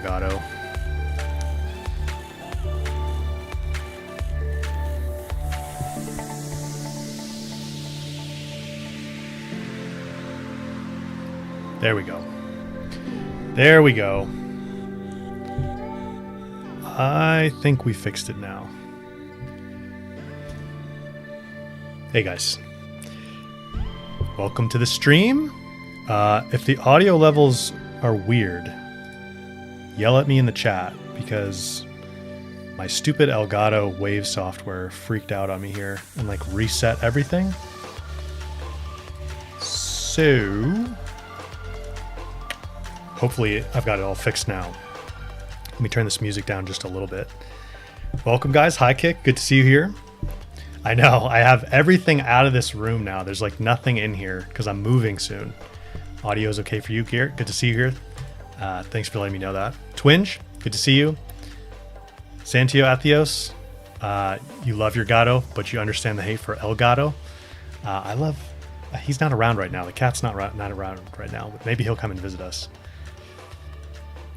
Elgato. There we go. There we go. I think we fixed it now. Hey guys. Welcome to the stream. If the audio levels are weird, yell at me in the chat because my stupid Elgato Wave software freaked out on me here and like reset everything. So hopefully I've got it all fixed now. Let me turn this music down just a little bit. Welcome guys. Hi Kick. Good to see you here. I know I have everything out of this room now. There's like nothing in here because I'm moving soon. Audio is okay for you, Gear. Good to see you here. Thanks for letting me know that. Twinge, good to see you. Santio Athios, you love your gato, but you understand the hate for El Gato. He's not around right now. The cat's not around right now, but maybe he'll come and visit us.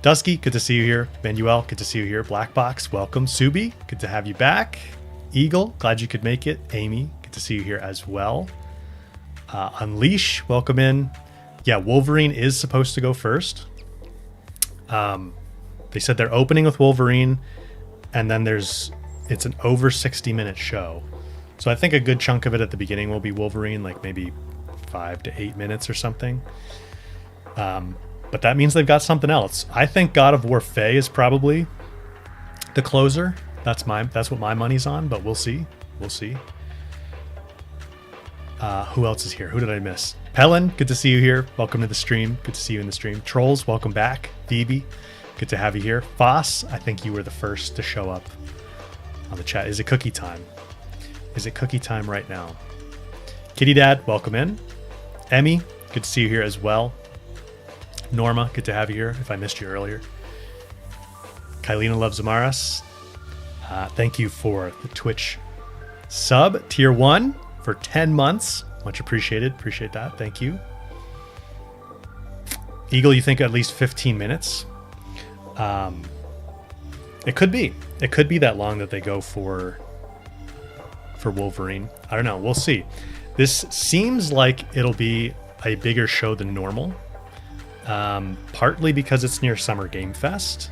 Dusky, good to see you here. Manuel, good to see you here. Black Box, welcome. Subi, good to have you back. Eagle, glad you could make it. Amy, good to see you here as well. Unleash, welcome in. Yeah, Wolverine is supposed to go first. They said they're opening with Wolverine, and then it's an over 60-minute show. So I think a good chunk of it at the beginning will be Wolverine, like maybe 5 to 8 minutes or something. But that means they've got something else. I think God of War Faye is probably the closer. That's what my money's on, but we'll see. We'll see. Who else is here? Who did I miss? Pellin, good to see you here. Welcome to the stream. Good to see you in the stream. Trolls, welcome back. Phoebe, good to have you here. Foss, I think you were the first to show up on the chat. Is it cookie time? Is it cookie time right now? Kitty Dad, welcome in. Emmy, good to see you here as well. Norma, good to have you here if I missed you earlier. Kylina loves Amaras. Thank you for the Twitch sub, tier 1 for 10 months. Much appreciated. Appreciate that. Thank you. Eagle, you think at least 15 minutes? It could be. It could be that long that they go for Wolverine. I don't know. We'll see. This seems like it'll be a bigger show than normal. Partly because it's near Summer Game Fest.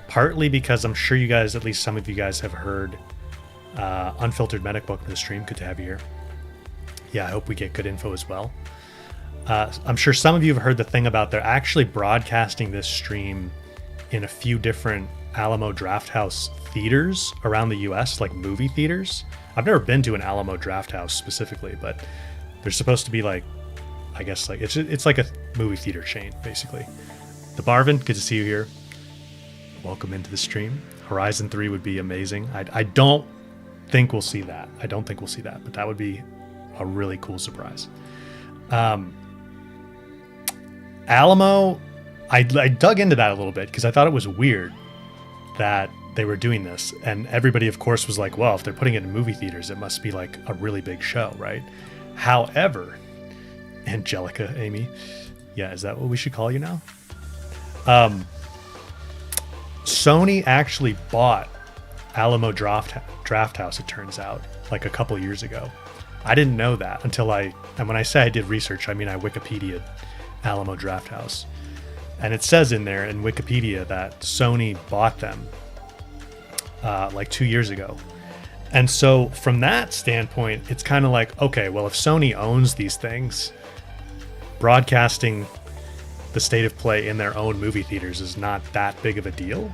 Partly because I'm sure you guys, at least some of you guys, have heard Unfiltered Medic. Welcome to the stream. Good to have you here. Yeah, I hope we get good info as well. I'm sure some of you have heard the thing about they're actually broadcasting this stream in a few different Alamo Drafthouse theaters around the US, like movie theaters. I've never been to an Alamo Drafthouse specifically, but there's supposed to be like, I guess like it's like a movie theater chain, basically. The Barvin, good to see you here. Welcome into the stream. Horizon 3 would be amazing. I don't think we'll see that. I don't think we'll see that, but that would be a really cool surprise. Alamo, I dug into that a little bit because I thought it was weird that they were doing this. And everybody, of course, was like, well, if they're putting it in movie theaters, it must be like a really big show, right? However, Angelica, Amy, yeah, is that what we should call you now? Sony actually bought Alamo Drafthouse, it turns out, like a couple years ago. I didn't know that until and when I say I did research, I mean I Wikipedia'd Alamo Drafthouse. And it says in there in Wikipedia that Sony bought them like 2 years ago. And so from that standpoint, it's kind of like, okay, well, if Sony owns these things, broadcasting the state of play in their own movie theaters is not that big of a deal.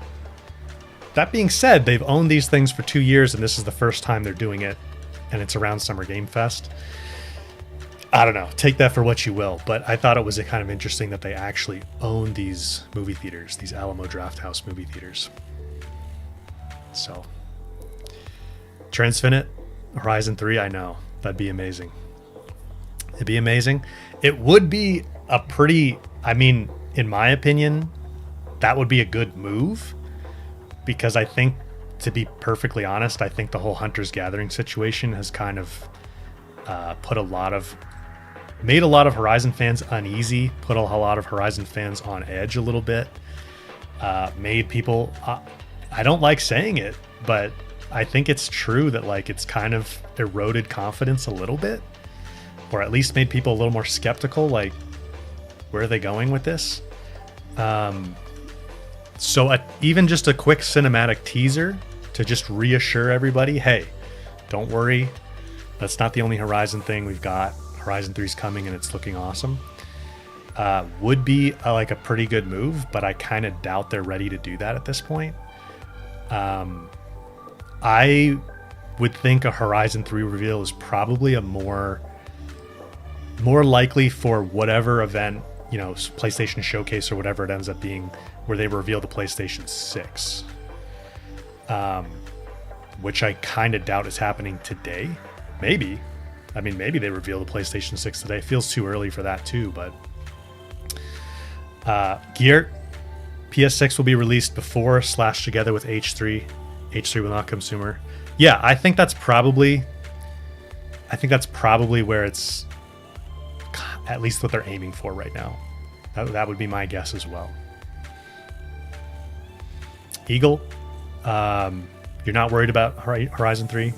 That being said, they've owned these things for 2 years, and this is the first time they're doing it, and it's around Summer Game Fest. I don't know. Take that for what you will, but I thought it was kind of interesting that they actually own these movie theaters, these Alamo Drafthouse movie theaters. So, Transfinite, Horizon 3, I know. That'd be amazing. It'd be amazing. It would be a pretty, I mean, in my opinion, that would be a good move because I think, to be perfectly honest, I think the whole Hunter's Gathering situation has kind of made a lot of Horizon fans uneasy, put a lot of Horizon fans on edge a little bit. made people, I don't like saying it, but I think it's true that like it's kind of eroded confidence a little bit, or at least made people a little more skeptical. Like, where are they going with this? So even just a quick cinematic teaser to just reassure everybody, hey, don't worry, that's not the only Horizon thing we've got. Horizon 3 is coming and it's looking awesome. Would be like a pretty good move, but I kind of doubt they're ready to do that at this point. I would think a Horizon 3 reveal is probably a more likely for whatever event, you know, PlayStation Showcase or whatever it ends up being, where they reveal the PlayStation 6. Which I kind of doubt is happening today. Maybe. I mean, maybe they reveal the PlayStation 6 today. It feels too early for that too, but Gear PS6 will be released before / together with H3. H3 will not come sooner. Yeah, I think that's probably where it's at least what they're aiming for right now. That would be my guess as well. Eagle, you're not worried about Horizon 3,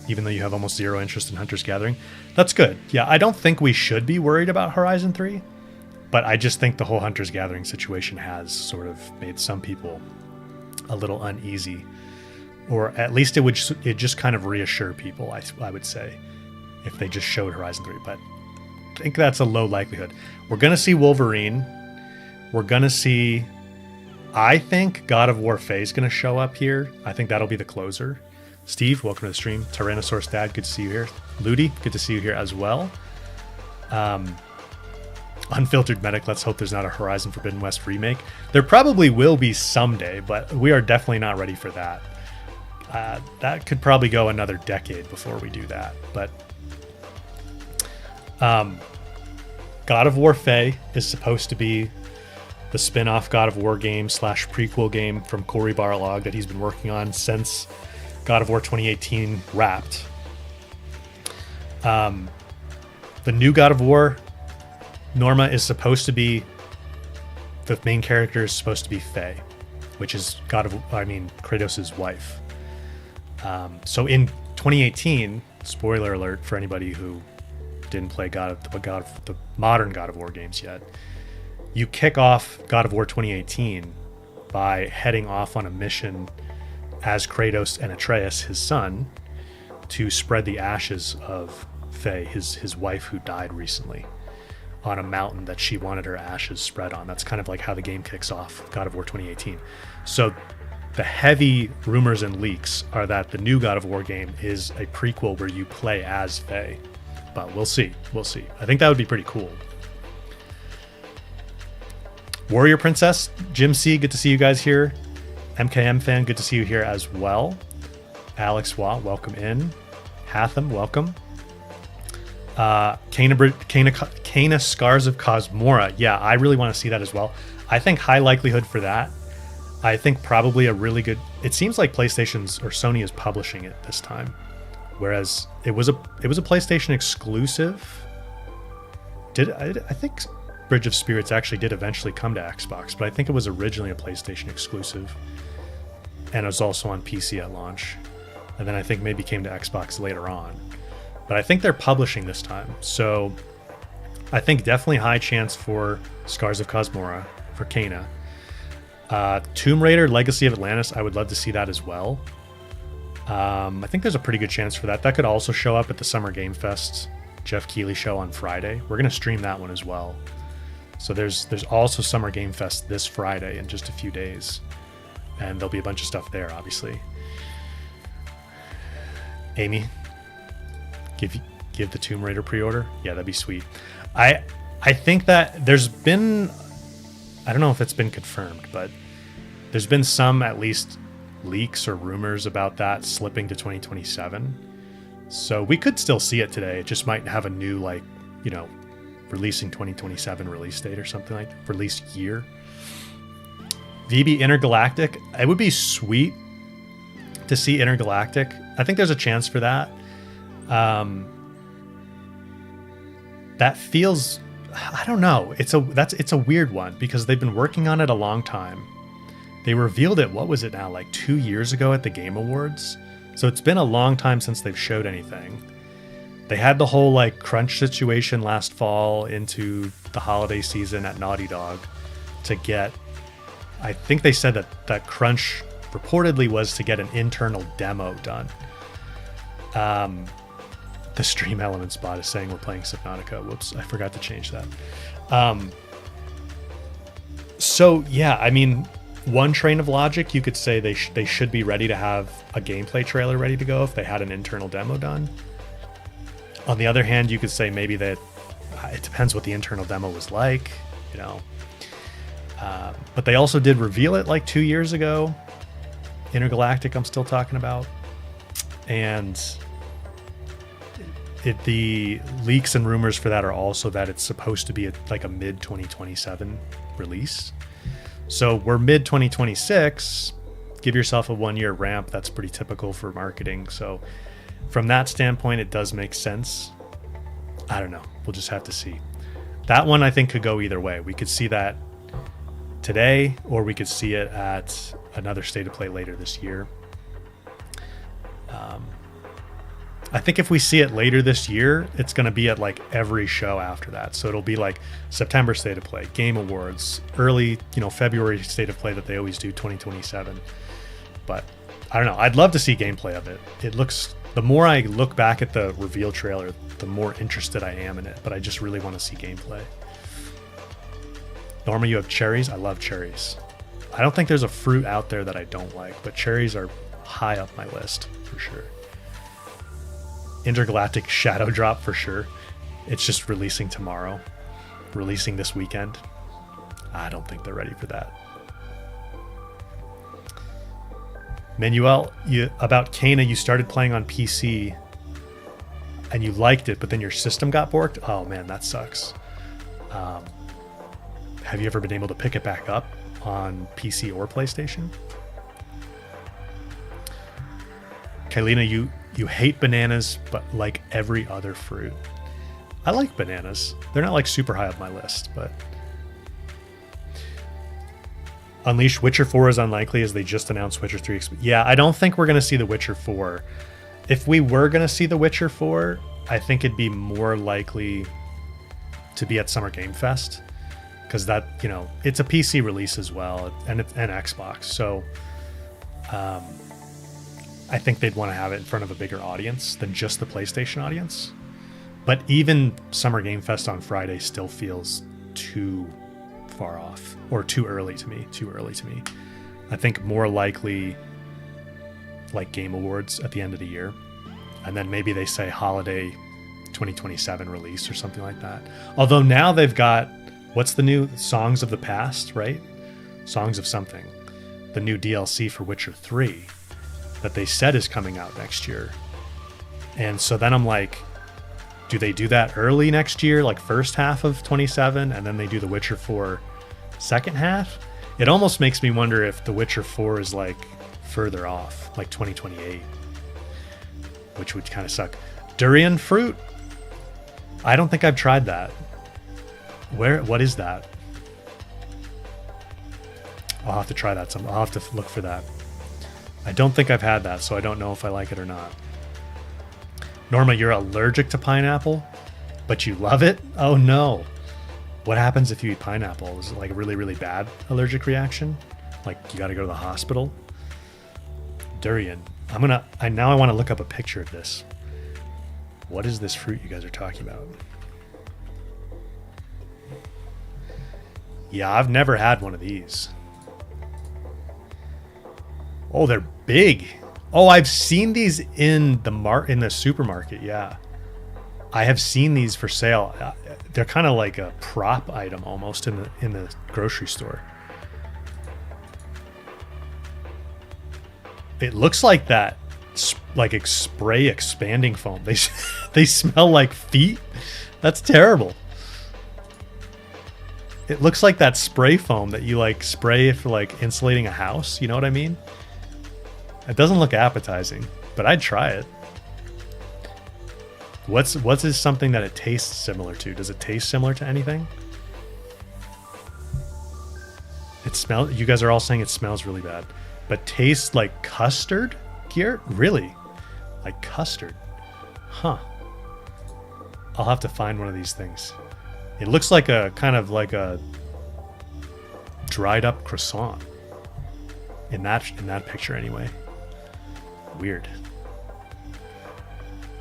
even though you have almost zero interest in Hunter's Gathering. That's good. Yeah, I don't think we should be worried about Horizon 3, but I just think the whole Hunter's Gathering situation has sort of made some people a little uneasy, or at least it just kind of reassure people, I would say, if they just showed Horizon 3, but I think that's a low likelihood. We're going to see Wolverine. We're going to see, I think God of War Faye is going to show up here. I think that'll be the closer. Steve, welcome to the stream. Tyrannosaurus Dad, good to see you here. Ludi, good to see you here as well. Unfiltered Medic, let's hope there's not a Horizon Forbidden West remake. There probably will be someday, but we are definitely not ready for that. That could probably go another decade before we do that. But God of War Faye is supposed to be the spin-off God of War game / prequel game from Cory Barlog that he's been working on since God of War 2018 wrapped. The new God of War, Norma is supposed to be, the main character is supposed to be Faye, which is Kratos' wife. So in 2018, spoiler alert for anybody who didn't play the modern God of War games yet, you kick off God of War 2018 by heading off on a mission as Kratos and Atreus, his son, to spread the ashes of Faye, his wife who died recently, on a mountain that she wanted her ashes spread on. That's kind of like how the game kicks off, God of War 2018. So the heavy rumors and leaks are that the new God of War game is a prequel where you play as Faye. But we'll see. I think that would be pretty cool. Warrior Princess, Jim C, good to see you guys here. MKM fan, good to see you here as well. Alex Watt, welcome in. Hatham, welcome. Kena Scars of Cosmora. Yeah, I really want to see that as well. I think high likelihood for that. I think probably a really good... It seems like PlayStation's or Sony is publishing it this time, whereas it was a PlayStation exclusive. I think Bridge of Spirits actually did eventually come to Xbox, but I think it was originally a PlayStation exclusive, and it was also on PC at launch, and then I think maybe came to Xbox later on. But I think they're publishing this time, so I think definitely high chance for Scars of Cosmora for Kena. Tomb Raider Legacy of Atlantis, I would love to see that as well. I think there's a pretty good chance for that. That could also show up at the Summer Game Fest Jeff Keighley show on Friday. We're going to stream that one as well. So there's also Summer Game Fest this Friday in just a few days, and there'll be a bunch of stuff there, obviously. Amy, give the Tomb Raider pre-order. Yeah, that'd be sweet. I think that there's been, I don't know if it's been confirmed, but there's been some at least leaks or rumors about that slipping to 2027. So we could still see it today. It just might have a new, releasing 2027 release date or something like that, release year. VB Intergalactic, it would be sweet to see Intergalactic. I think there's a chance for that. That feels, I don't know. It's a weird one because they've been working on it a long time. They revealed it, what was it now, like 2 years ago at the Game Awards? So it's been a long time since they've showed anything. They had the whole like crunch situation last fall into the holiday season at Naughty Dog to get, I think they said that crunch reportedly was to get an internal demo done. The Stream Elements bot is saying we're playing Subnautica. Whoops, I forgot to change that. So yeah, I mean, one train of logic, you could say they should be ready to have a gameplay trailer ready to go if they had an internal demo done. On the other hand, you could say maybe that it depends what the internal demo was like, you know. But they also did reveal it like 2 years ago. Intergalactic, I'm still talking about. And the leaks and rumors for that are also that it's supposed to be like a mid-2027 release. So we're mid-2026. Give yourself a 1 year ramp. That's pretty typical for marketing. So from that standpoint, it does make sense. I don't know. We'll just have to see. That one I think could go either way. We could see that today, or we could see it at another State of Play later this year. I think if we see it later this year, it's going to be at like every show after that. So it'll be like September State of Play, Game Awards, early, February State of Play that they always do, 2027. But I don't know. I'd love to see gameplay of it. It looks, the more I look back at the reveal trailer, the more interested I am in it. But I just really want to see gameplay. Norma, you have cherries? I love cherries. I don't think there's a fruit out there that I don't like, but cherries are high up my list for sure. Intergalactic Shadow Drop for sure. It's just releasing tomorrow. Releasing this weekend. I don't think they're ready for that. Manuel, about Kena, you started playing on PC and you liked it, but then your system got borked? Oh man, that sucks. Have you ever been able to pick it back up on PC or PlayStation? Kailina, you hate bananas, but like every other fruit. I like bananas. They're not like super high up my list, but Unleash Witcher 4 is unlikely as they just announced Witcher 3. Yeah, I don't think we're going to see The Witcher 4. If we were going to see The Witcher 4, I think it'd be more likely to be at Summer Game Fest, because that, it's a PC release as well, and it's an Xbox. So I think they'd want to have it in front of a bigger audience than just the PlayStation audience. But even Summer Game Fest on Friday still feels too far off, or too early to me. I think more likely like Game Awards at the end of the year. And then maybe they say holiday 2027 release or something like that. Although now they've got, what's the new Songs of the Past, right? Songs of something. The new DLC for Witcher 3 that they said is coming out next year. And so then I'm like, do they do that early next year, like first half of 27, and then they do The Witcher 4 second half? It almost makes me wonder if The Witcher 4 is like further off, like 2028, which would kind of suck. Durian fruit? I don't think I've tried that. What is that? I'll have to try that. I'll have to look for that. I don't think I've had that, so I don't know if I like it or not. Norma, you're allergic to pineapple, but you love it? Oh no. What happens if you eat pineapple? Is it like a really, really bad allergic reaction? Like you got to go to the hospital? Durian. Now I want to look up a picture of this. What is this fruit you guys are talking about? Yeah, I've never had one of these. Oh, they're big. Oh, I've seen these in the supermarket. Yeah, I have seen these for sale. They're kind of like a prop item almost in the grocery store. It looks like that, like spray expanding foam. They smell like feet. That's terrible. It looks like that spray foam that you like spray for like insulating a house. You know what I mean? It doesn't look appetizing, but I'd try it. What's something that it tastes similar to? Does it taste similar to anything? It smells. You guys are all saying it smells really bad, but tastes like custard. Gear, really, like custard, huh? I'll have to find one of these things. It looks like a kind of like a dried up croissant in that picture anyway. Weird.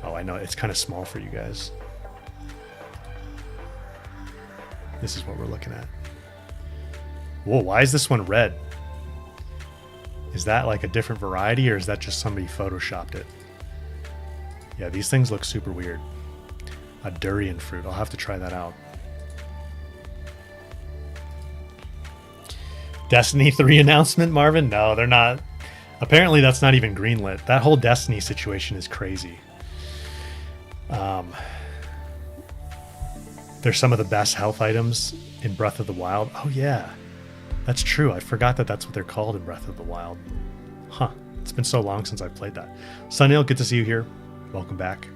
Oh, I know it's kind of small for you guys. This is what we're looking at. Whoa, why is this one red? Is that like a different variety, or is that just somebody photoshopped it? Yeah, these things look super weird. A durian fruit. I'll have to try that out. Destiny 3 announcement, Marvin? No, they're not. Apparently that's not even greenlit. That whole Destiny situation is crazy. There's some of the best health items in Breath of the Wild. Oh yeah, that's true. I forgot that that's what they're called in Breath of the Wild. Huh. It's been so long since I've played that. Sunil, good to see you here. Welcome back.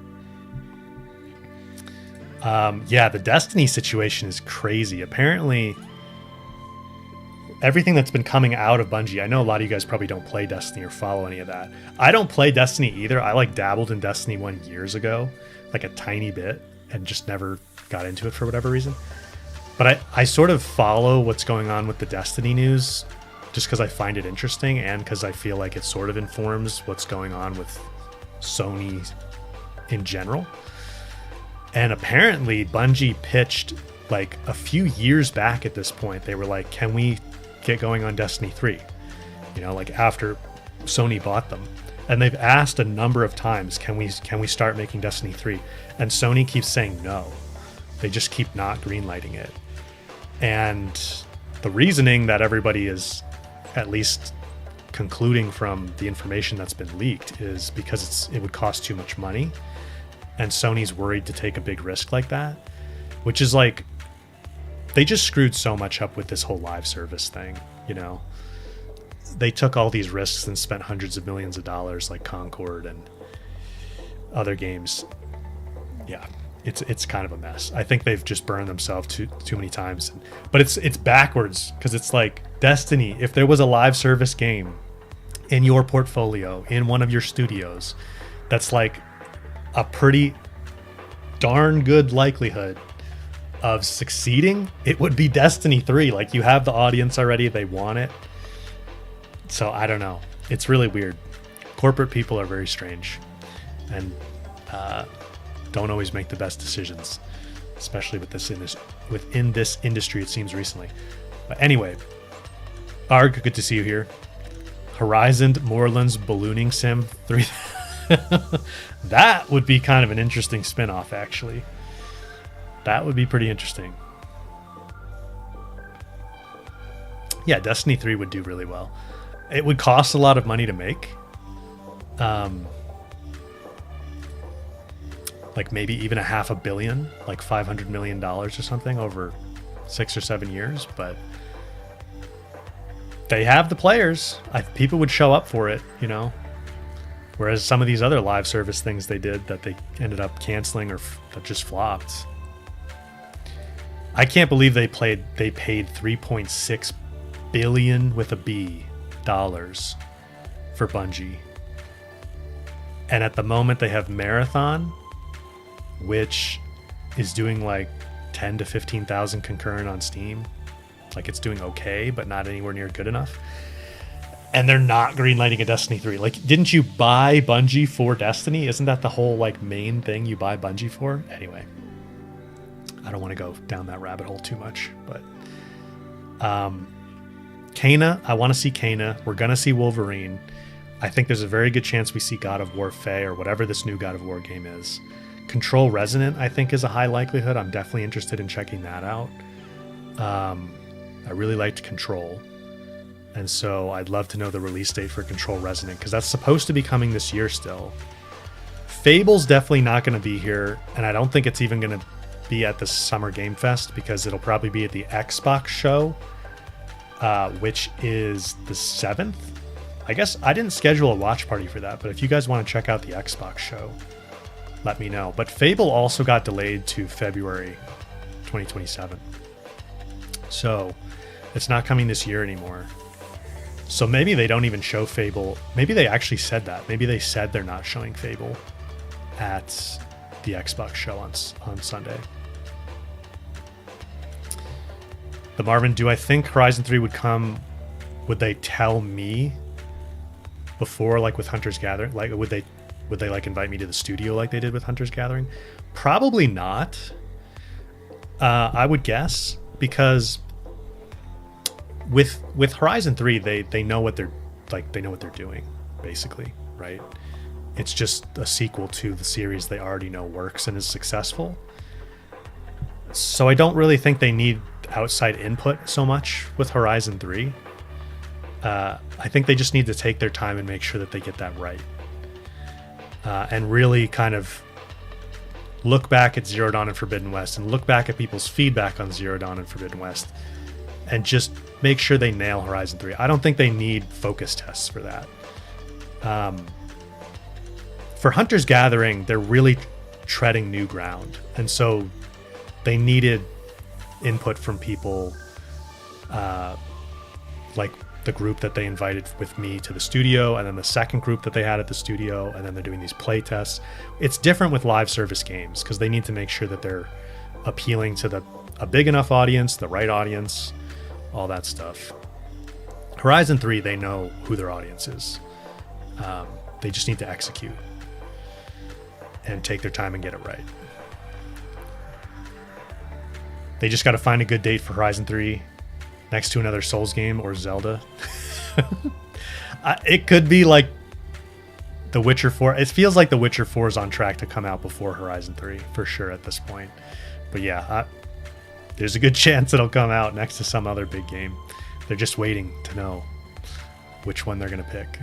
Yeah, the Destiny situation is crazy. Apparently, everything that's been coming out of Bungie, I know a lot of you guys probably don't play Destiny or follow any of that. I don't play Destiny either. I like dabbled in Destiny 1 years ago, like a tiny bit, and just never got into it for whatever reason. But I sort of follow what's going on with the Destiny news just because I find it interesting and because I feel like it sort of informs what's going on with Sony in general. And apparently Bungie pitched like a few years back at this point. They were like, can we get going on Destiny 3? You know, like after Sony bought them. And they've asked a number of times, can we start making Destiny 3? And Sony keeps saying no. They just keep not greenlighting it. And the reasoning that everybody is at least concluding from the information that's been leaked is because it would cost too much money. And Sony's worried to take a big risk like that, which is like, they just screwed so much up with this whole live service thing, you know? They took all these risks and spent hundreds of millions of dollars like Concord and other games. Yeah, it's kind of a mess. I think they've just burned themselves too many times. But it's backwards, because it's like Destiny, if there was a live service game in your portfolio, in one of your studios, that's like a pretty darn good likelihood of succeeding, it would be Destiny 3. Like, you have the audience already, they want it. So I don't know. It's really weird. Corporate people are very strange and don't always make the best decisions, especially within this industry, it seems recently. But anyway, Arg, good to see you here. Horizon Moorlands Ballooning Sim 3. That would be kind of an interesting spin-off, actually. That would be pretty interesting. Yeah, Destiny 3 would do really well. It would cost a lot of money to make. Like maybe even $500 million, like $500 million or something over 6 or 7 years. But they have the players. People would show up for it, you know. Whereas some of these other live service things they did that they ended up canceling or that just flopped. I can't believe they paid $3.6 billion with a B dollars for Bungie. And at the moment they have Marathon, which is doing like 10 to 15,000 concurrent on Steam. Like, it's doing okay, but not anywhere near good enough. And they're not greenlighting a Destiny 3. Like, didn't you buy Bungie for Destiny? Isn't that the whole like main thing you buy Bungie for? Anyway, I don't want to go down that rabbit hole too much, but Kena, I want to see Kena. We're going to see Wolverine. I think there's a very good chance we see God of War Faye or whatever this new God of War game is. Control Resonant, I think, is a high likelihood. I'm definitely interested in checking that out. I really liked Control. And so I'd love to know the release date for Control Resonant, because that's supposed to be coming this year still. Fable's definitely not going to be here, and I don't think it's even going to be at the Summer Game Fest, because it'll probably be at the Xbox show, which is the 7th. I guess I didn't schedule a watch party for that, but if you guys want to check out the Xbox show, let me know. But Fable also got delayed to February 2027. So It's not coming this year anymore. So maybe they don't even show Fable. Maybe they actually said that. Maybe they said they're not showing Fable at the Xbox show on Sunday. The Marvin, do I think Horizon 3 would come? Would they tell me before, like with Hunter's Gathering? Like would they like invite me to the studio like they did with Hunter's Gathering? Probably not. I would guess, because with Horizon 3 they know what they're doing, basically, right? It's just a sequel to the series they already know works and is successful. So I don't really think they need outside input so much with Horizon 3. I think they just need to take their time and make sure that they get that right. And really kind of look back at Zero Dawn and Forbidden West and look back at people's feedback on Zero Dawn and Forbidden West and just make sure they nail Horizon 3. I don't think they need focus tests for that. For Hunter's Gathering, they're really treading new ground. And so they needed input from people like the group that they invited with me to the studio, and then the second group that they had at the studio, and then they're doing these play tests. It's different with live service games because they need to make sure that they're appealing to a big enough audience, the right audience, all that stuff. Horizon 3, they know who their audience is. They just need to execute and take their time and get it right. They just got to find a good date for Horizon 3 next to another Souls game or Zelda. It could be like The Witcher 4. It feels like The Witcher 4 is on track to come out before Horizon 3 for sure at this point. But yeah, there's a good chance it'll come out next to some other big game. They're just waiting to know which one they're going to pick.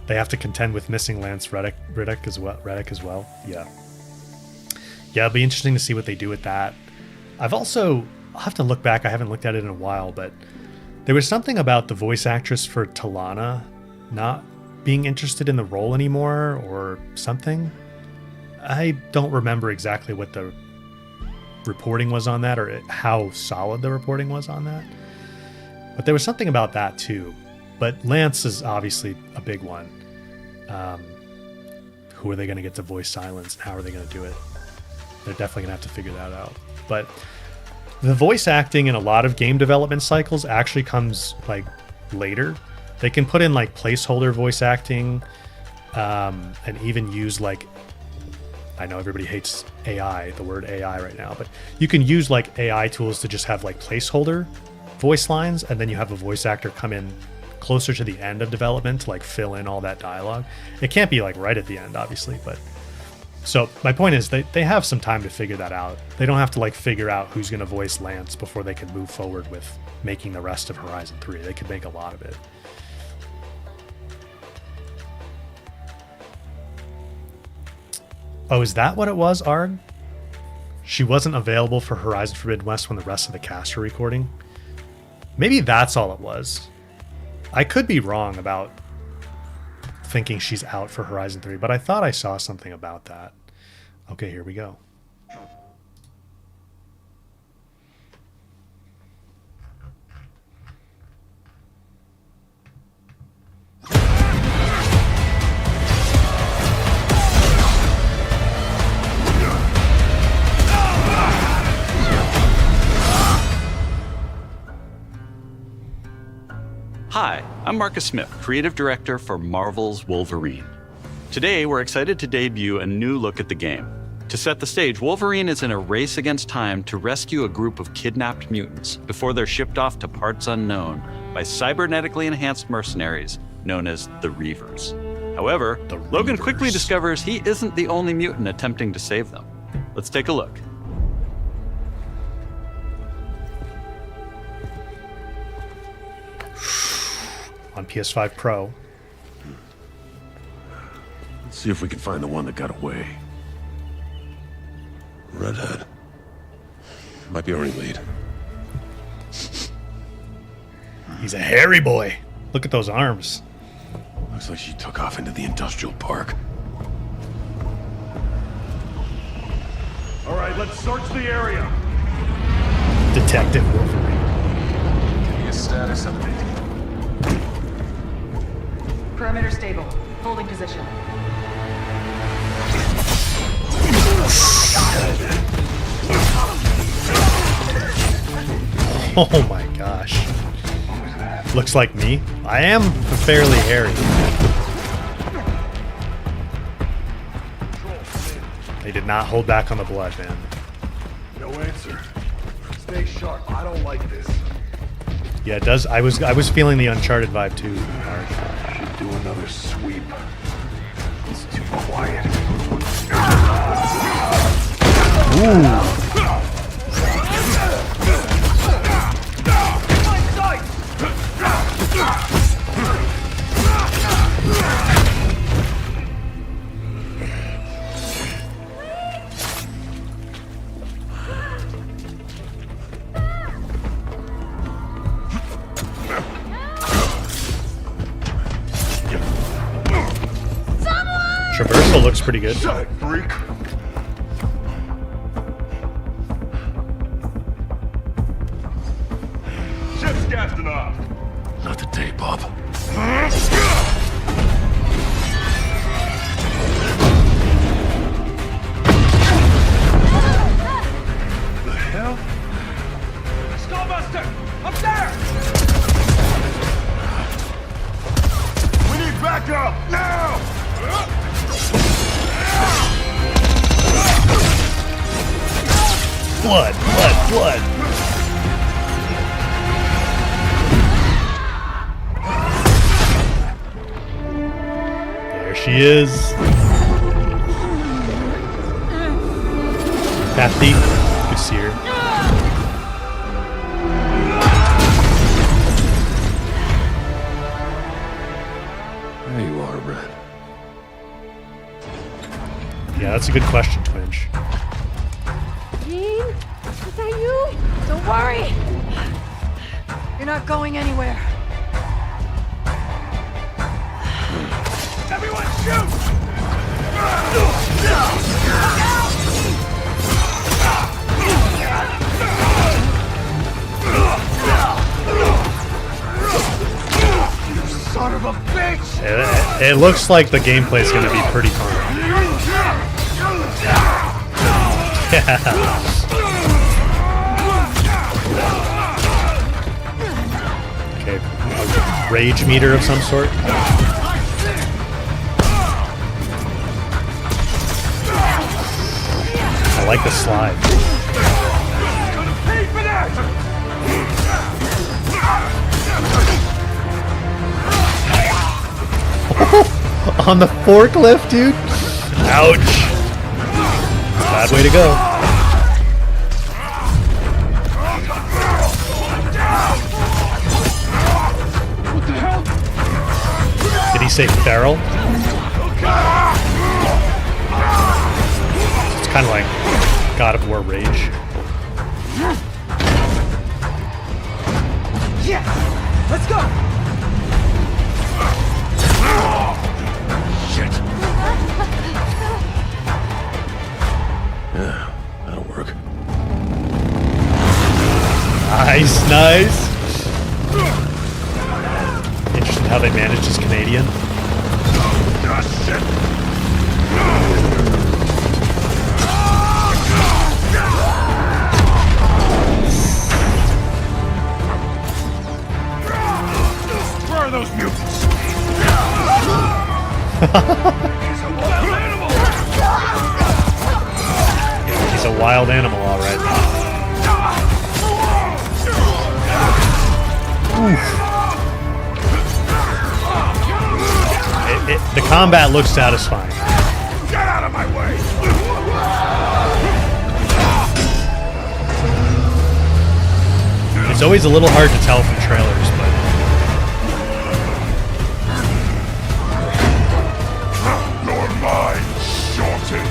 They have to contend with missing Lance Reddick as well. Yeah, it'll be interesting to see what they do with that. I'll have to look back. I haven't looked at it in a while, but there was something about the voice actress for Talana not being interested in the role anymore or something. I don't remember exactly what the reporting was on that or how solid the reporting was on that. But there was something about that too. But Lance is obviously a big one. Who are they going to get to voice silence? How are they going to do it? They're definitely going to have to figure that out. But the voice acting in a lot of game development cycles actually comes like later. They can put in like placeholder voice acting, and even use like, I know everybody hates AI, the word AI right now, but you can use like AI tools to just have like placeholder voice lines, and then you have a voice actor come in closer to the end of development to like fill in all that dialogue. It can't be like right at the end, obviously, but so my point is they have some time to figure that out. They don't have to like figure out who's going to voice Lance before they can move forward with making the rest of Horizon 3. They could make a lot of it. Oh, is that what it was, Arg? She wasn't available for Horizon Forbidden West when the rest of the cast are recording? Maybe that's all it was. I could be wrong about thinking she's out for Horizon 3, but I thought I saw something about that. Okay, here we go. Hi, I'm Marcus Smith, Creative Director for Marvel's Wolverine. Today, we're excited to debut a new look at the game. To set the stage, Wolverine is in a race against time to rescue a group of kidnapped mutants before they're shipped off to parts unknown by cybernetically enhanced mercenaries known as the Reavers. However, Logan quickly discovers he isn't the only mutant attempting to save them. Let's take a look. On PS5 Pro. Let's see if we can find the one that got away. Redhead. Might be our only lead. He's a hairy boy. Look at those arms. Looks like she took off into the industrial park. All right, let's search the area. Detective Wolverine. Give me a status update. Perimeter stable. Holding position. Oh my gosh. Looks like me. I am fairly hairy. They did not hold back on the blood, man. No answer. Stay sharp. I don't like this. Yeah, it does. I was feeling the Uncharted vibe too. Mark. Should do another sweep. It's too quiet. Ooh. Traversal looks pretty good. Shut it, freak. Ship's casting off. Not today, Bob. The hell? Skullbuster! Up there! We need backup now! Blood, blood, blood. There she is. Kathy, good to see her. There you are, Red. Yeah, that's a good question, Twinge. Jean? Is that you? Don't worry. You're not going anywhere. Everyone shoot! You son of a bitch! It looks like the gameplay is going to be pretty fun. Yeah. Okay, a rage meter of some sort. I like the slide. Pay for that! On the forklift, dude. Ouch. Bad way to go. What the hell? Did he say feral? It's kind of like God of War rage. Yes! Let's go! Shit. Yeah, that'll work. Nice, nice. Interesting how they managed his Canadian. Ah, shit. Where are those mutants? He's a wild animal, all right. The combat looks satisfying. Get out of my way! It's always a little hard to tell from trailers, but You're mine, Shorty!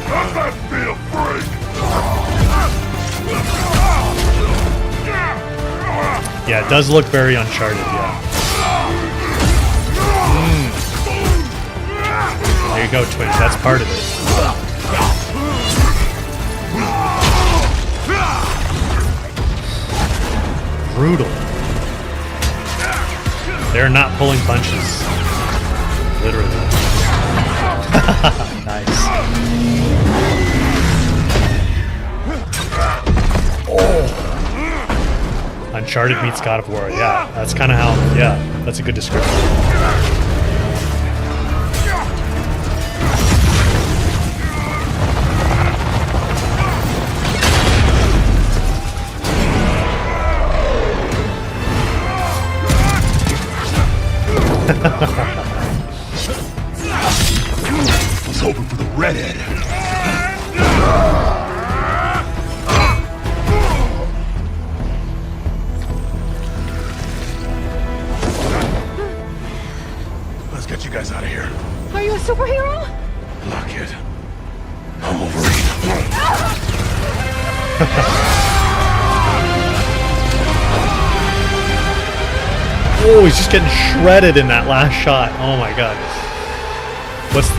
Does that feel free? yeah, it does look very Uncharted, yeah. There you go, twins. That's part of it. Brutal. They're not pulling punches. Literally. Nice. Oh. Uncharted meets God of War. Yeah, that's kind of how. Yeah, that's a good description. I was hoping for the redhead. Let's get you guys out of here. Are you a superhero? Lock it. I'm Wolverine. Oh, he's just getting shredded in that last shot. Oh my god. What's...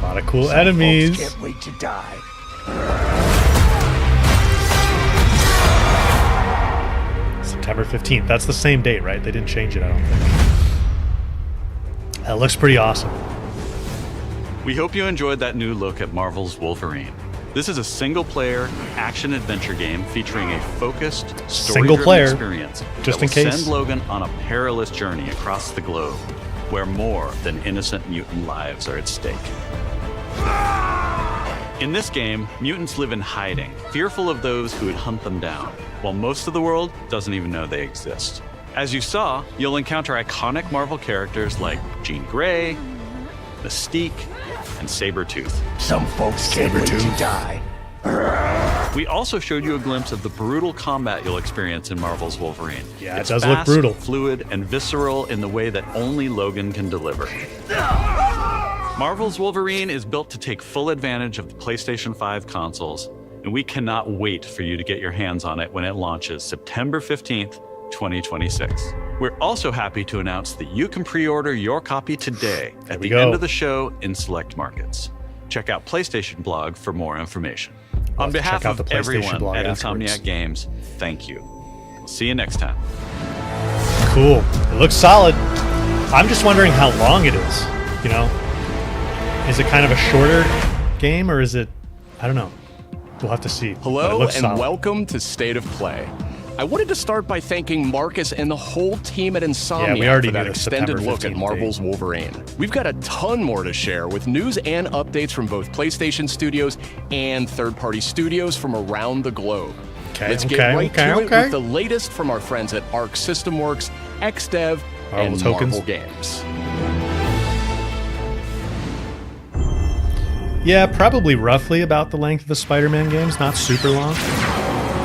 A lot of cool enemies. Can't wait to die. September 15th. That's the same date, right? They didn't change it, I don't think. That looks pretty awesome. We hope you enjoyed that new look at Marvel's Wolverine. This is a single-player action-adventure game featuring a focused, story-driven experience just that in will case. send Logan on a perilous journey across the globe, where more than innocent mutant lives are at stake. In this game, mutants live in hiding, fearful of those who would hunt them down, while most of the world doesn't even know they exist. As you saw, you'll encounter iconic Marvel characters like Jean Grey, Mystique, and Sabretooth. Some folks can't wait to die. We also showed you a glimpse of the brutal combat you'll experience in Marvel's Wolverine. Yeah, It's it does look fast, brutal. fluid, and visceral in the way that only Logan can deliver. Marvel's Wolverine is built to take full advantage of the PlayStation 5 consoles, and we cannot wait for you to get your hands on it when it launches September 15th, 2026. We're also happy to announce that you can pre-order your copy today at the end of the show in select markets. Check out PlayStation Blog for more information. On behalf of everyone at Insomniac Games, thank you. We'll see you next time. Cool. It looks solid. I'm just wondering how long it is, you know? Is it kind of a shorter game, or is it... I don't know. We'll have to see. Hello and welcome to State of Play. I wanted to start by thanking Marcus and the whole team at Insomniac for that extended look at Marvel's Wolverine. We've got a ton more to share with news and updates from both PlayStation studios and third-party studios from around the globe. Let's get right to it with the latest from our friends at Arc System Works, XDev, and Marvel Games. Yeah, probably roughly about the length of the Spider-Man games, not super long.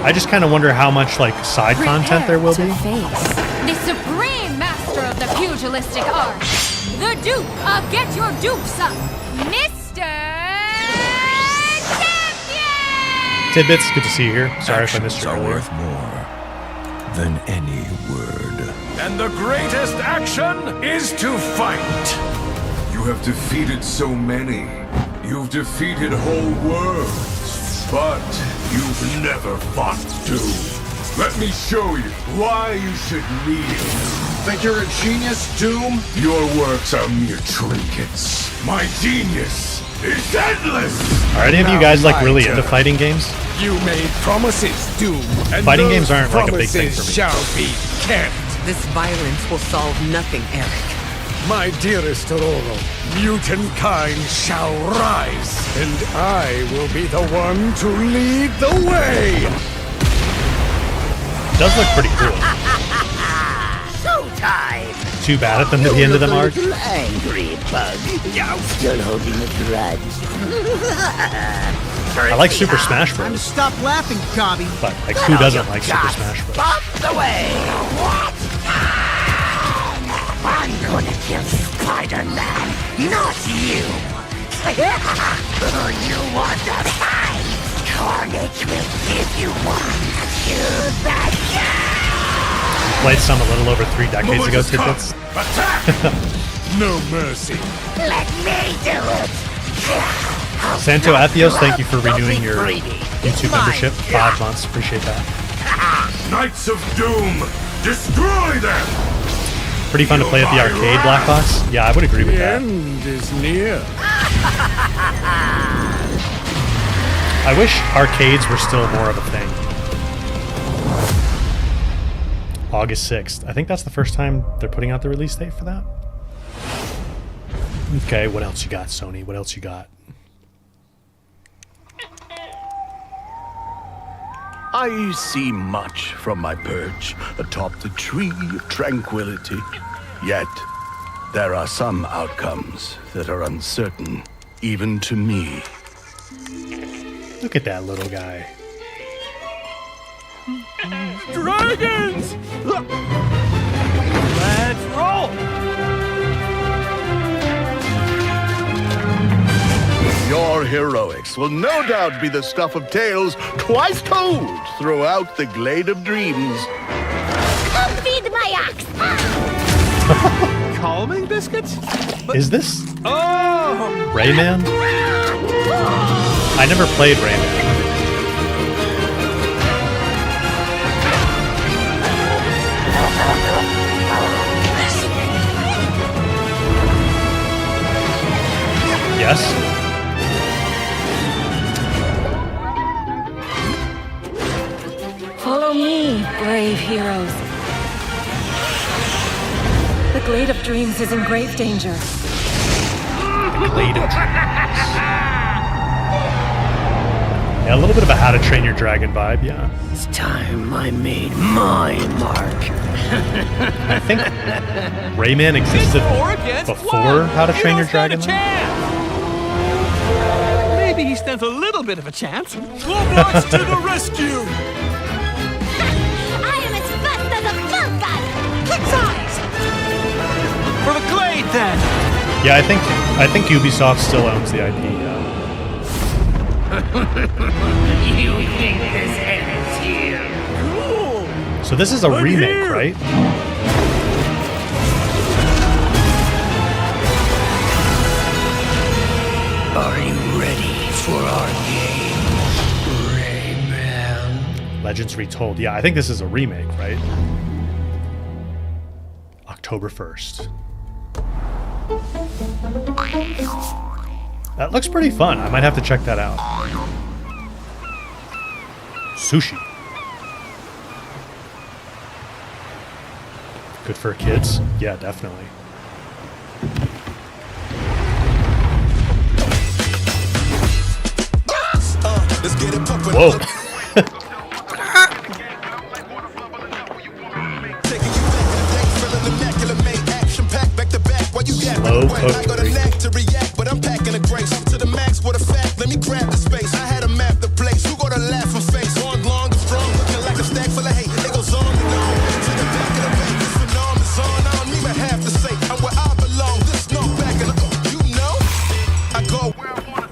I just kind of wonder how much like side content there will be. The supreme master of the pugilistic art, the dupe of Get Your Dupes Up, Mr. Champion! Tidbits, good to see you here. Sorry if I missed you are earlier. worth more than any word. And the greatest action is to fight. You have defeated so many. You've defeated whole worlds, but you've never fought Doom. Let me show you why you should kneel. Think you're a genius, Doom? Your works are mere trinkets. My genius is endless! Are any of you guys like really into fighting games? You made promises, Doom. And fighting games aren't like a big thing for me. Shall be kept. This violence will solve nothing, Eric. My dearest Aurora, mutant kind shall rise, and I will be the one to lead the way! It does look pretty cool. Showtime! Too bad at the end of them are. Angry bug. Still holding a grudge. I like Super Smash Bros. Stop laughing, Gobby. But like, who doesn't like Super Smash Bros? Pop the way! What? I'm gonna kill Spider-Man, not you! You want to fight? Carnage will give you one. Choose that guy! Played some a little over 3 decades ago, Tidbits. Attack! No mercy. Let me do it! Santo Athios, thank you for renewing your YouTube membership. 5 months, appreciate that. Knights of Doom, destroy them! Pretty fun to play at the arcade, Black Box. Yeah, I would agree with that. End is near. I wish arcades were still more of a thing. August 6th. I think that's the first time they're putting out the release date for that. Okay, what else you got, Sony? What else you got? I see much from my perch atop the tree of tranquility. Yet, there are some outcomes that are uncertain, even to me. Look at that little guy. Dragons! Let's roll! Your heroics will no doubt be the stuff of tales twice told throughout the Glade of Dreams. Come feed my ox! Calming biscuits? Is this Oh! Rayman? I never played Rayman. Yes? Follow me, brave heroes. The Glade of Dreams is in grave danger. Glade of Dreams. Yeah, a little bit of a How to Train Your Dragon vibe, yeah. It's time I made my mark. I think Rayman existed before How to Train Your Dragon. Maybe he stands a little bit of a chance. Robots to the rescue! I am as fast as a falcon! Kick size! For the Glade, then! Yeah, I think Ubisoft still owns the IP. Yeah. You think this ends here? Cool! So this is a remake, here. right? Are you ready for our game, Rayman? Legends Retold. Yeah, I think this is a remake, right? October 1st. That looks pretty fun. I might have to check that out. Sushi. Good for kids? Yeah, definitely. Whoa. Slow cooked drink. But I'm packing a grace to the max with a fact. Let me grab the space. I had a map the place. Who gonna laugh and face? On long and strong, looking like a stack full of hate. It goes on and on. To the back of the bank, this phenomenon. I don't even have to say I'm where I belong. This no back in the you know. I go where I want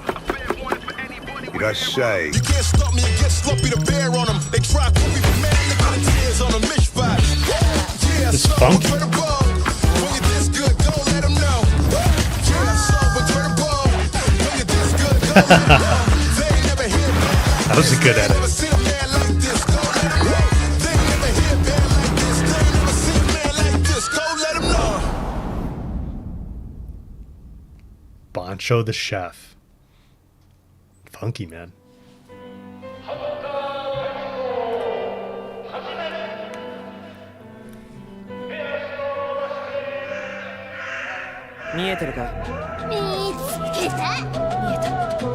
it. You got shy. You can't stop me and get sloppy to bear on them. They try to be the man, look at the tears on them. Mish vibe. Yeah, It's so funky. incredible. When you're this good, go let them know. Yeah, so incredible. When you're this good, go let them know. They ain't never hear bad. That was a good edit. Never seen a man like this, go let them know. They ain't never hear bad like this. They ain't never seen a man like this, go let them know. Bancho the Chef. Funky, man.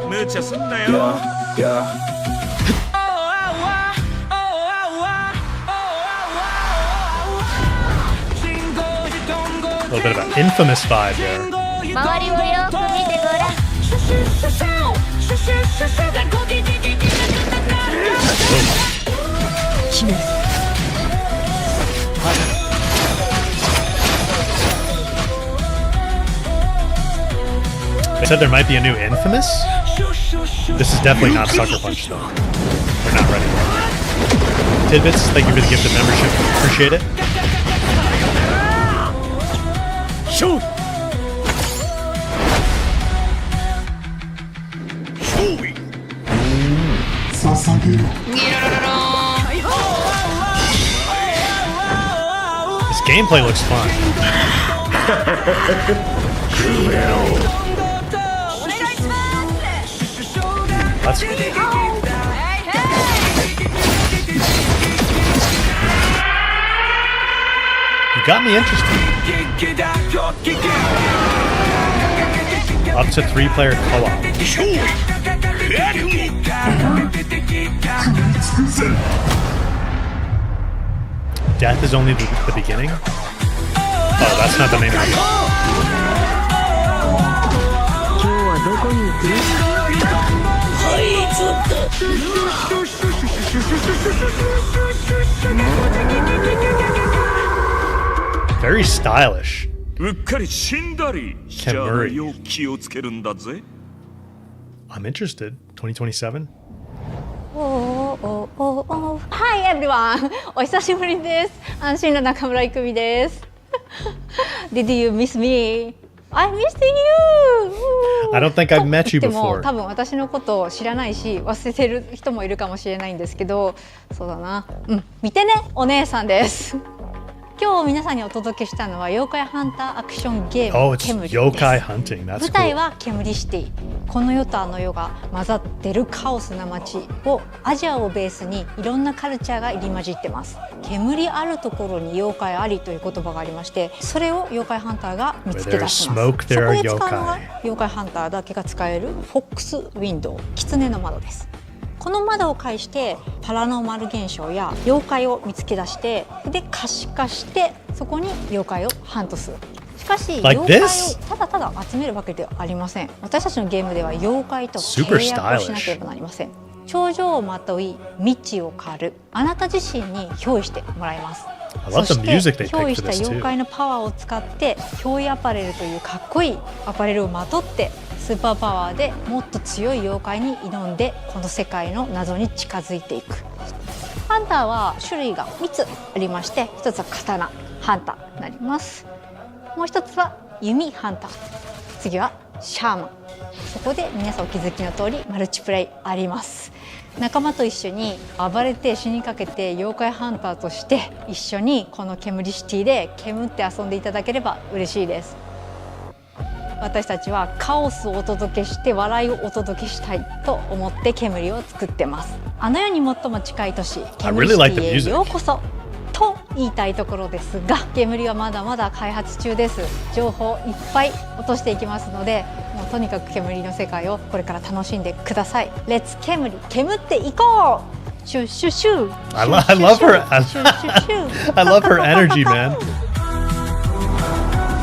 무차 쓴나요? A little bit of an infamous vibe there. 周りをよく見てごらん said there might be a new Infamous. This is definitely not Sucker Punch, though. We're not ready yet. Tidbits, thank you for the gift of membership. Appreciate it. Shoot! This gameplay looks fun. That's you got me interested. Up to 3-player co-op. Death is only the beginning? Oh, that's not the main idea. Very stylish. Kemuri. I'm interested. 2027? Hi everyone! お久しぶりです。安心の中村郁美です。Did you miss me? I missed you! I don't think I've met you でも before. 多分私のことを知らないし忘れてる人もいるかもしれないんですけど、そうだな。見てね、お姉さんです。今日皆さんにお届けしたのは妖怪ハンターアクションゲーム Oh, it's 煙です。 yokai hunting. That's 舞台 cool. は煙シティ。この世とあの世が混ざってるカオスな街をアジアをベースにいろんなカルチャーが入り混じってます。煙あるところに妖怪ありという言葉がありまして、それを妖怪ハンターが見つけ出します。 Where there's smoke, そ there こ are で使うのが yokai. 妖怪ハンターだけが使えるフォックスウィンドウ、狐の窓です。この窓を介してパラノーマル現象や妖怪を見つけ出して、で可視化してそこに妖怪をハントする。しかし、 Like 妖怪 this? をただただ集めるわけではありません。私たちのゲームでは妖怪と契約をしなければなりません。頂上をまとい未知を狩る、あなた自身に憑依してもらいます。 I love そ the して music they 憑依 picked し for た this 妖 too. 怪のパワーを使って憑依アパレルというかっこいいアパレルをまとってスーパーパワーでもっと強い妖怪に挑んでこの世界の謎に近づいていく。ハンターは種類が3つありまして、1つは刀ハンターになります。もう1つは弓ハンター、次はシャーマン。そこで皆さんお気づきの通りマルチプレイあります。仲間と一緒に暴れて死にかけて妖怪ハンターとして一緒にこの煙シティで煙って遊んでいただければ嬉しいです。私たちはカオスをお届けして笑いをお届けしたいと思って煙を作ってます。あの世に最も近い都市煙シティへようこそと言いたいところですが、煙はまだまだ開発中です。情報いっぱい落としていきますので、もうとにかく煙の世界をこれから楽しんでください。レッツ煙、煙っていこう。シュシュシュ。I love her. I love her energy, man.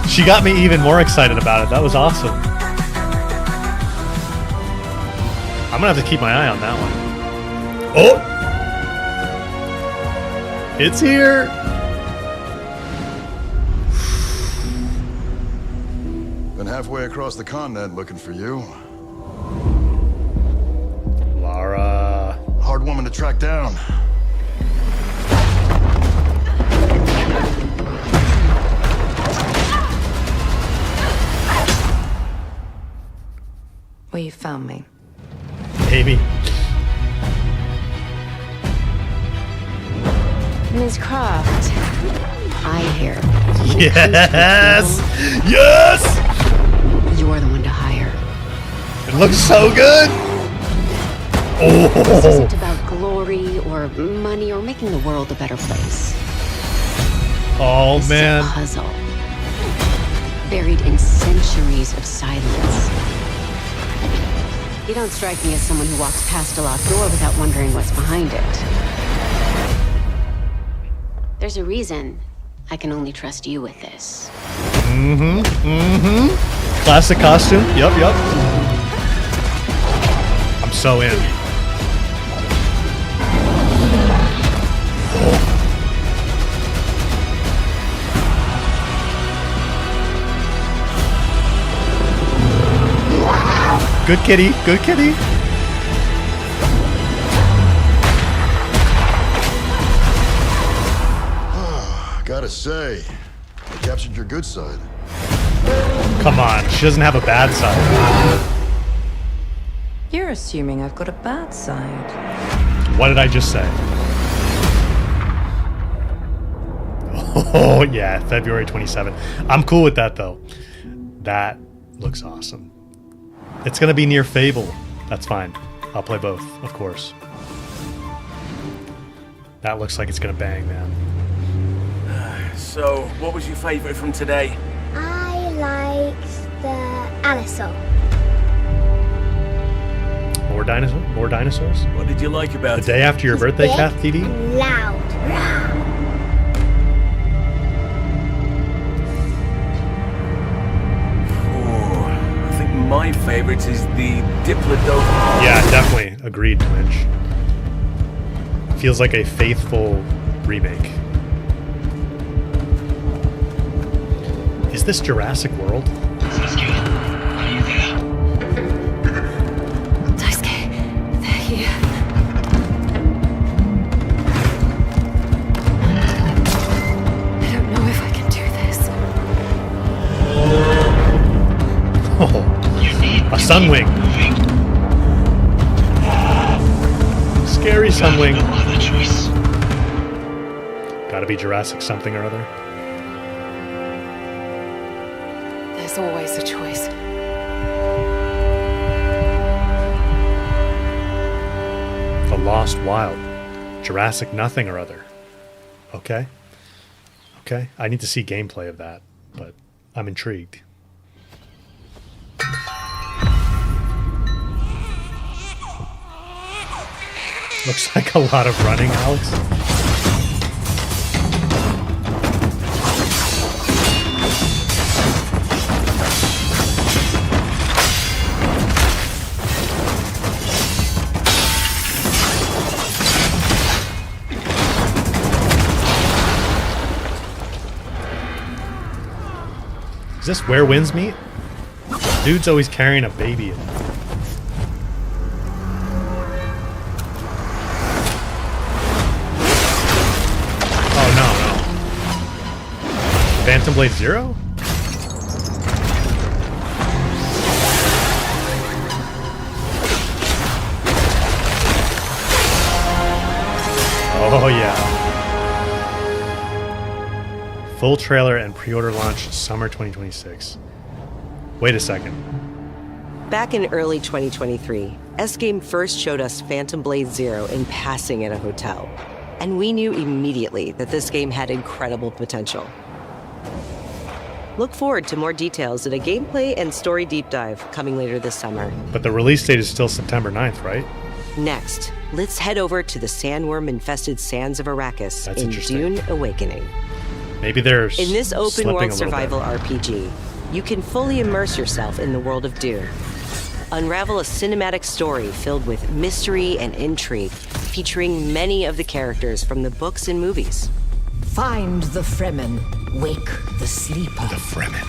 She got me even more excited about it. That was awesome. I'm gonna have to keep my eye on that one. Oh! It's here! Been halfway across the continent looking for you. Lara. Hard woman to track down. Well, you found me. Amy. Ms. Croft, I hear. Yes! Yes! You're the one to hire. It looks so good! This Oh! isn't about glory or money or making the world a better place. Oh, This man. is a puzzle. Buried in centuries of silence. You don't strike me as someone who walks past a locked door without wondering what's behind it. There's a reason I can only trust you with this. Classic costume. Yep. I'm so in. Good kitty. Good kitty. Gotta say, I captured your good side. Come on, she doesn't have a bad side. You're assuming I've got a bad side. What did I just say? Oh, yeah, February 27th. I'm cool with that, though. That looks awesome. It's going to be near Fable. That's fine. I'll play both, of course. That looks like it's going to bang, man. So, what was your favourite from today? I liked the Alisol. More dinosaurs? What did you like about the day after your birthday, Kath TD? Loud. Oh, I think my favourite is the Diplodocus. Yeah, definitely. Agreed, Twinch. Feels like a faithful remake. Is this Jurassic World? Daisuke, they're here. I don't know if I can do this. Oh, a Sunwing. Scary Sunwing. No other choice. Gotta be Jurassic something or other. There's always a choice. The Lost Wild. Jurassic nothing or other. Okay. Okay. I need to see gameplay of that, but I'm intrigued. Looks like a lot of running, Alex. Is this Where Winds Meet? Dude's always carrying a baby. Oh no, no. Phantom Blade Zero? Oh yeah. Full trailer and pre-order launch summer 2026. Wait a second. Back in early 2023, S-Game first showed us Phantom Blade Zero in passing at a hotel. And we knew immediately that this game had incredible potential. Look forward to more details at a gameplay and story deep dive coming later this summer. But the release date is still September 9th, right? Next, let's head over to the sandworm-infested sands of Arrakis in Dune Awakening. Maybe there's in this open-world survival RPG, you can fully immerse yourself in the world of Dune. Unravel a cinematic story filled with mystery and intrigue, featuring many of the characters from the books and movies. Find the Fremen, wake the sleeper. The Fremen.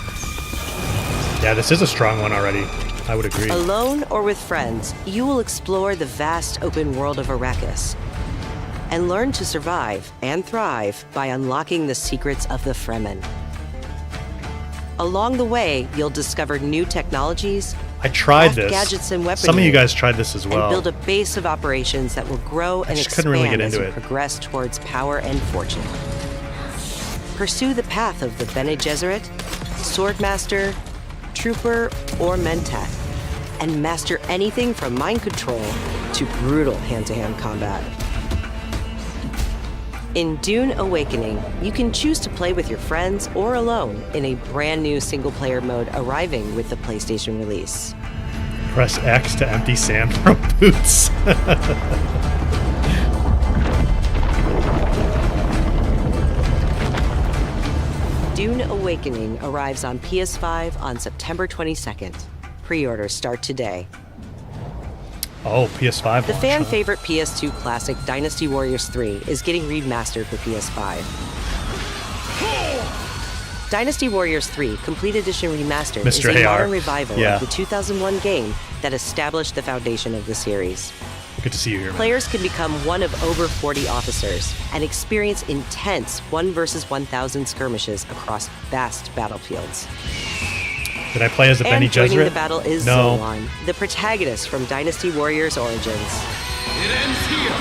Yeah, this is a strong one already. I would agree. Alone or with friends, you will explore the vast open world of Arrakis and learn to survive and thrive by unlocking the secrets of the Fremen. Along the way, you'll discover new technologies, I tried this. Gadgets and weaponry. Some of you guys tried this as well. And build a base of operations that will grow and expand really get into as you progress towards power and fortune. Pursue the path of the Bene Gesserit, Swordmaster, Trooper, or Mentat, and master anything from mind control to brutal hand-to-hand combat. In Dune Awakening, you can choose to play with your friends or alone in a brand new single-player mode arriving with the PlayStation release. Press X to empty sandworm boots. Dune Awakening arrives on PS5 on September 22nd. Pre-orders start today. Oh, PS5 The launch, fan-favorite PS2 classic Dynasty Warriors 3 is getting remastered for PS5. Dynasty Warriors 3 Complete Edition Remastered is a modern revival of the 2001 game that established the foundation of the series. Good to see you here, man. Players can become one of over 40 officers and experience intense 1 versus 1,000 skirmishes across vast battlefields. Did I play as a Bene Gesserit? And joining the battle is no. Zolan, the protagonist from Dynasty Warriors Origins. It ends here.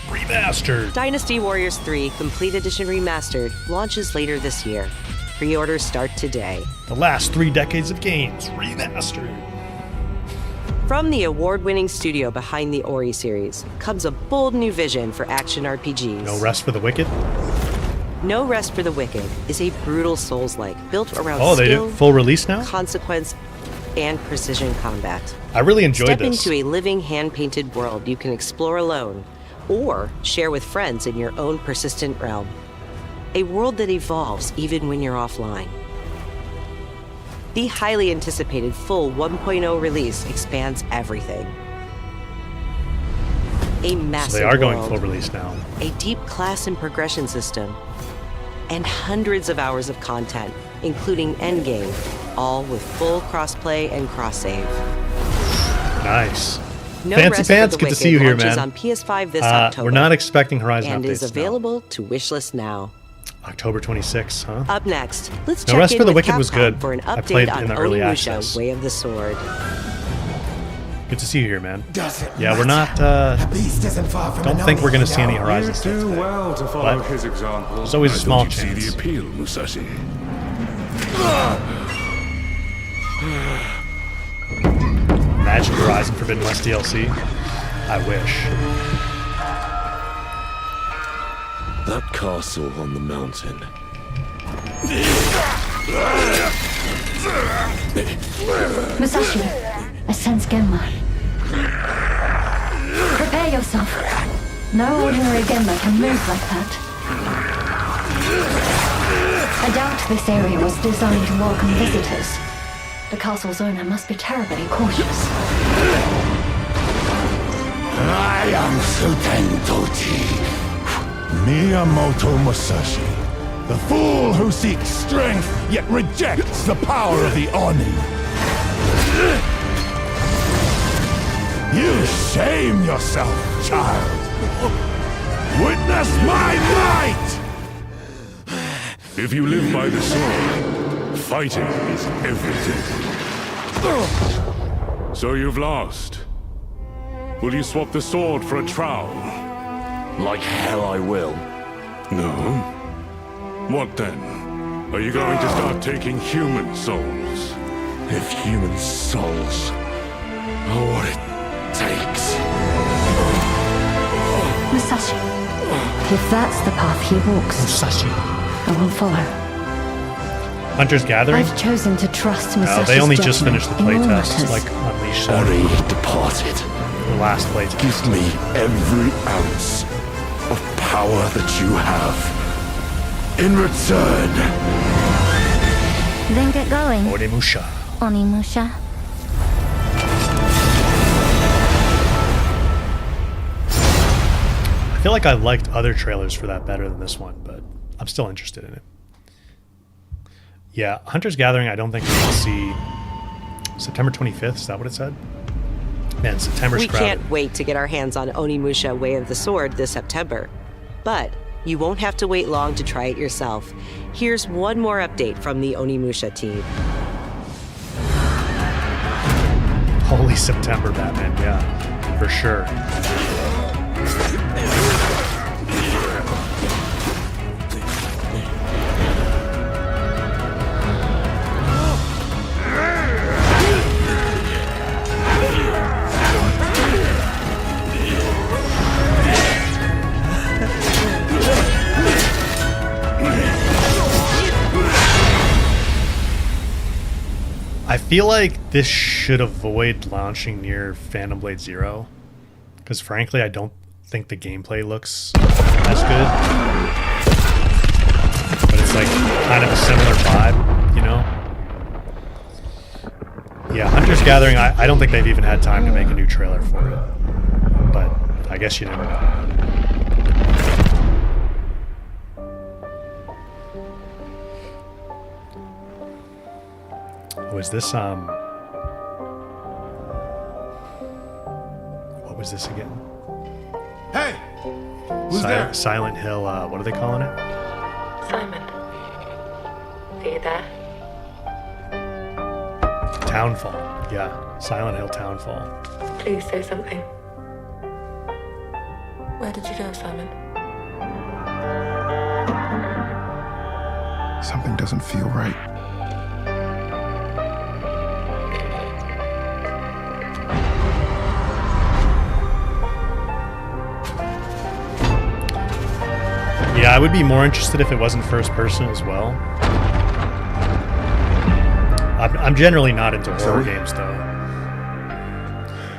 Remastered. Dynasty Warriors 3 Complete Edition Remastered launches later this year. Pre-orders start today. The last 3 decades of games remastered. From the award-winning studio behind the Ori series comes a bold new vision for action RPGs. No Rest for the Wicked? No Rest for the Wicked is a brutal Souls-like built around skill, they do full release now? Consequence, and precision combat. I really enjoyed this. Step into a living hand-painted world you can explore alone or share with friends in your own persistent realm. A world that evolves even when you're offline. The highly anticipated full 1.0 release expands everything. A massive so they are going world, full release now. A deep class and progression system, and hundreds of hours of content, including endgame, all with full crossplay and cross-save. Nice. No Fancy Rest Pants, for the good to Wicked see you here, launches man. on PS5 this October. We're not expecting Horizon and updates is available to wishlist now. October 26th, huh? Up next, let's No check Rest in for the with Wicked Capcom was good. for an I played update in on the early access. Onimusha: Way of the Sword. Good to see you here, man. Doesn't yeah, we're not. Don't think we're going to see any Horizon stuff today. Well to follow his example. There's always a small chance. See the appeal, Musashi. Imagine Horizon Forbidden West DLC. I wish. That castle on the mountain. Musashi, I sense Genma. Prepare yourself. No ordinary Genma can move like that. I doubt this area was designed to welcome visitors. The castle's owner must be terribly cautious. I am Suten Tochi, Miyamoto Musashi, the fool who seeks strength yet rejects the power of the Oni. You shame yourself, child. Witness my might! If you live by the sword, fighting is everything. So you've lost. Will you swap the sword for a trowel? Like hell I will. No? What then? Are you going to start taking human souls? If human souls are what it takes. Musashi, if that's the path he walks, Musashi, I will follow. Hunter's Gathering? I've chosen to trust Musashi's No, they only judgment just finished the in all playtest, matters. like Unleashed. Ori departed. The last playtest. Give me every ounce of power that you have. In return. Then get going. Onimusha. Onimusha. I feel like I liked other trailers for that better than this one, but I'm still interested in it. Yeah, Hunter's Gathering, I don't think we'll see September 25th. Is that what it said? Man, September's We crowded. can't wait to get our hands on Onimusha: Way of the Sword this September. But you won't have to wait long to try it yourself. Here's one more update from the Onimusha team. Holy September, Batman, yeah, for sure. I feel like this should avoid launching near Phantom Blade Zero, because frankly, I don't think the gameplay looks as good. But it's like kind of a similar vibe, you know? Yeah, Hunter's Gathering, I don't think they've even had time to make a new trailer for it. But I guess you didn't. Was this what was this again? Hey! Who's there? Silent Hill, what are they calling it? Simon. Are you there? Townfall. Yeah. Silent Hill Townfall. Please say something. Where did you go, Simon? Something doesn't feel right. Yeah, I would be more interested if it wasn't first person as well. I'm generally not into horror games, though.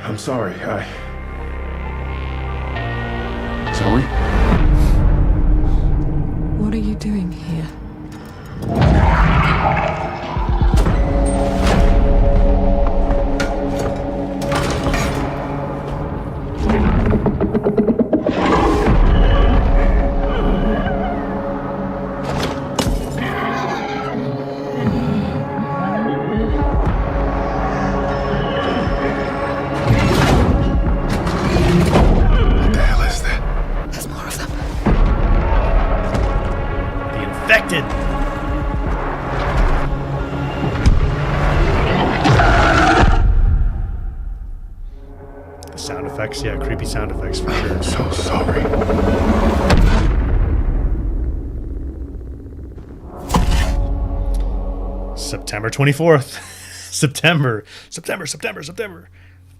I'm sorry. Sorry? What are you doing here? Yeah, creepy sound effects for sure. I'm so sorry. September 24th. September.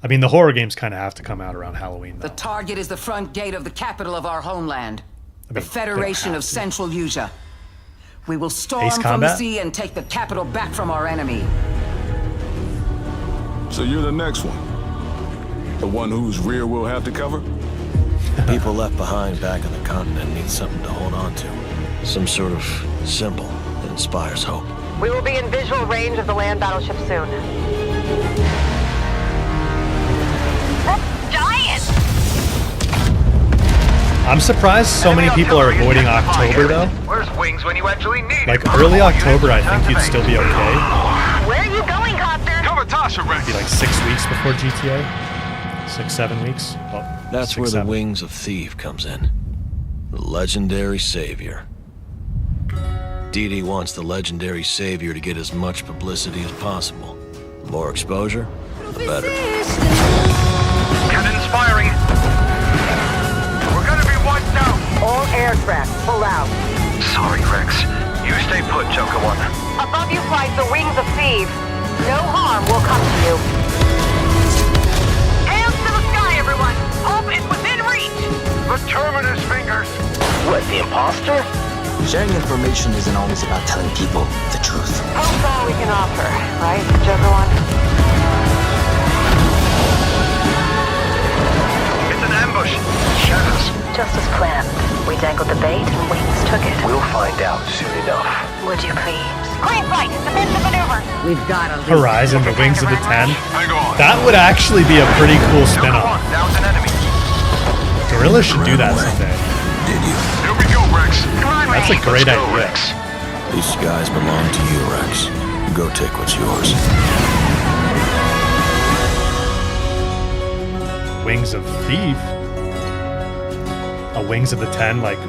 I mean, the horror games kind of have to come out around Halloween, though. The target is the front gate of the capital of our homeland, the Federation of Central Asia. We will storm from the sea and take the capital back from our enemy. So you're the next one? The one whose rear we'll have to cover? People left behind back on the continent need something to hold on to. Some sort of symbol that inspires hope. We will be in visual range of the land battleship soon. That's giant! I'm surprised so many people are avoiding October, though. Where's Wings when you actually need Like, early October, I think you'd still be okay. Where are you going, Copter? Cover Tasha, Rex! It'd be like 6 weeks before GTA. 6-7 weeks. Well, that's 6, where 7. the Wings of Thief comes in. The legendary savior. Dee Dee wants the legendary savior to get as much publicity as possible. The more exposure, the better. Cannons firing! We're gonna be wiped out! All aircraft, pull out. Sorry, Rex. You stay put, Joker One. Above you flies the Wings of Thief. No harm will come to you. Everyone, hope is within reach! The Terminus fingers! What, the imposter? Sharing information isn't always about telling people the truth. Hope's all we can offer, right, Joker One? It's an ambush! Shadows! Just as planned. We dangled the bait and Wings took it. We'll find out soon enough. Would you please? Green flight! Defensive maneuver! We've got a Horizon, the Wings of the 10. That would actually be a pretty cool spin-off. Gorilla should do that someday. Did you? Here we go, Rex. That's a great idea. Rex. These skies belong to you, Rex. Go take what's yours. Wings of Thief? A Wings of the 10, like,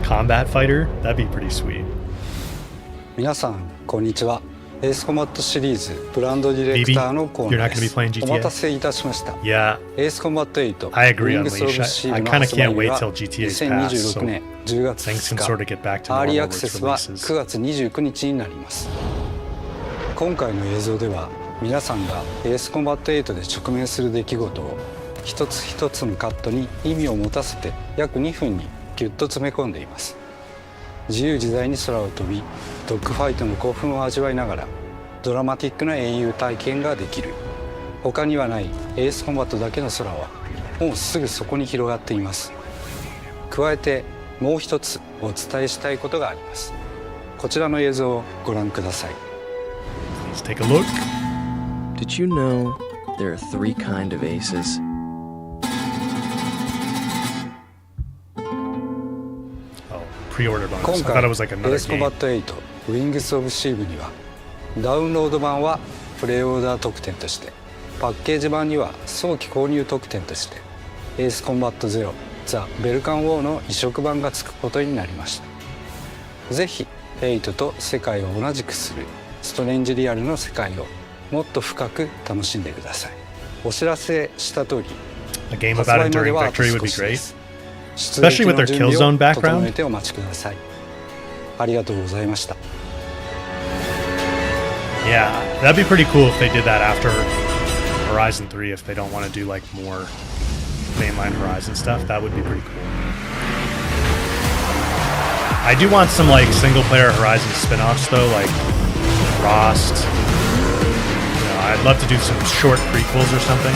combat fighter? That'd be pretty sweet. 皆さんこんにちは。エースコマットシリーズブランドディレクターのコーナーです。お待たせいたしました。Yeah. エースコマット8 I agree on Wings of Leash. Steel I の kind of 発売 can't 日 wait は till GTA's pass, 2026 so 年10月 things can 2 sort of 日。 get back to アーリー normal アクセ with スは releases. 9月29日になります。今回の映像では皆さんがエースコマット8で直面する出来事を一つ一つのカットに意味を持たせて約2分にギュッと詰め込んでいます。自由自在に空を飛びドッグファイトの興奮を味わいながらドラマティックな英雄体験ができる。他にはないエースコンバットだけの空はもうすぐそこに広がっています。加えてもう一つお伝えしたいことがあります。こちらの映像をご覧ください。 Let's take a look. Did you know there are 3 kinds of aces? pre-order bonus. 今 I 回 thought it was like エ another ースコバッ game. ト8 Wings of Shiv にはダウンロード版はプレイオーダー特典として、パッケージ版には早期購入特典としてエースコンバット0ザ・ベルカンウォーの移植版がつくことになりました。ぜひ8と世界を同じくするストレンジリアルの世界をもっと深く楽しんでください。お知らせした通り A game about enduring victory would be great. 出撃 Especially with の their 準備 Killzone を background. 整えてお待ちください。ありがとうございました。 Yeah, that'd be pretty cool if they did that after Horizon 3, if they don't want to do like more mainline Horizon stuff. That would be pretty cool. I do want some like single player Horizon spin-offs though, like Frost. You know, I'd love to do some short prequels or something.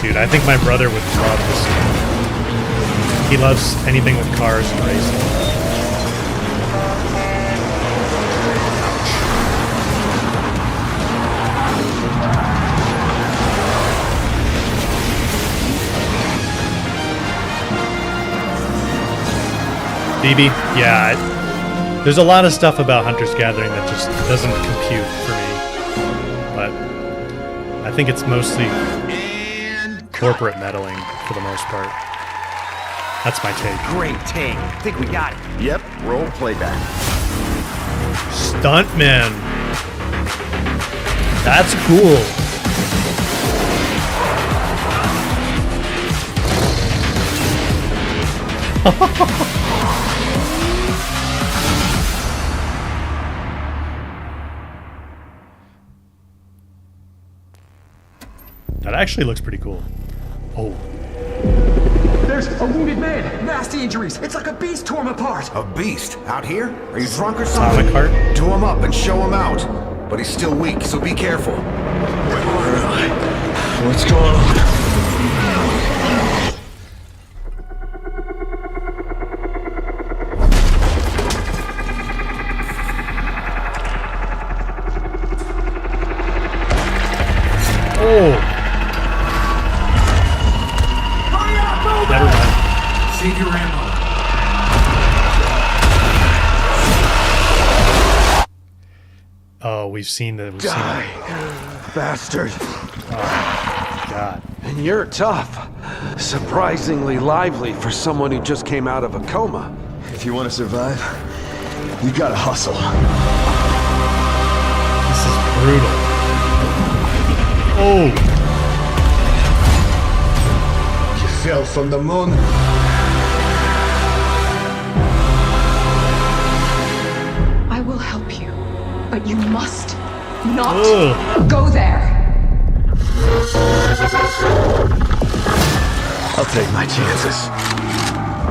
Dude, I think my brother would love this game. He loves anything with cars and racing. BB, yeah, there's a lot of stuff about Hunter's Gathering that just doesn't compute for me, but I think it's mostly corporate meddling for the most part. That's my take. Great take. I think we got it. Yep, roll playback. Stuntman. That's cool. That actually looks pretty cool. Oh. There's a wounded man. Nasty injuries. It's like a beast tore him apart. A beast? Out here? Are you drunk or something? Atomic Heart? Do him up and show him out. But he's still weak, so be careful. What's going on? Oh. Never mind. Save your ammo. Oh, we've seen the. Die, bastard. Oh, God. And you're tough. Surprisingly lively for someone who just came out of a coma. If you want to survive, you gotta hustle. This is brutal. Oh. You fell from the moon. I will help you, but you must not go there. I'll take my chances.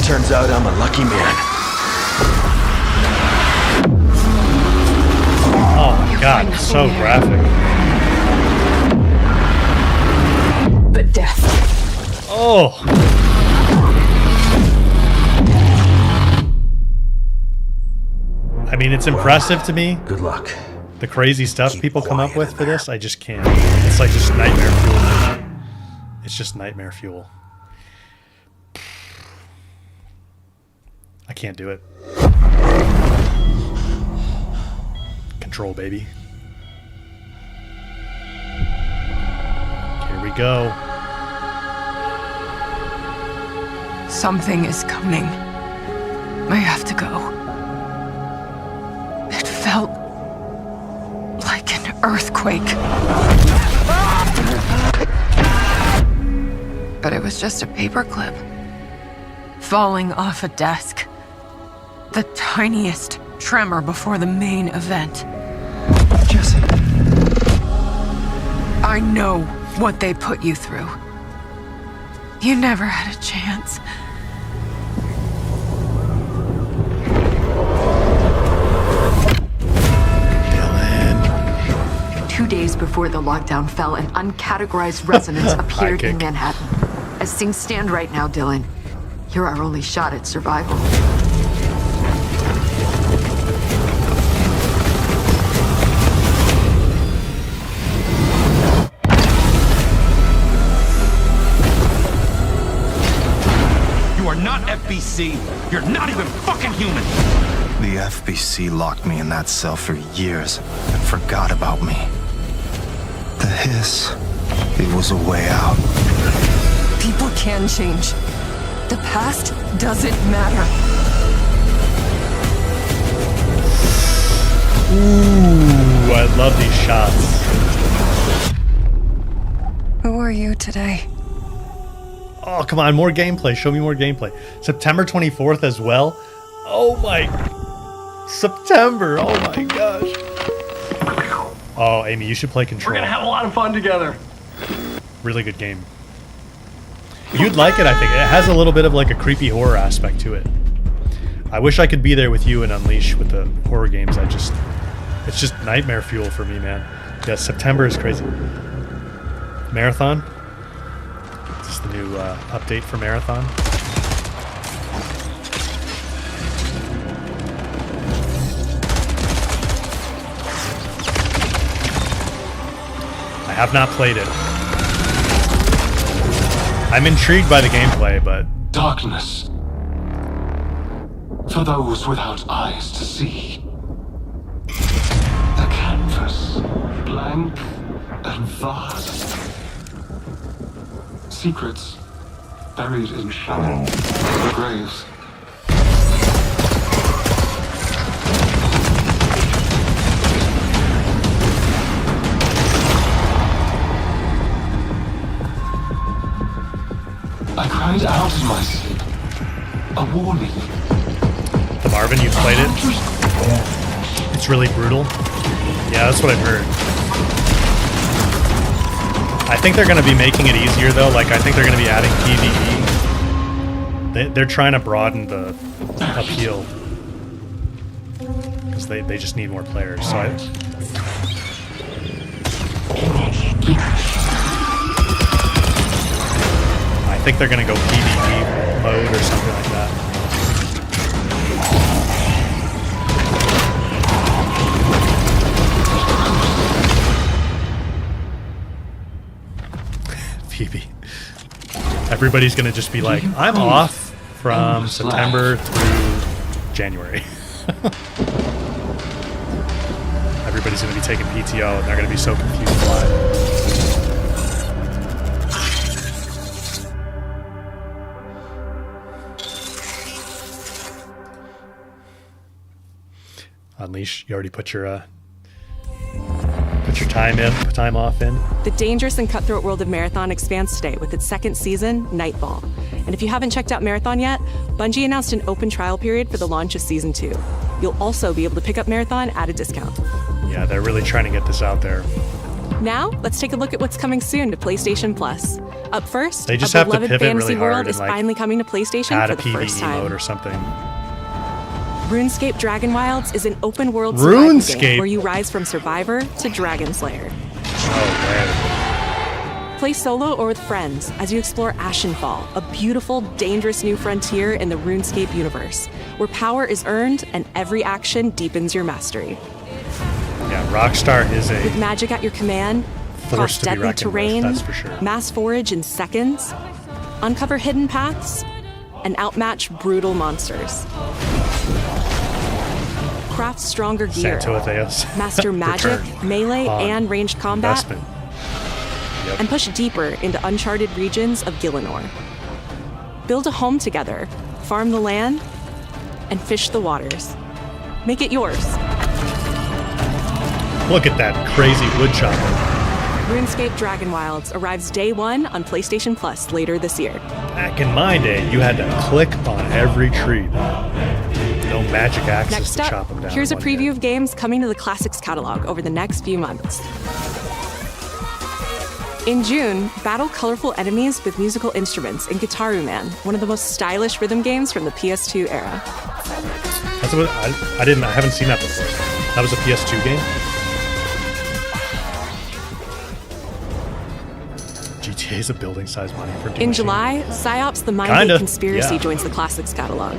Turns out I'm a lucky man. Oh my God, so graphic. But death. Oh. I mean, it's impressive to me. Good luck. The crazy stuff people come up with for this, I just can't. It's like just nightmare fuel. It's just nightmare fuel. I can't do it. Control, baby. Here we go. Something is coming. I have to go. It felt like an earthquake. But it was just a paperclip falling off a desk. The tiniest tremor before the main event. Jesse. I know what they put you through. You never had a chance. before the lockdown fell, an uncategorized resonance appeared in Manhattan. As things stand right now, Dylan, you're our only shot at survival. You are not FBC. You're not even fucking human. The FBC locked me in that cell for years and forgot about me. The hiss, it was a way out. People can change. The past doesn't matter. Ooh, I love these shots. Who are you today? Oh, come on, more gameplay. Show me more gameplay. September 24th as well. Oh my... September. Oh my gosh. Oh, Amy, you should play Control. We're gonna have a lot of fun together. Really good game. You'd like it, I think. It has a little bit of like a creepy horror aspect to it. I wish I could be there with you and Unleash with the horror games. It's just nightmare fuel for me, man. Yeah, September is crazy. Marathon. This is the new update for Marathon. I have not played it. I'm intrigued by the gameplay, but... Darkness. For those without eyes to see. A canvas, blank and vast. Secrets buried in shadow. The graves. I cried out in my sleep. A warning. The Marvin, you've played it? It's really brutal. Yeah, that's what I've heard. I think they're going to be making it easier, though. Like, I think they're going to be adding PvE. They're trying to broaden the appeal. Because they just need more players. So I think they're going to go PvE mode or something like that. Phoebe. Everybody's going to just be like, I'm off from September through January. Everybody's going to be taking PTO and they're going to be so confused why. Unleash, you already put your time off in. The dangerous and cutthroat world of Marathon expands today with its second season, Nightfall. And if you haven't checked out Marathon yet, Bungie announced an open trial period for the launch of Season 2. You'll also be able to pick up Marathon at a discount. Yeah, they're really trying to get this out there. Now, let's take a look at what's coming soon to PlayStation Plus. Up first, they just a have to beloved pivot fantasy really hard world is and, like, finally coming to PlayStation add for a the PvE first time. mode or something. RuneScape Dragon Wilds is an open-world survival RuneScape? game where you rise from survivor to dragon slayer. Play solo or with friends as you explore Ashenfall, a beautiful, dangerous new frontier in the RuneScape universe, where power is earned and every action deepens your mastery. Yeah, Rockstar is With magic at your command, cross to be deadly reckoned with, terrain, that's for sure. mass forage in seconds, uncover hidden paths, and outmatch brutal monsters. Craft stronger gear, master magic, melee, and ranged combat, and push deeper into uncharted regions of Gielinor. Build a home together, farm the land, and fish the waters. Make it yours. Look at that crazy woodchopper. RuneScape Dragon Wilds arrives day one on PlayStation Plus later this year. Back in my day, you had to click on every tree. No magic axes Next to up, chop them down. here's a preview of games coming to the Classics catalog over the next few months. In June, battle colorful enemies with musical instruments in Guitaru Man, one of the most stylish rhythm games from the PS2 era. That's what I haven't seen that before. That was a PS2 game? days of building size money for In July, PsyOps the Mind Gate Conspiracy yeah. joins the Classics catalog.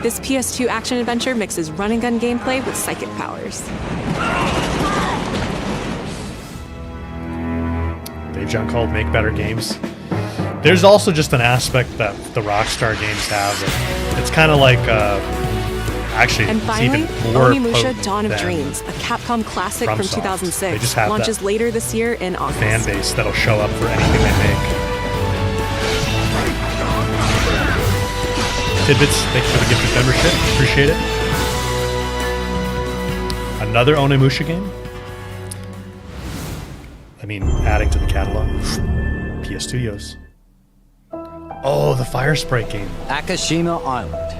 This PS2 action adventure mixes run-and-gun gameplay with psychic powers. Dave John called Make Better Games. There's also just an aspect that the Rockstar games have. It's kind of like, actually, and finally, it's even more Onimusha Dawn of than Dreams, a Capcom classic from FromSoft. 2006, They just have launches that later this year in August. fan base that'll show up for anything they make. Tidbits, thanks for the gifted membership. Appreciate it. Another Onimusha game. I mean, adding to the catalog. PS Studios. Oh, the Fire Sprite game. Akashima Island.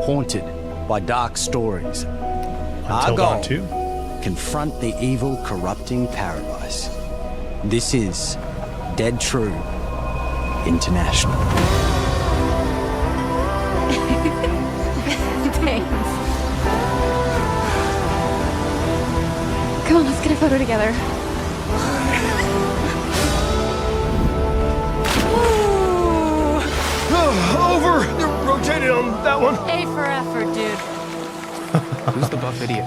Haunted by dark stories. Until Dawn 2. Confront the evil, corrupting paradise. This is Dead True International. Thanks. Come on, let's get a photo together. Over! They're rotated on that one. A for effort, dude. Who's the buff idiot?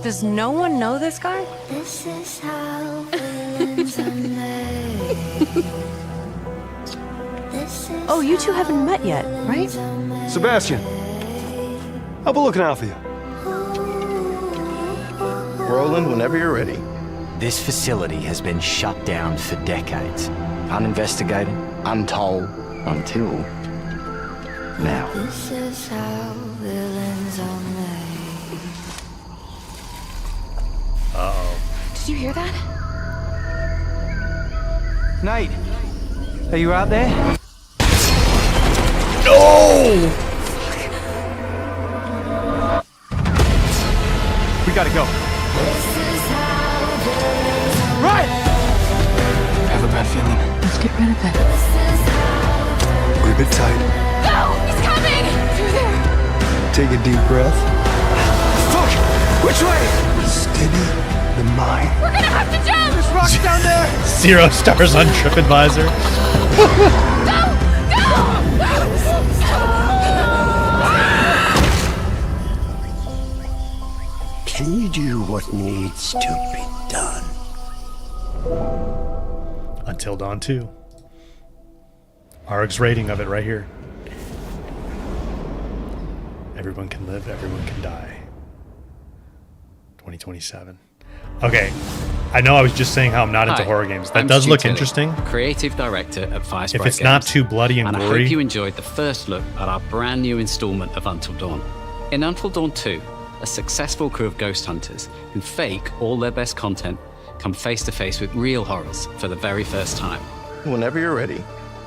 Does no one know this guy? This is how villains are made. Oh, you two haven't met yet, right? Sebastian, I'll be looking out for you. Roland, whenever you're ready. This facility has been shut down for decades. Uninvestigated, untold, until now. This is how villains are made. Uh-oh. Did you hear that? Nate, are you out there? No! We gotta go. Right! I have a bad feeling. Let's get rid of it. Grip it tight. No! He's coming! Through there! Take a deep breath. Fuck! Which way? Steady the mind. We're gonna have to jump! There's rocks down there! 0 stars on TripAdvisor. Can you do what needs to be done? Until Dawn 2. Arg's rating of it right here. Everyone can live, everyone can die. 2027. Okay. I know I was just saying how I'm not into horror games. That does look interesting. Creative director at Firesprite If it's Games. not too bloody and I gory. hope you enjoyed the first look at our brand new installment of Until Dawn. In Until Dawn 2, a successful crew of ghost hunters who fake all their best content come face to face with real horrors for the very first time. Whenever you're ready.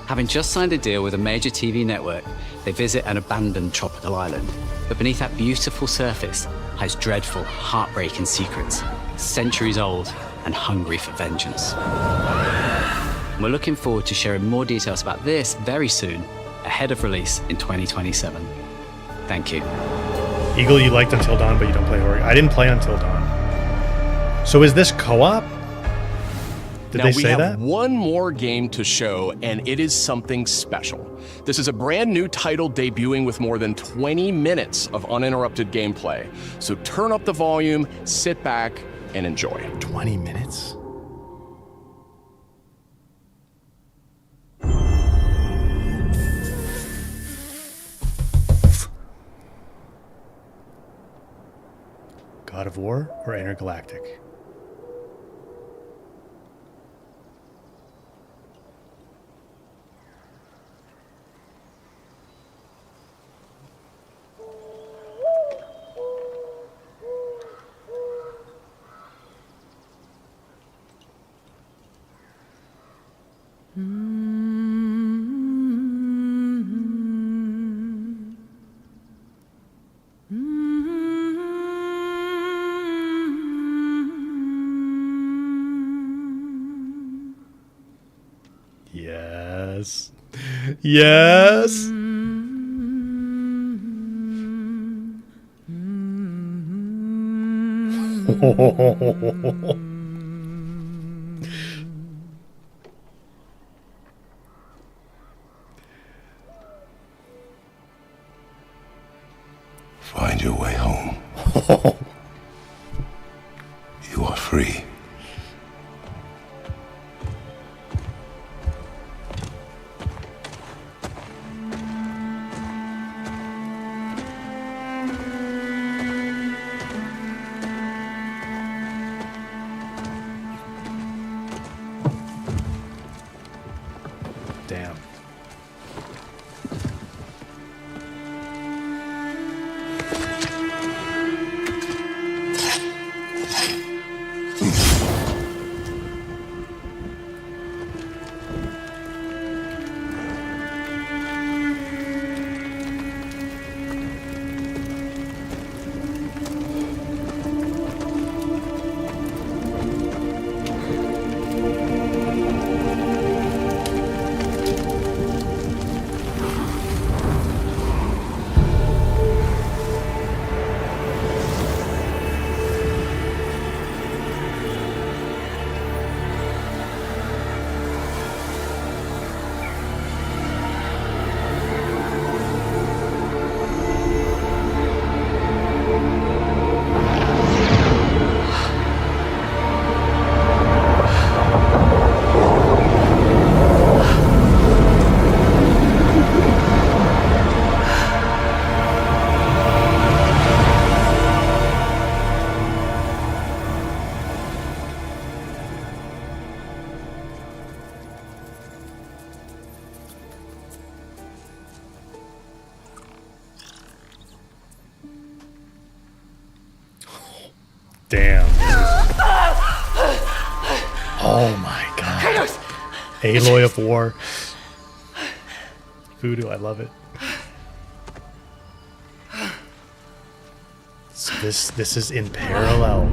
Having just signed a deal with a major TV network, they visit an abandoned tropical island. But beneath that beautiful surface hides dreadful, heartbreaking secrets, centuries old and hungry for vengeance. We're looking forward to sharing more details about this very soon, ahead of release in 2027. Thank you. Eagle, you liked Until Dawn, but you don't play horror. I didn't play Until Dawn. So is this co-op? Did they say that? Now we have one more game to show, and it is something special. This is a brand new title debuting with more than 20 minutes of uninterrupted gameplay. So turn up the volume, sit back, and enjoy. 20 minutes? God of War or Intergalactic? Yes. Yes. You are free. Damn. Damn. Oh my god. Aloy of War. Voodoo, I love it. So this is in parallel.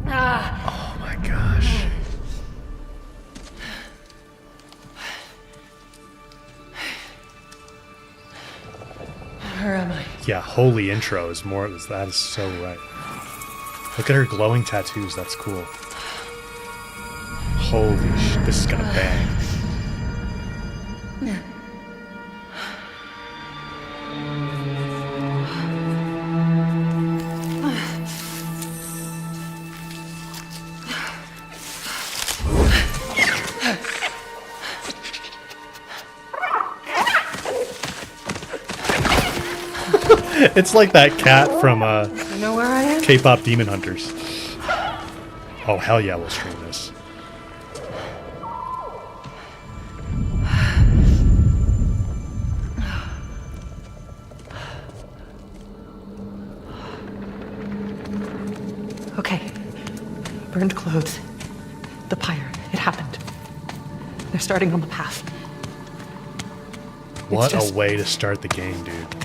Oh my gosh. Where am I? Yeah, holy intro is more. That is so right. Look at her glowing tattoos. That's cool. Holy shit, this is gonna bang. It's like that cat from You know where I am? K-pop Demon Hunters. Oh hell yeah, we'll stream this. Okay. Burned clothes. The pyre. It happened. They're starting on the path. What a way to start the game, dude.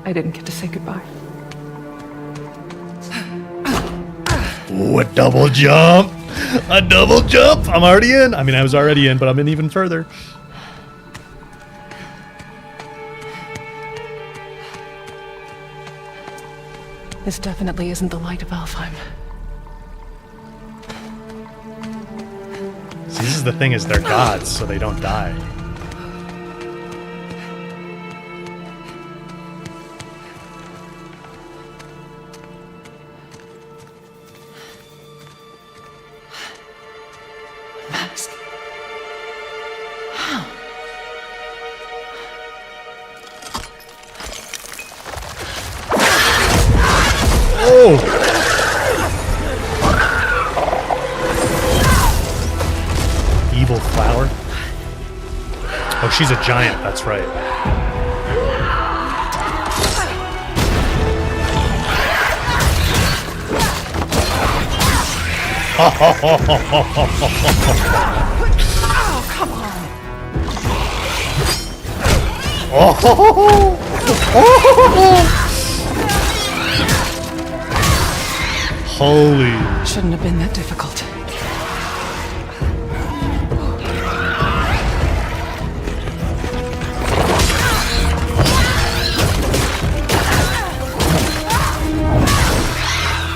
I didn't get to say goodbye. Ooh, a double jump! A double jump! I'm already in! I mean, I was already in, but I'm in even further. This definitely isn't the light of Alfheim. See, this is the thing, is they're gods, so they don't die. Mask. How? Oh! Evil flower? Oh, she's a giant, that's right. Oh, come on. Holy. Shouldn't have been that difficult.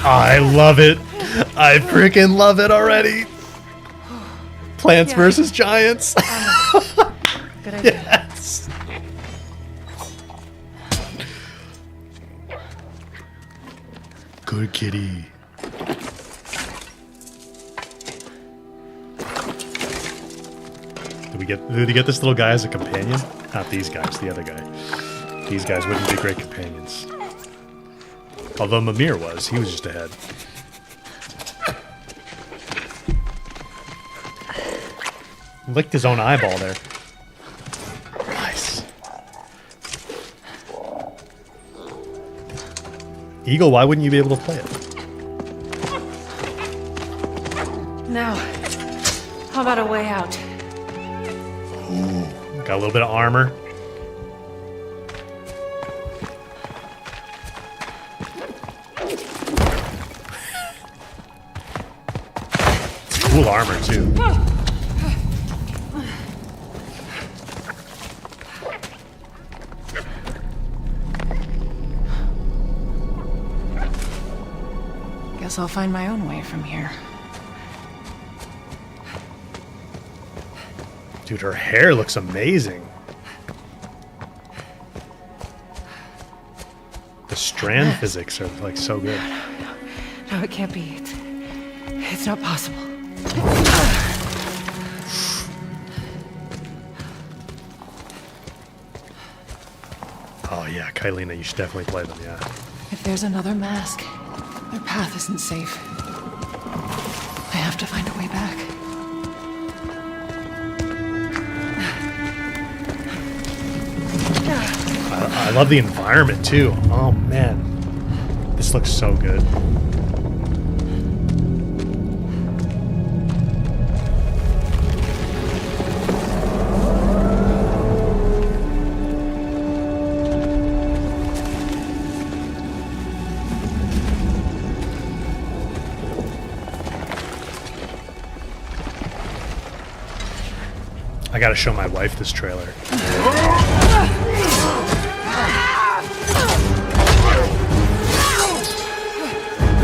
I love it. I freaking love it already. Plants versus Giants. Good idea. Yes. Good kitty. Did we get this little guy as a companion? Not these guys, the other guy. These guys wouldn't be great companions. Although Mimir was. He was just ahead. Licked his own eyeball there. Nice. Eagle, why wouldn't you be able to play it? Now, how about a way out? Ooh, got a little bit of armor. Cool armor, too. Guess I'll find my own way from here. Dude, her hair looks amazing. The strand physics are like so good. No, it can't be. It's not possible. Oh yeah, Kylina, you should definitely play them, yeah. If there's another mask, their path isn't safe. I have to find a way back. I love the environment too. Oh man, this looks so good. I gotta show my wife this trailer.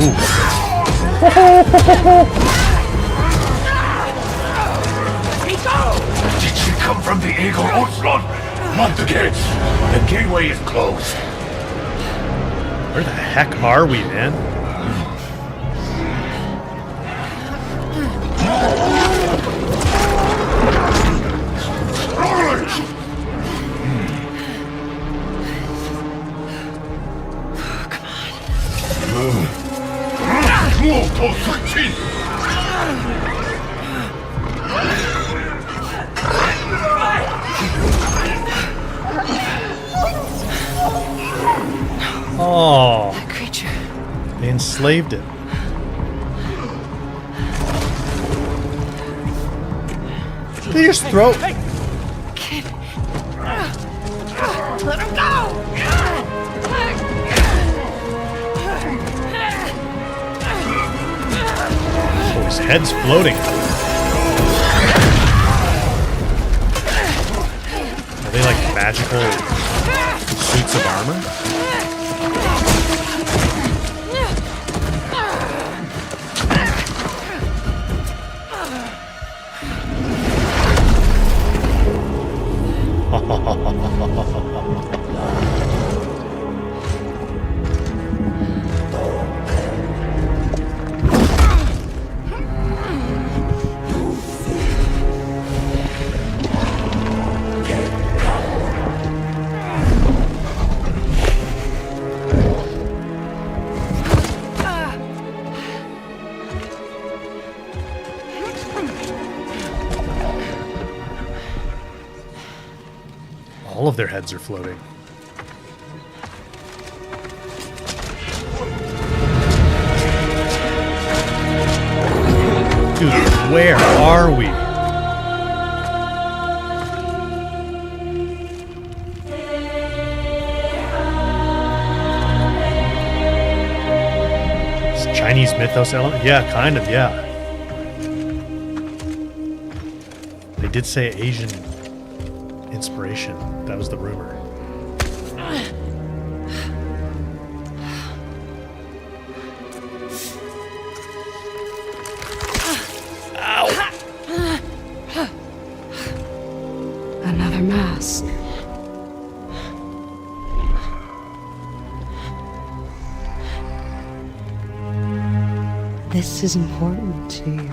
Ooh. Did she come from the Eagle Outslot? Not the gates. The gateway is closed. Where the heck are we, man? Oh, that creature. They enslaved it. They just throw. Kid. Let him go. Oh, his head's floating. Are they like magical suits of armor? All of their heads are floating. Dude, where are we? It's Chinese mythos element? Yeah, kind of, yeah. They did say Asian inspiration. That was the rumor. Ow! Another mask. This is important to you.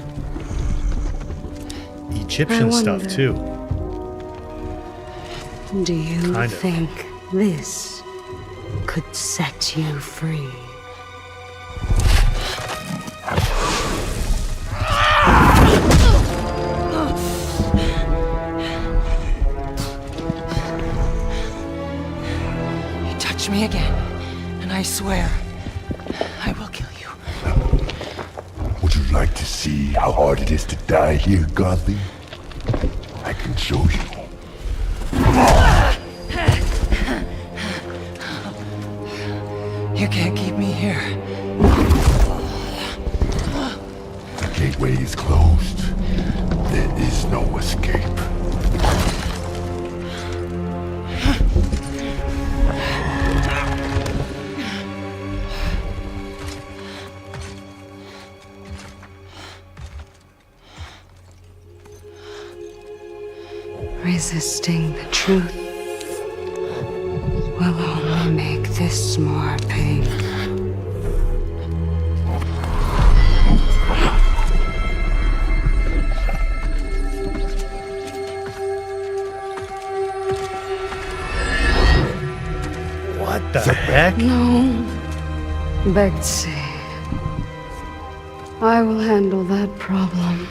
Egyptian stuff too. Do you think this could set you free? You touch me again, and I swear, I will kill you. Would you like to see how hard it is to die here, Godly? I can show you. You can't keep me here. The gateway is closed. There is no escape. Resisting the truth will only make this more painful. What the heck? No, Betsy. I will handle that problem.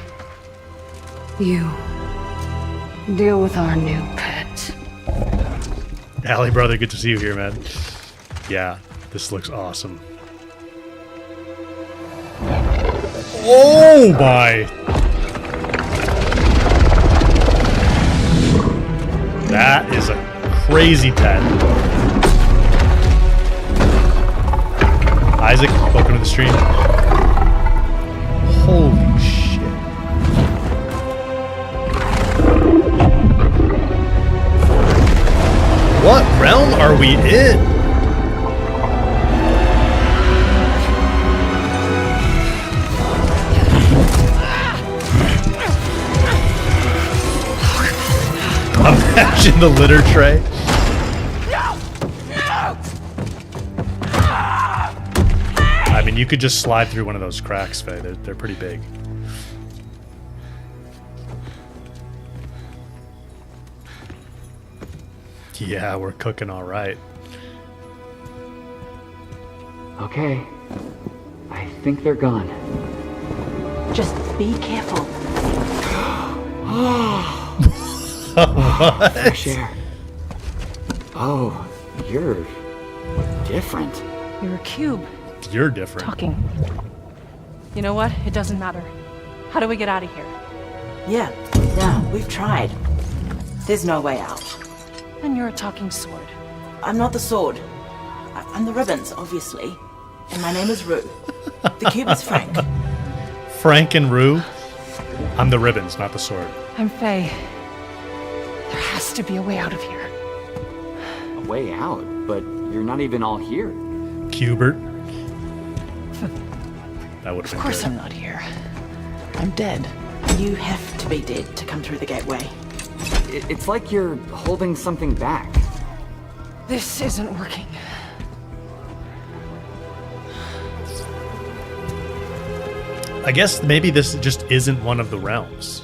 You deal with our new pet. Allie, brother, good to see you here, man. Yeah, this looks awesome. Oh my! That is a crazy pet. Isaac, welcome to the stream. Holy shit. What realm are we in? Imagine the litter tray. I mean, you could just slide through one of those cracks, Faye. They're pretty big. Yeah, we're cooking all right. Okay. I think they're gone. Just be careful. What? Fresh air. Oh, you're different. You're a cube. You're different. Talking. You know what? It doesn't matter. How do we get out of here? Yeah, we've tried. There's no way out. And you're a talking sword. I'm not the sword. I'm the ribbons, obviously. And my name is Rue. The cube is Frank. Frank and Rue. I'm the ribbons, not the sword. I'm Faye. There has to be a way out of here. A way out? But you're not even all here. Cubert. That would have been Of course good. I'm not here. I'm dead. You have to be dead to come through the gateway. It's like you're holding something back. This isn't working. I guess maybe this just isn't one of the realms.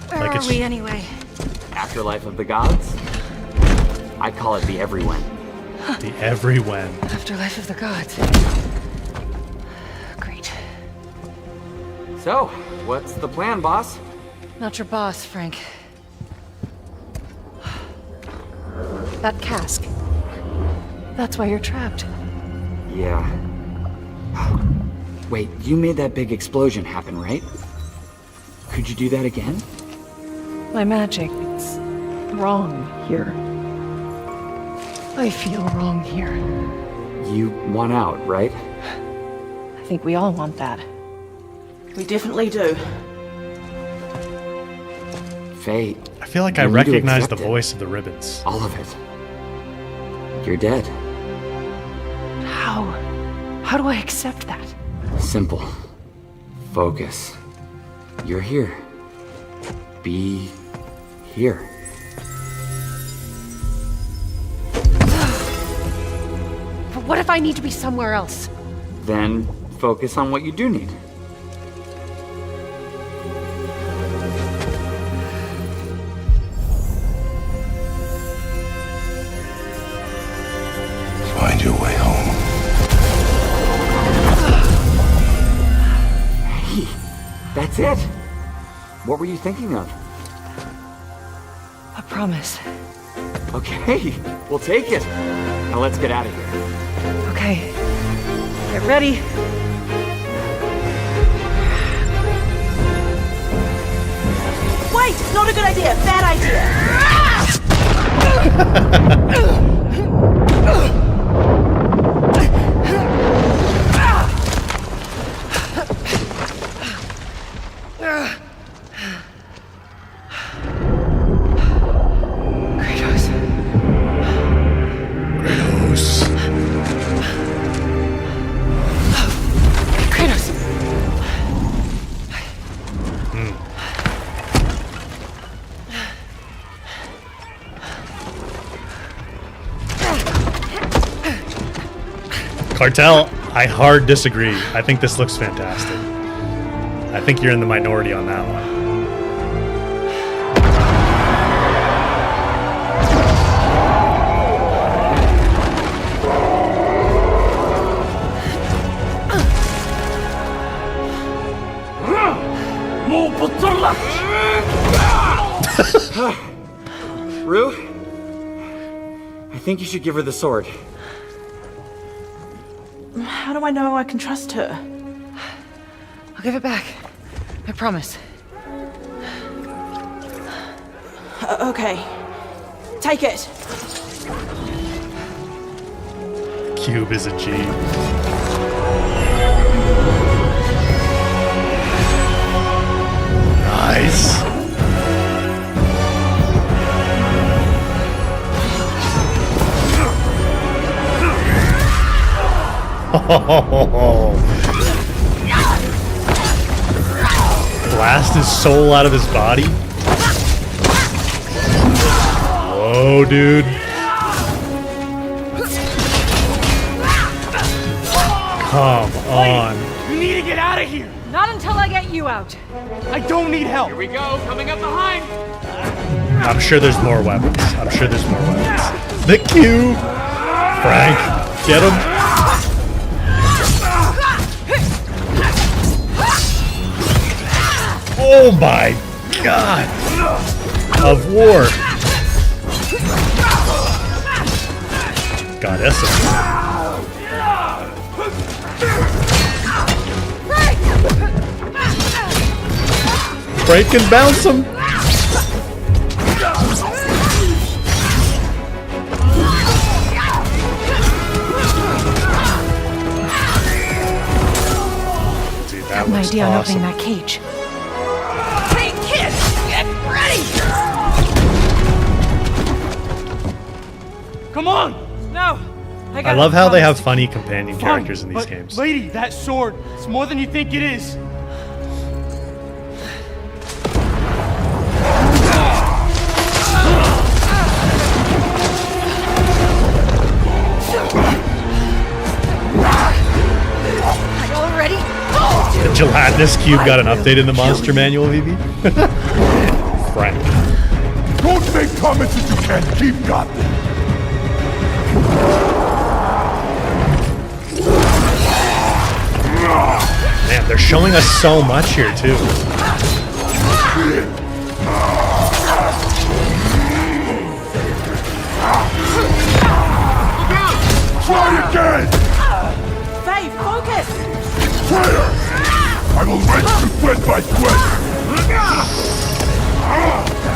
Where Like are it's- we anyway? Afterlife of the gods? I call it the everywhen. The everywhen. Afterlife of the gods. Great. So, what's the plan, boss? Not your boss, Frank. That cask. That's why you're trapped. Yeah. Wait, you made that big explosion happen, right? Could you do that again? My magic, it's wrong here. I feel wrong here. You want out, right? I think we all want that. We definitely do. Faye. I feel like I you need to recognize the accept it. voice of the ribbons. All of it. You're dead. How? How do I accept that? Simple. Focus. You're here. Be here. But what if I need to be somewhere else? Then focus on what you do need. That's it. What were you thinking of? A promise. Okay, we'll take it. Now let's get out of here. Okay. Get ready. Wait! Not a good idea! Bad idea! Cartel, I hard disagree. I think this looks fantastic. I think you're in the minority on that one. Rue? I think you should give her the sword. How do I know I can trust her? I'll give it back. I promise. Okay. Take it. Cube is a G. Nice. Blast his soul out of his body. Whoa, dude. Come on. You need to get out of here! Not until I get you out. I don't need help! Here we go, coming up behind! I'm sure there's more weapons. I'm sure there's more weapons. The cube! Frank, get him. Oh my god! Of war! Goddess. Break and bounce him! Dude, that An looks idea on awesome. opening that cage. Hey, kid! Get ready! Come on! No! I love how they have funny companion characters in these but games. Lady, that sword, it's more than you think it is. The gelatinous cube got an update in the monster manual, VB? Frank. Don't make comments that you can't keep, Gotham. Man, they're showing us so much here, too. Try again! Faye, focus! Traitor! I will wrench you sweat by sweat!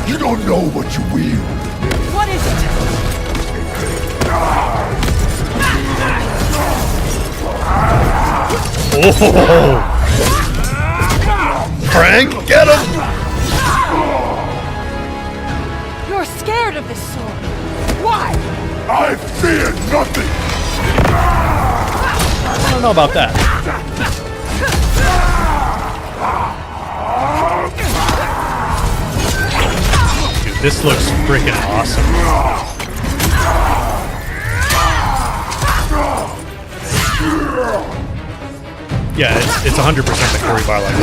You don't know what you wield. What is it? Oh! Frank, get him! You're scared of this sword. Why? I fear nothing! I don't know about that. Dude, this looks freaking awesome. Yeah, it's 100% the Cory Barlog.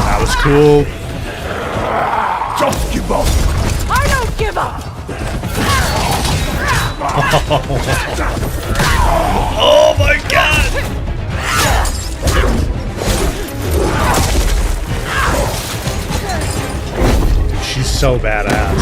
That was cool. Just give up! I don't give up! Oh my god! Dude, she's so badass.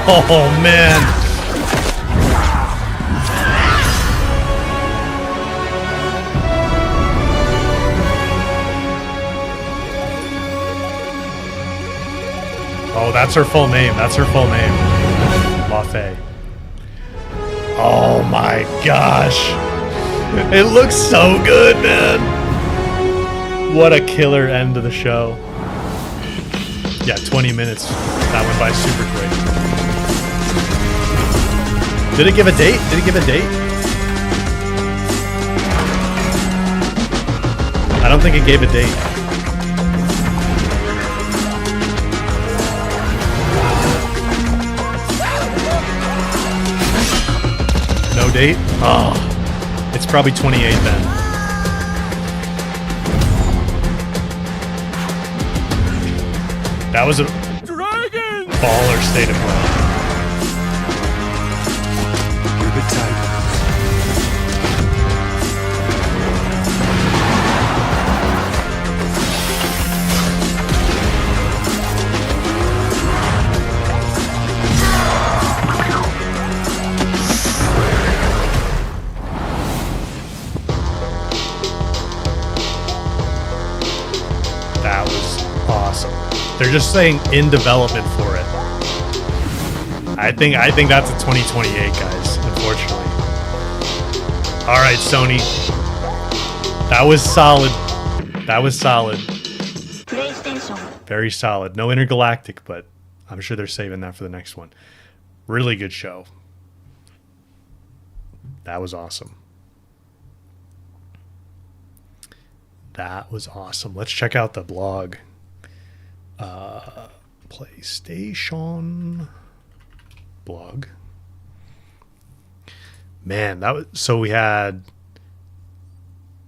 Oh man. Oh, that's her full name. That's her full name. LaFay. Oh my gosh. It looks so good, man. What a killer end to the show. Yeah, 20 minutes. That went by super quick. Did it give a date? Did it give a date? I don't think it gave a date. No date? Oh, it's probably 28 then. That was a baller state of play. Keep it tight. That was awesome. They're just saying in development for it. I think that's a 2028, guys, unfortunately. All right, Sony. That was solid. That was solid. PlayStation. Very solid. No intergalactic, but I'm sure they're saving that for the next one. Really good show. That was awesome. That was awesome. Let's check out the blog. PlayStation blog. Man, that was so we had.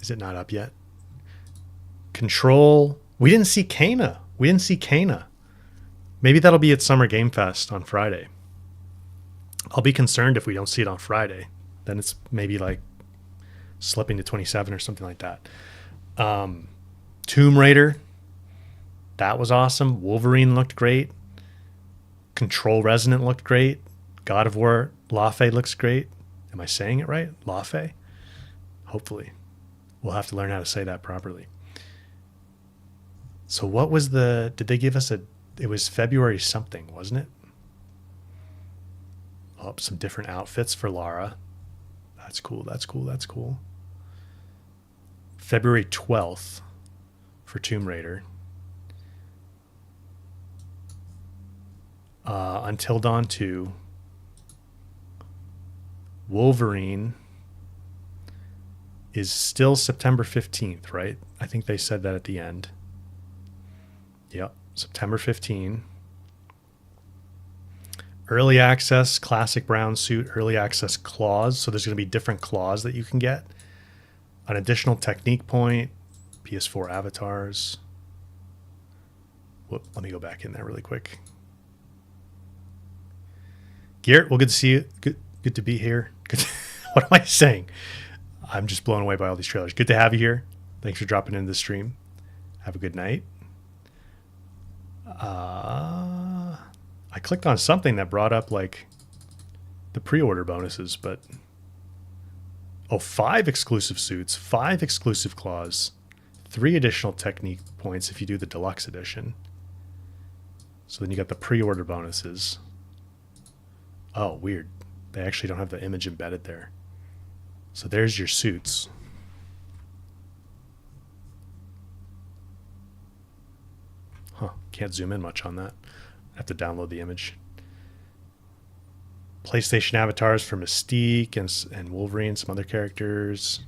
Is it not up yet? Control. We didn't see Kana. Maybe that'll be at Summer Game Fest on Friday. I'll be concerned if we don't see it on Friday. Then it's maybe like slipping to 27 or something like that. Tomb Raider. That was awesome. Wolverine looked great. Control Resonant looked great. God of War LaFay looks great. Am I saying it right? LaFay? Hopefully. We'll have to learn how to say that properly. So what was the... Did they give us a... It was February something, wasn't it? Oh, some different outfits for Lara. That's cool. February 12th for Tomb Raider. Until Dawn 2. Wolverine is still September 15th, right? I think they said that at the end. Yep, September 15. Early access, classic brown suit, early access claws. So there's going to be different claws that you can get. An additional technique point, PS4 avatars. Whoop, let me go back in there really quick. Garrett, well, good to see you. Good to be here. What am I saying? I'm just blown away by all these trailers. Good to have you here. Thanks for dropping into the stream. Have a good night. I clicked on something that brought up like the pre-order bonuses, but 5 exclusive suits, 5 exclusive claws, 3 additional technique points if you do the deluxe edition. So then you got the pre-order bonuses. Oh, weird. They actually don't have the image embedded there. So there's your suits. Huh. Can't zoom in much on that. I have to download the image. PlayStation avatars for Mystique and Wolverine, some other characters.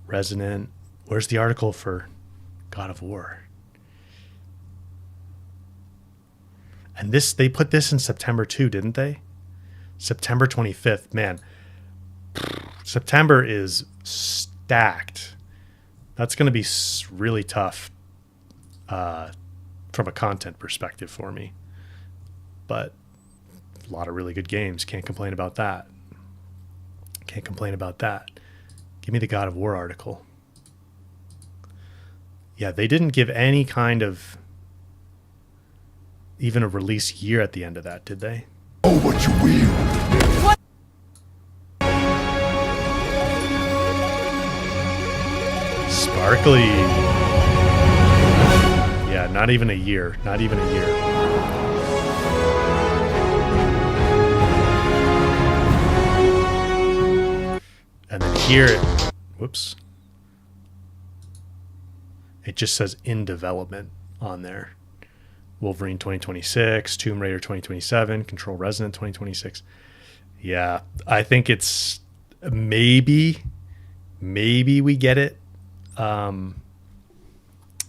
Resonant. Where's the article for God of War? And this, they put this in September too, didn't they? September 25th. Man, September is stacked. That's going to be really tough from a content perspective for me. But a lot of really good games. Can't complain about that. Can't complain about that. Give me the God of War article. Yeah, they didn't give any kind of even a release year at the end of that, did they? Oh, what you will. What? Sparkly. Yeah, not even a year. Not even a year. And then here, whoops. It just says in development on there. Wolverine 2026, Tomb Raider 2027, Control Resonant 2026. Yeah, I think it's maybe we get it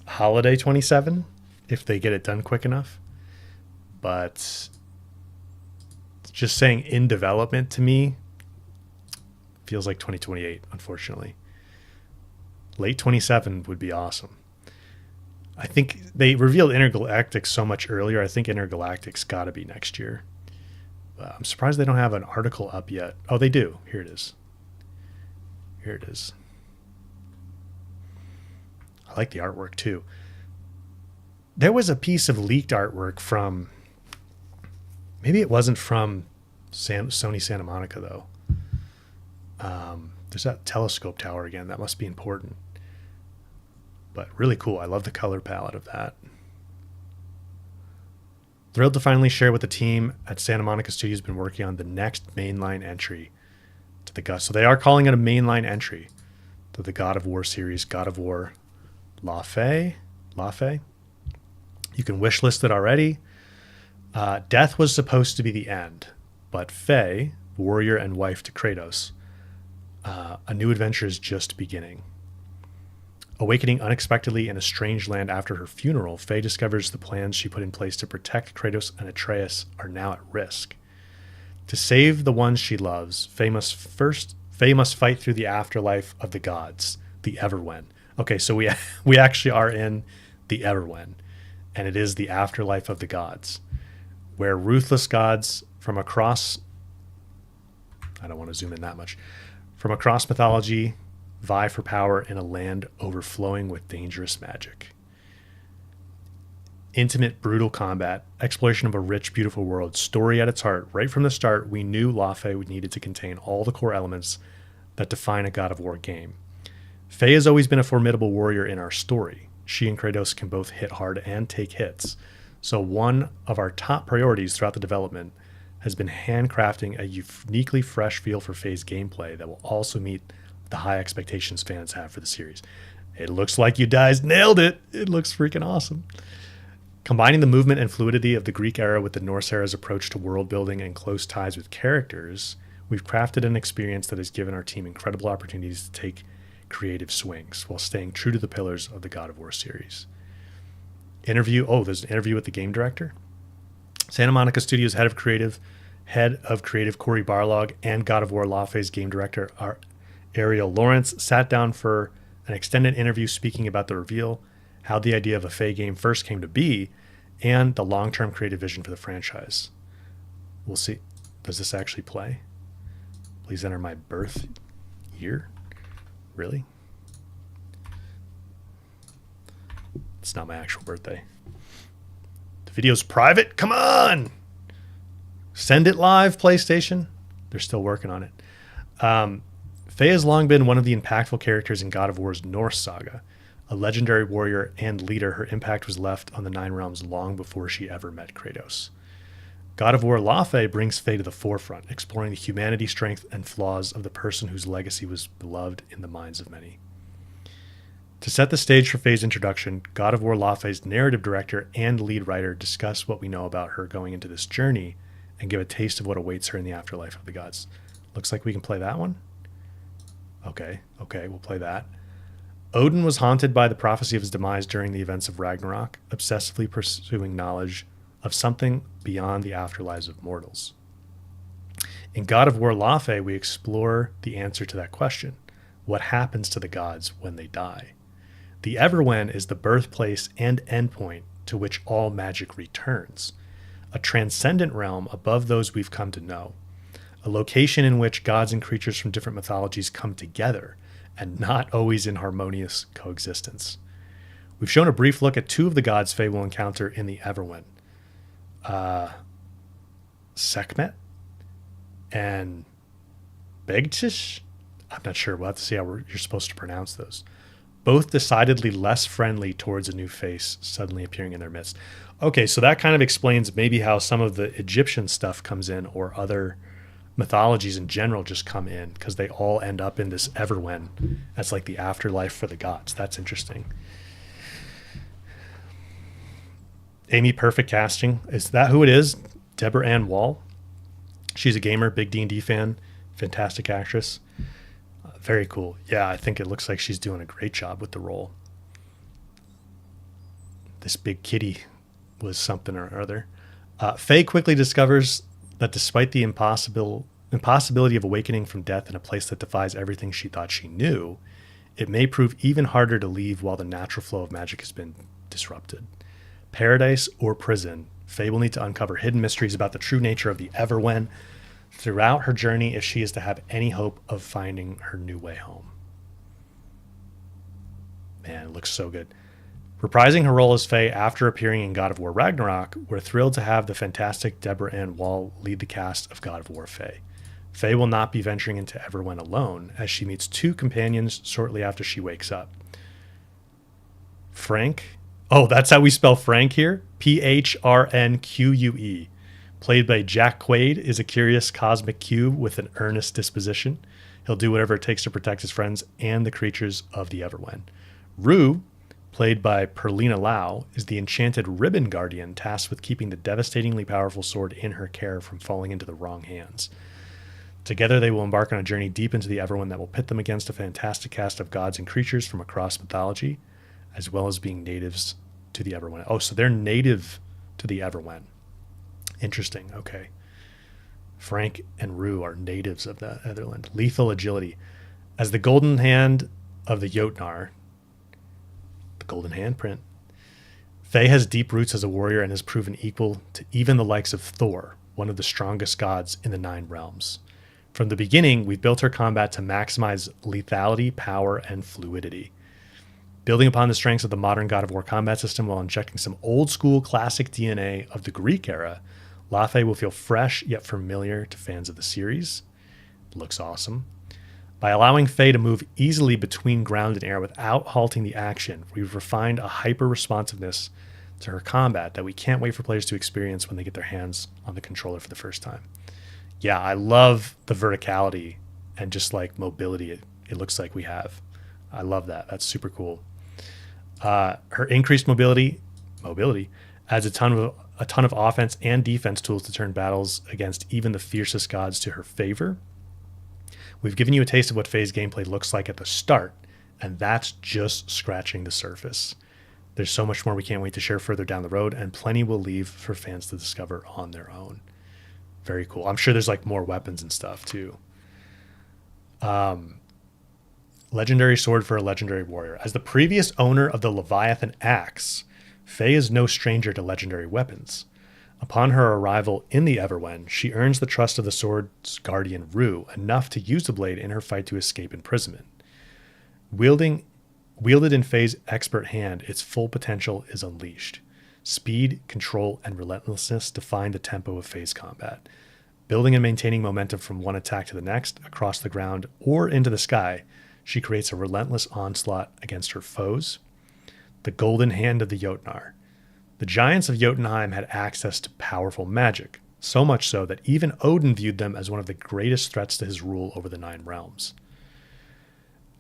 holiday 27 if they get it done quick enough. But just saying in development to me feels like 2028, unfortunately. Late 27 would be awesome. I think they revealed Intergalactic so much earlier. I think Intergalactic's got to be next year. I'm surprised they don't have an article up yet. Oh, they do. Here it is. Here it is. I like the artwork too. There was a piece of leaked artwork from, maybe it wasn't from Sony Santa Monica though. There's that telescope tower again. That must be important. But really cool. I love the color palette of that. Thrilled to finally share with the team at Santa Monica Studios been working on the next mainline entry to the God. So they are calling it a mainline entry to the God of War series, God of War La Fey. You can wishlist it already. Death was supposed to be the end, but Fey, warrior and wife to Kratos, a new adventure is just beginning. Awakening unexpectedly in a strange land after her funeral, Faye discovers the plans she put in place to protect Kratos and Atreus are now at risk. To save the ones she loves, Faye must fight through the afterlife of the gods, the Everwen. Okay, so we actually are in the Everwen, and it is the afterlife of the gods, where ruthless gods from across, I don't want to zoom in that much, from across mythology vie for power in a land overflowing with dangerous magic. Intimate, brutal combat, exploration of a rich, beautiful world, story at its heart. Right from the start, we knew La Fey needed to contain all the core elements that define a God of War game. Faye has always been a formidable warrior in our story. She and Kratos can both hit hard and take hits. So one of our top priorities throughout the development has been handcrafting a uniquely fresh feel for Faye's gameplay that will also meet the high expectations fans have for the series. It looks like you guys nailed it. It looks freaking awesome. Combining the movement and fluidity of the Greek era with the Norse era's approach to world building and close ties with characters, we've crafted an experience that has given our team incredible opportunities to take creative swings while staying true to the pillars of the God of War series. Interview. Oh, there's an interview with the game director. Santa Monica Studios head of creative Cory Barlog and God of War La Fey's game director Ariel Lawrence sat down for an extended interview speaking about the reveal, how the idea of a Faye game first came to be, and the long-term creative vision for the franchise. We'll see. Does this actually play? Please enter my birth year. Really? It's not my actual birthday. The video's private? Come on! Send it live, PlayStation. They're still working on it. Faye has long been one of the impactful characters in God of War's Norse saga. A legendary warrior and leader, her impact was left on the Nine Realms long before she ever met Kratos. God of War La Fey brings Faye to the forefront, exploring the humanity, strength, and flaws of the person whose legacy was beloved in the minds of many. To set the stage for Faye's introduction, God of War Lafay's narrative director and lead writer discuss what we know about her going into this journey and give a taste of what awaits her in the afterlife of the gods. Looks like we can play that one. Okay, we'll play that. Odin was haunted by the prophecy of his demise during the events of Ragnarok, obsessively pursuing knowledge of something beyond the afterlives of mortals. In God of War Lafe, we explore the answer to that question. What happens to the gods when they die? The Everwen is the birthplace and endpoint to which all magic returns, a transcendent realm above those we've come to know, a location in which gods and creatures from different mythologies come together and not always in harmonious coexistence. We've shown a brief look at two of the gods Faye will encounter in the Everwen, Sekhmet and Begtish? I'm not sure. We'll have to see how you're supposed to pronounce those. Both decidedly less friendly towards a new face suddenly appearing in their midst. Okay, so that kind of explains maybe how some of the Egyptian stuff comes in, or other mythologies in general just come in, because they all end up in this Everwen. That's like the afterlife for the gods. That's interesting. Amy, perfect casting. Is that who it is? Deborah Ann Wall? She's a gamer, big D&D fan, fantastic actress. Very cool. Yeah, I think it looks like she's doing a great job with the role. This big kitty was something or other. Faye quickly discovers that despite the impossibility of awakening from death in a place that defies everything she thought she knew, it may prove even harder to leave while the natural flow of magic has been disrupted. Paradise or prison, Faye will need to uncover hidden mysteries about the true nature of the Everwen throughout her journey if she is to have any hope of finding her new way home. Man, it looks so good. Reprising her role as Faye after appearing in God of War Ragnarok, we're thrilled to have the fantastic Deborah Ann Wall lead the cast of God of War Faye. Faye will not be venturing into Everwen alone, as she meets two companions shortly after she wakes up. Frank. Oh, that's how we spell Frank here? Phrnque. Played by Jack Quaid, is a curious cosmic cube with an earnest disposition. He'll do whatever it takes to protect his friends and the creatures of the Everwen. Rue, played by Perlina Lau, is the enchanted ribbon guardian tasked with keeping the devastatingly powerful sword in her care from falling into the wrong hands. Together they will embark on a journey deep into the Everwen that will pit them against a fantastic cast of gods and creatures from across mythology, as well as being natives to the Everwen. Oh, so they're native to the Everwen. Interesting. Okay. Frank and Rue are natives of the Everland. Lethal agility. As the golden hand of the Jotnar, the golden handprint, Faye has deep roots as a warrior and has proven equal to even the likes of Thor, one of the strongest gods in the 9 realms. From the beginning, we've built her combat to maximize lethality, power, and fluidity. Building upon the strengths of the modern God of War combat system while injecting some old-school classic DNA of the Greek era, Lafe will feel fresh yet familiar to fans of the series. Looks awesome. By allowing Faye to move easily between ground and air without halting the action, we've refined a hyper-responsiveness to her combat that we can't wait for players to experience when they get their hands on the controller for the first time. Yeah, I love the verticality and just like mobility it looks like we have. I love that. That's super cool. Her increased mobility adds a ton of offense and defense tools to turn battles against even the fiercest gods to her favor. We've given you a taste of what Faye's gameplay looks like at the start, and that's just scratching the surface. There's so much more we can't wait to share further down the road, and plenty will leave for fans to discover on their own. Very cool. I'm sure there's like more weapons and stuff too. Legendary sword for a legendary warrior. As the previous owner of the Leviathan axe, Faye is no stranger to legendary weapons. Upon her arrival in the Everwen, she earns the trust of the sword's guardian Rue enough to use the blade in her fight to escape imprisonment. Wielded in Faye's expert hand, its full potential is unleashed. Speed, control, and relentlessness define the tempo of Faye's combat. Building and maintaining momentum from one attack to the next, across the ground, or into the sky, she creates a relentless onslaught against her foes. The golden hand of the Jotnar. The giants of Jotunheim had access to powerful magic, so much so that even Odin viewed them as one of the greatest threats to his rule over the 9 realms.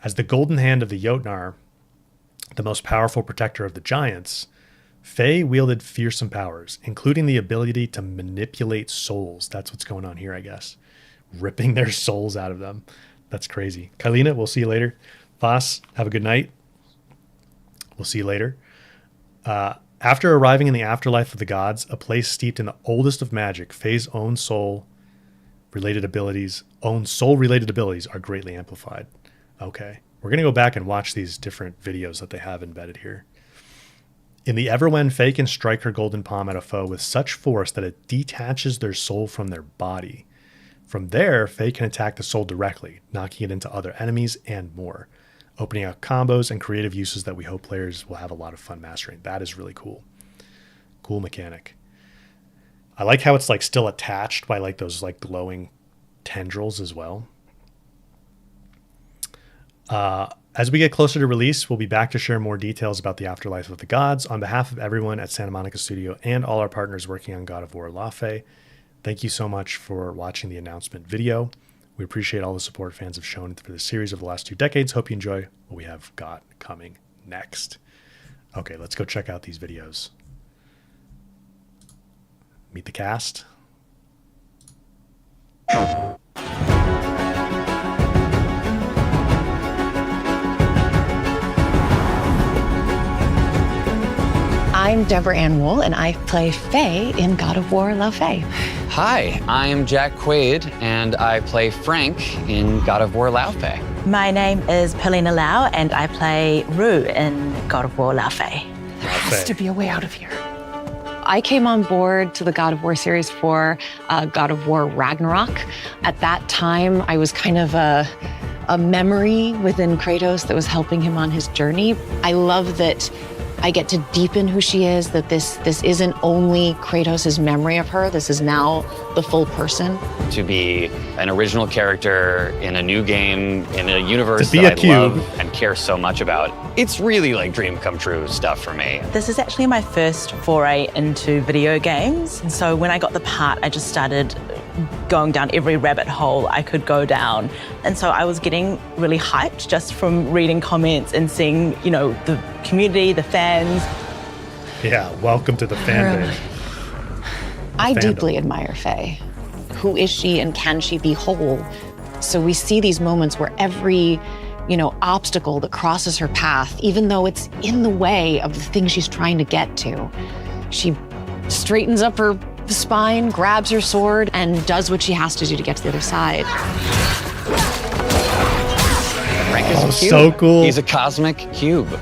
As the golden hand of the Jotnar, The most powerful protector of the giants, Faye wielded fearsome powers, including the ability to manipulate souls. That's what's going on here, I guess. Ripping their souls out of them. That's crazy. Kylina, we'll see you later. Voss, have a good night. We'll see you later. After arriving in the afterlife of the gods, a place steeped in the oldest of magic, Faye's own soul-related abilities are greatly amplified. Okay. We're going to go back and watch these different videos that they have embedded here. In the Everwen, Faye can strike her golden palm at a foe with such force that it detaches their soul from their body. From there, Faye can attack the soul directly, knocking it into other enemies and more, opening up combos and creative uses that we hope players will have a lot of fun mastering. That is really cool. Cool mechanic. I like how it's like still attached by like those like glowing tendrils as well. As we get closer to release, we'll be back to share more details about the Afterlife of the Gods. On behalf of everyone at Santa Monica Studio and all our partners working on God of War La Fe, thank you so much for watching the announcement video. We appreciate all the support fans have shown for this series over the last 2 decades. Hope you enjoy what we have got coming next. Okay, let's go check out these videos. Meet the cast. I'm Deborah Ann Wool, and I play Faye in God of War La Fe. Hi, I'm Jack Quaid, and I play Frank in God of War La Fe. My name is Paulina Lau, and I play Rue in God of War La Fe. There has to be a way out of here. I came on board to the God of War series for God of War Ragnarok. At that time, I was kind of a memory within Kratos that was helping him on his journey. I love that I get to deepen who she is, that this isn't only Kratos' memory of her, this is now the full person. To be an original character in a new game, in a universe that I love and care so much about, it's really like dream come true stuff for me. This is actually my first foray into video games. And so when I got the part, I just started going down every rabbit hole I could go down. And so I was getting really hyped just from reading comments and seeing, you know, the community, the fans. Yeah, welcome to the fan base. I deeply admire Faye. Who is she and can she be whole? So we see these moments where every, obstacle that crosses her path, even though it's in the way of the thing she's trying to get to, she straightens up her spine, grabs her sword, and does what she has to do to get to the other side. Frank is a cube. So cool. He's a cosmic cube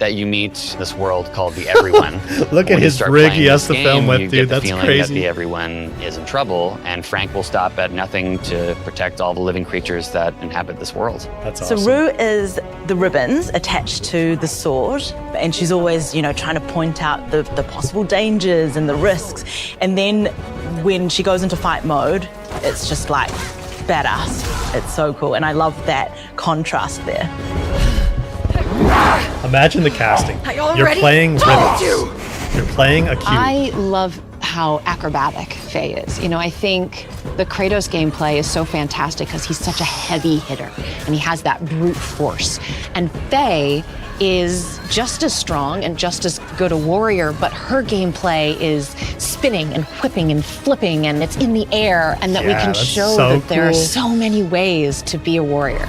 that you meet this world called the Everyone. Look at his rig he has to film with, dude. That's crazy. That the Everyone is in trouble, and Frank will stop at nothing to protect all the living creatures that inhabit this world. That's awesome. So Rue is the ribbons attached to the sword, and she's always, trying to point out the possible dangers and the risks. And then when she goes into fight mode, it's just like badass. It's so cool, and I love that contrast there. Imagine the casting. You're playing ribbons. You're playing a cube. I love how acrobatic Faye is. I think the Kratos gameplay is so fantastic because he's such a heavy hitter and he has that brute force. And Faye is just as strong and just as good a warrior, but her gameplay is spinning and whipping and flipping, and it's in the air, and that we can show that there are so many ways to be a warrior.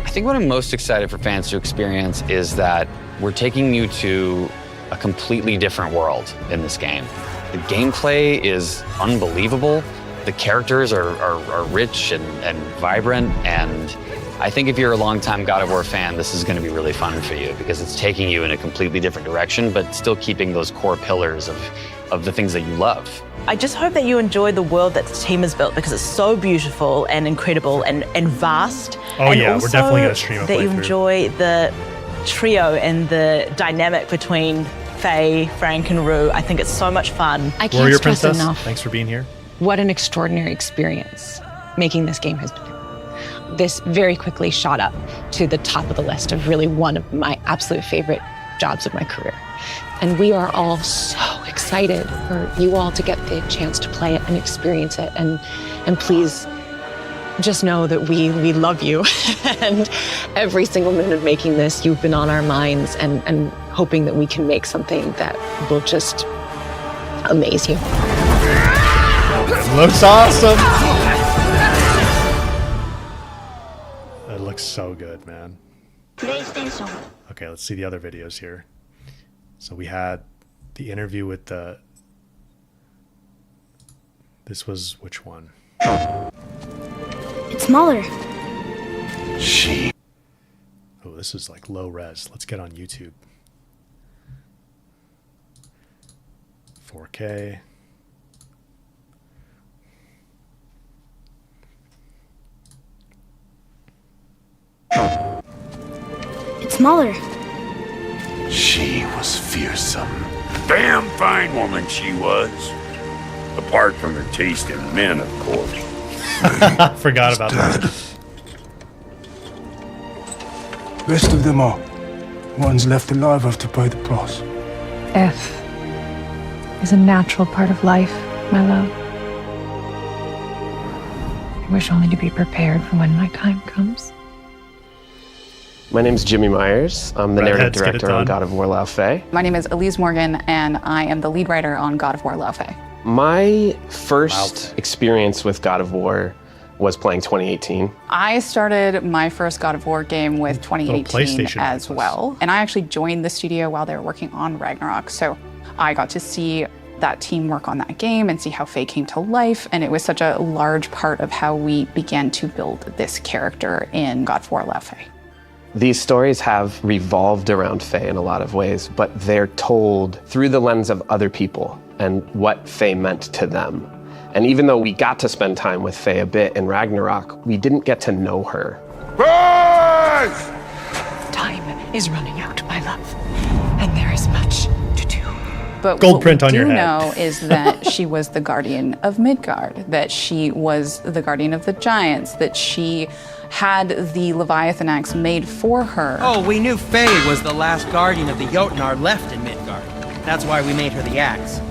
I think what I'm most excited for fans to experience is that we're taking you to a completely different world in this game. The gameplay is unbelievable. The characters are rich and vibrant, and I think if you're a longtime God of War fan, this is going to be really fun for you because it's taking you in a completely different direction, but still keeping those core pillars of the things that you love. I just hope that you enjoy the world that the team has built because it's so beautiful and incredible and vast. Oh and yeah, we're definitely going to stream a playthrough. That you enjoy the trio and the dynamic between Faye, Frank, and Rue. I think it's so much fun. I can't stress enough. Thanks for being here. What an extraordinary experience making this game has been. This very quickly shot up to the top of the list of really one of my absolute favorite jobs of my career. And we are all so excited for you all to get the chance to play it and experience it. And please just know that we love you. And every single minute of making this, you've been on our minds and hoping that we can make something that will just amaze you. It looks awesome. It looks so good, man. PlayStation. Okay, let's see the other videos here. So we had the interview with the... This was which one? It's smaller. Oh, this is like low res. Let's get on YouTube. 4K. It's smaller. She was fearsome. Damn fine woman she was. Apart from her taste in men, of course. Forgot about that. Best of them all. One's left alive have to pay the price. Death is a natural part of life, my love. I wish only to be prepared for when my time comes. My name's Jimmy Myers. I'm the narrative director on God of War Lao Fei. My name is Elise Morgan, and I am the lead writer on God of War Lao Fei. My first experience with God of War was playing 2018. I started my first God of War game with 2018 PlayStation as well. And I actually joined the studio while they were working on Ragnarok. So I got to see that team work on that game and see how Fei came to life. And it was such a large part of how we began to build this character in God of War Lao Fei. These stories have revolved around Fei in a lot of ways, but they're told through the lens of other people and what Fei meant to them. And even though we got to spend time with Fei a bit in Ragnarok, we didn't get to know her. Time is running out, my love, and there is much to do. But Gold what print we on your do head. know is that she was the guardian of Midgard, that she was the guardian of the giants, that she had the Leviathan axe made for her. Oh, we knew Fei was the last guardian of the Jotnar left in Midgard. That's why we made her the axe.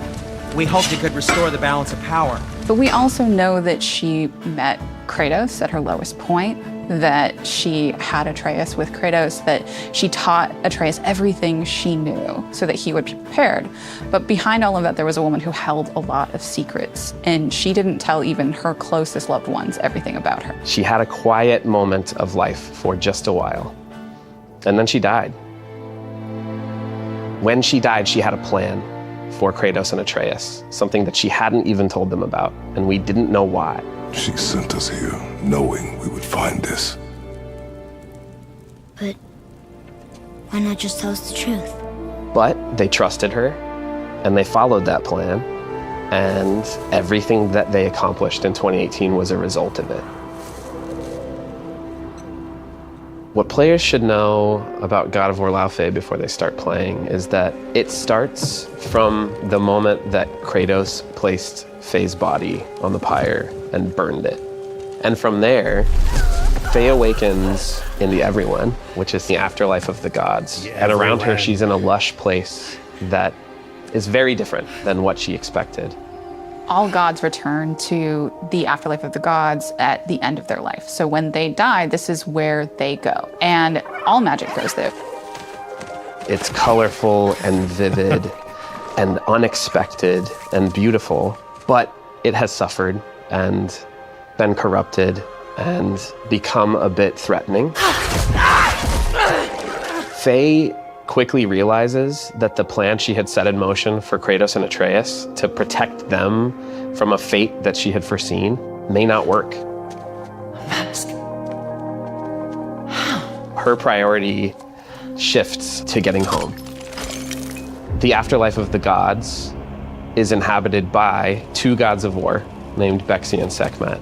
We hoped it could restore the balance of power. But we also know that she met Kratos at her lowest point, that she had Atreus with Kratos, that she taught Atreus everything she knew so that he would be prepared. But behind all of that, there was a woman who held a lot of secrets, and she didn't tell even her closest loved ones everything about her. She had a quiet moment of life for just a while, and then she died. When she died, she had a plan for Kratos and Atreus, something that she hadn't even told them about, and we didn't know why. She sent us here, knowing we would find this. But why not just tell us the truth? But they trusted her, and they followed that plan, and everything that they accomplished in 2018 was a result of it. What players should know about God of War Lao Fei before they start playing is that it starts from the moment that Kratos placed Fei's body on the pyre and burned it. And from there, Fei awakens in the Everyone, which is the afterlife of the gods. And around her, she's in a lush place that is very different than what she expected. All gods return to the afterlife of the gods at the end of their life. So when they die, this is where they go. And all magic goes there. It's colorful and vivid and unexpected and beautiful, but it has suffered and been corrupted and become a bit threatening. Fei quickly realizes that the plan she had set in motion for Kratos and Atreus to protect them from a fate that she had foreseen may not work. Her priority shifts to getting home. The afterlife of the gods is inhabited by two gods of war named Bexi and Sekhmet.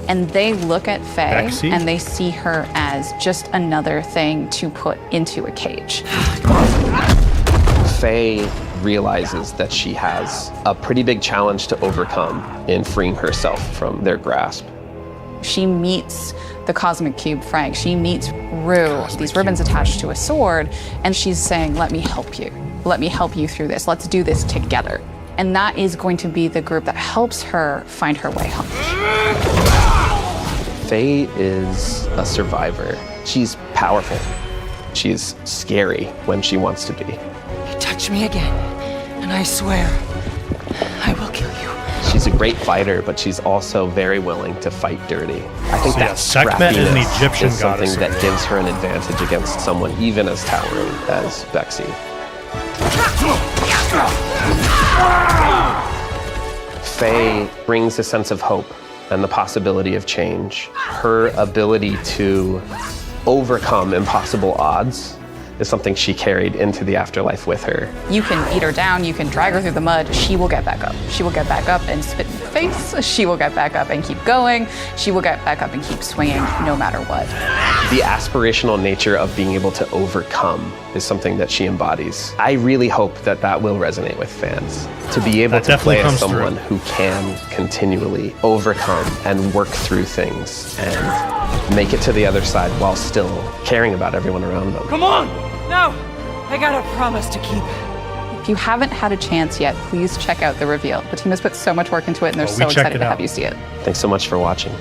And they look at Fei Bexi? and they see her as just another thing to put into a cage. Fei realizes that she has a pretty big challenge to overcome in freeing herself from their grasp. She meets the Cosmic Cube Frank. She meets Rue, these ribbons attached to a sword, and she's saying, let me help you. Let me help you through this. Let's do this together. And that is going to be the group that helps her find her way home. Faye is a survivor. She's powerful. She's scary when she wants to be. You touch me again, and I swear, I will kill you. She's a great fighter, but she's also very willing to fight dirty. I think So that yeah, Sekhmet is an Egyptian is something goddess that of gives her an advantage against someone even as towering as Bexy. Faye brings a sense of hope and the possibility of change. Her ability to overcome impossible odds is something she carried into the afterlife with her. You can beat her down, you can drag her through the mud, she will get back up. She will get back up and spit in your face. She will get back up and keep going. She will get back up and keep swinging no matter what. The aspirational nature of being able to overcome is something that she embodies. I really hope that that will resonate with fans. To be able to play as someone who can continually overcome and work through things and make it to the other side while still caring about everyone around them. Come on! No! I got a promise to keep. If you haven't had a chance yet, please check out the reveal. The team has put so much work into it, and they're so excited to have you see it. Thanks so much for watching.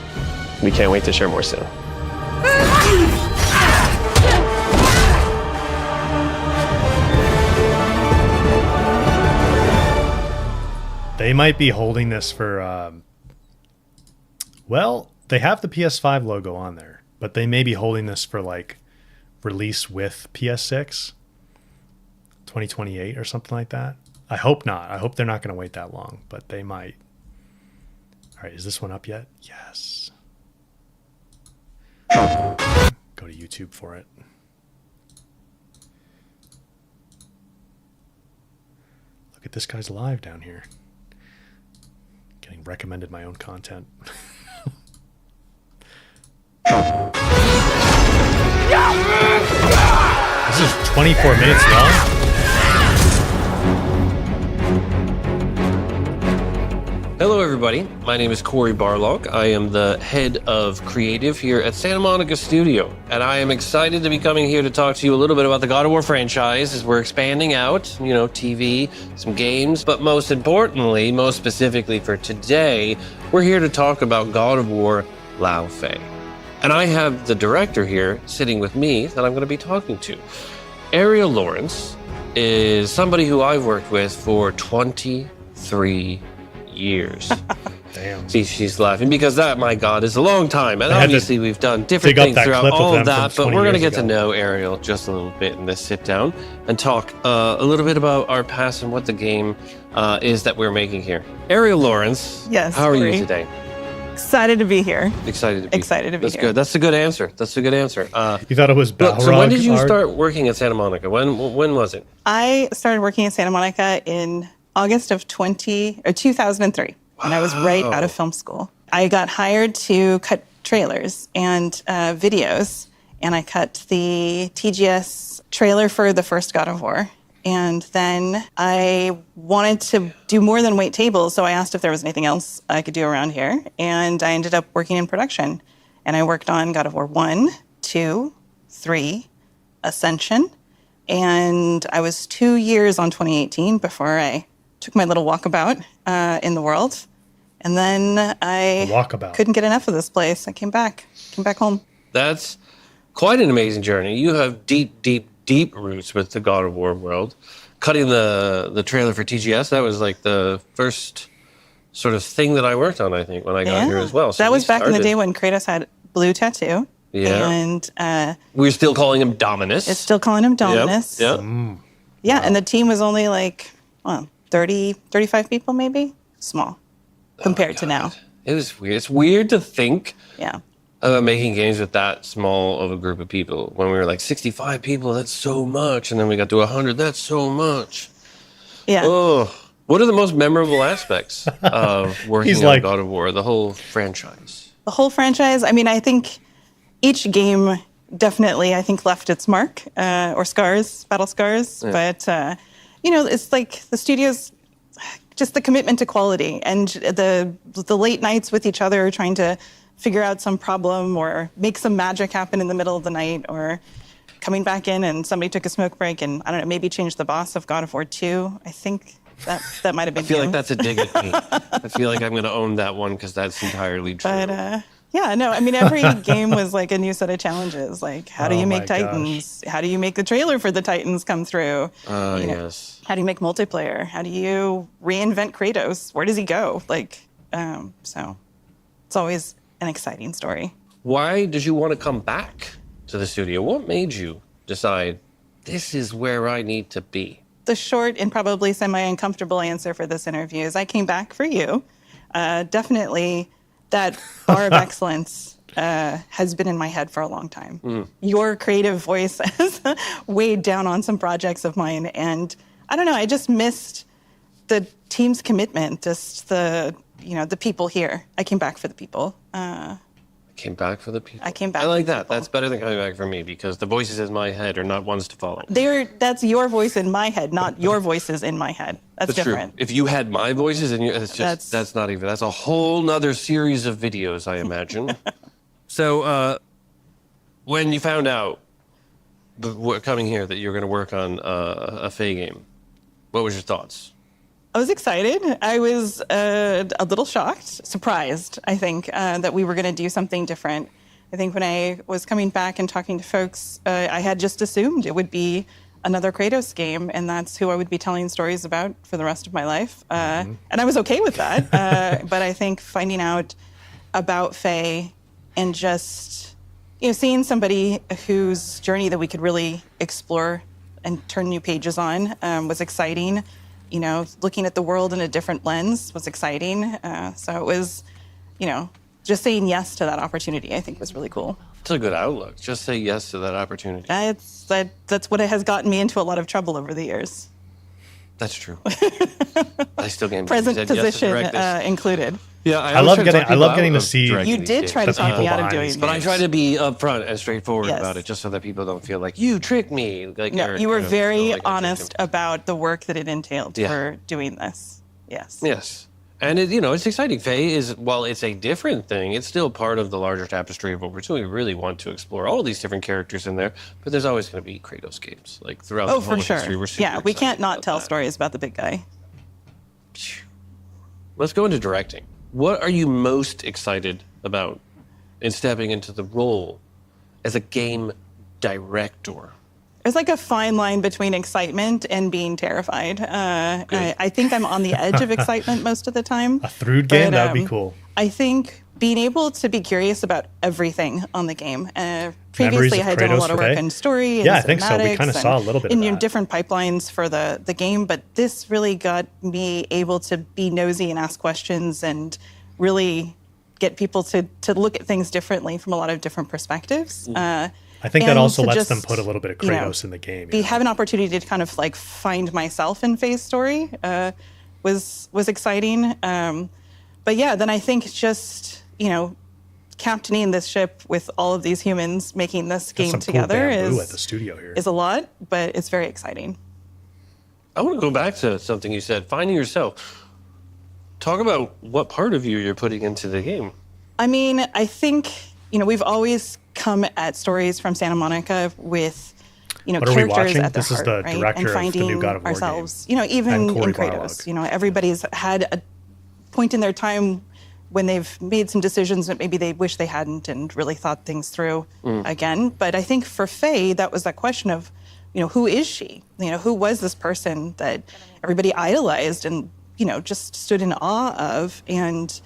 We can't wait to share more soon. They might be holding this for, well, they have the PS5 logo on there, but they may be holding this for like release with PS6, 2028 or something like that. I hope not. I hope they're not going to wait that long, but they might. All right, is this one up yet? Yes. Go to YouTube for it. Look at this guy's live down here. Getting recommended my own content. This is 24 minutes long. Hello everybody, my name is Corey Barlock. I am the head of creative here at Santa Monica Studio, and I am excited to be coming here to talk to you a little bit about the God of War franchise as we're expanding out, TV, some games, but most importantly, most specifically for today, we're here to talk about God of War Lao Fei. And I have the director here sitting with me that I'm going to be talking to. Ariel Lawrence is somebody who I've worked with for 23 years. Damn. See, she's laughing because that, my God, is a long time. And obviously we've done different things throughout all of that, but we're going to get to know Ariel just a little bit in this sit down and talk a little bit about our past and what the game is that we're making here. Ariel Lawrence, yes, how are you today? Excited to be here. Excited to be here. That's good. That's a good answer. That's a good answer. You thought it was Balrog? So when did you start working at Santa Monica? When was it? I started working at Santa Monica in August of 2003, and I was right out of film school. I got hired to cut trailers and videos, and I cut the TGS trailer for the first God of War. And then I wanted to do more than wait tables, so I asked if there was anything else I could do around here, and I ended up working in production. And I worked on God of War 1, 2, 3, Ascension, and I was 2 years on 2018 before I took my little walkabout in the world. And then I couldn't get enough of this place. I came back home. That's quite an amazing journey. You have deep roots with the God of War world. Cutting the trailer for TGS, that was like the first sort of thing that I worked on, I think, when I got here as well. So that was back in the day when Kratos had blue tattoo. Yeah. And we're still calling him Dominus. It's still calling him Dominus. Yep. Yeah, and the team was only like, 30, 35 people maybe? Small compared to now. It was weird. It's weird to think about making games with that small of a group of people. When we were like 65 people, that's so much. And then we got to 100, that's so much. Yeah. Oh, what are the most memorable aspects of working on God of War, the whole franchise? The whole franchise, I mean, I think each game definitely, left its mark or scars, battle scars. Yeah. But, it's like the studio's just the commitment to quality and the late nights with each other trying to figure out some problem or make some magic happen in the middle of the night, or coming back in and somebody took a smoke break and, I don't know, maybe changed the boss of God of War 2. I think that might have been I feel like that's a dig at me. I feel like I'm going to own that one because that's entirely true. But Yeah, no, I mean, every game was like a new set of challenges. Like, how do you make Titans? How do you make the trailer for the Titans come through? Yes. How do you make multiplayer? How do you reinvent Kratos? Where does he go? Like, so it's always an exciting story. Why did you want to come back to the studio? What made you decide this is where I need to be? The short and probably semi-uncomfortable answer for this interview is I came back for you. Definitely that bar of excellence has been in my head for a long time. Your creative voice has weighed down on some projects of mine, and I don't know, I just missed the team's commitment, just the people here. I came back for the people. Came back for the people. I came back. I like that. That's better than coming back for me, because the voices in my head are not ones to follow. That's your voice in my head, not your voices in my head. That's different. True. If you had my voices in your, that's not even. That's a whole nother series of videos, I imagine. So, when you found out coming here that you were going to work on a Faye game, what was your thoughts? I was excited. I was a little shocked, surprised, I think, that we were going to do something different. I think when I was coming back and talking to folks, I had just assumed it would be another Kratos game, and that's who I would be telling stories about for the rest of my life. And I was okay with that. But I think finding out about Faye and just seeing somebody whose journey that we could really explore and turn new pages on was exciting. Looking at the world in a different lens was exciting. So it was, just saying yes to that opportunity, I think was really cool. It's a good outlook. Just say yes to that opportunity. That's what has gotten me into a lot of trouble over the years. That's true. I still get present position included. Yeah, I love getting to see. You did try to talk me out of doing, but I try to be upfront and straightforward about it, just so that people don't feel like you tricked me. Like, no, you were very honest about the work that it entailed for doing this. Yes. Yes, and it's exciting. Faye is, while it's a different thing, it's still part of the larger tapestry of what we're doing. We really want to explore all these different characters in there, but there's always going to be Kratos games like throughout the whole history. We're super we can't not tell stories about the big guy. Let's go into directing. What are you most excited about in stepping into the role as a game director? There's like a fine line between excitement and being terrified. I think I'm on the edge of excitement most of the time. A Thrud game? That would be cool. I think being able to be curious about everything on the game. Previously, I had done a lot of work on story and I think so. We kind of saw a little bit of that. In different pipelines for the game, but this really got me able to be nosy and ask questions and really get people to look at things differently from a lot of different perspectives. I think that also lets them put a little bit of Kratos in the game. Have an opportunity to kind of like find myself in Faye's story was exciting. But yeah, then I think just, captaining this ship with all of these humans making this game together at the studio here. Is a lot, but it's very exciting. I want to go back to something you said, finding yourself. Talk about what part of you you're putting into the game. I mean, I think, we've always come at stories from Santa Monica with, characters at their heart, right? And finding of the new God of War ourselves, even in Kratos, everybody's had a point in their time when they've made some decisions that maybe they wish they hadn't and really thought things through again. But I think for Faye, that was that question of, who is she? Who was this person that everybody idolized and, just stood in awe of, and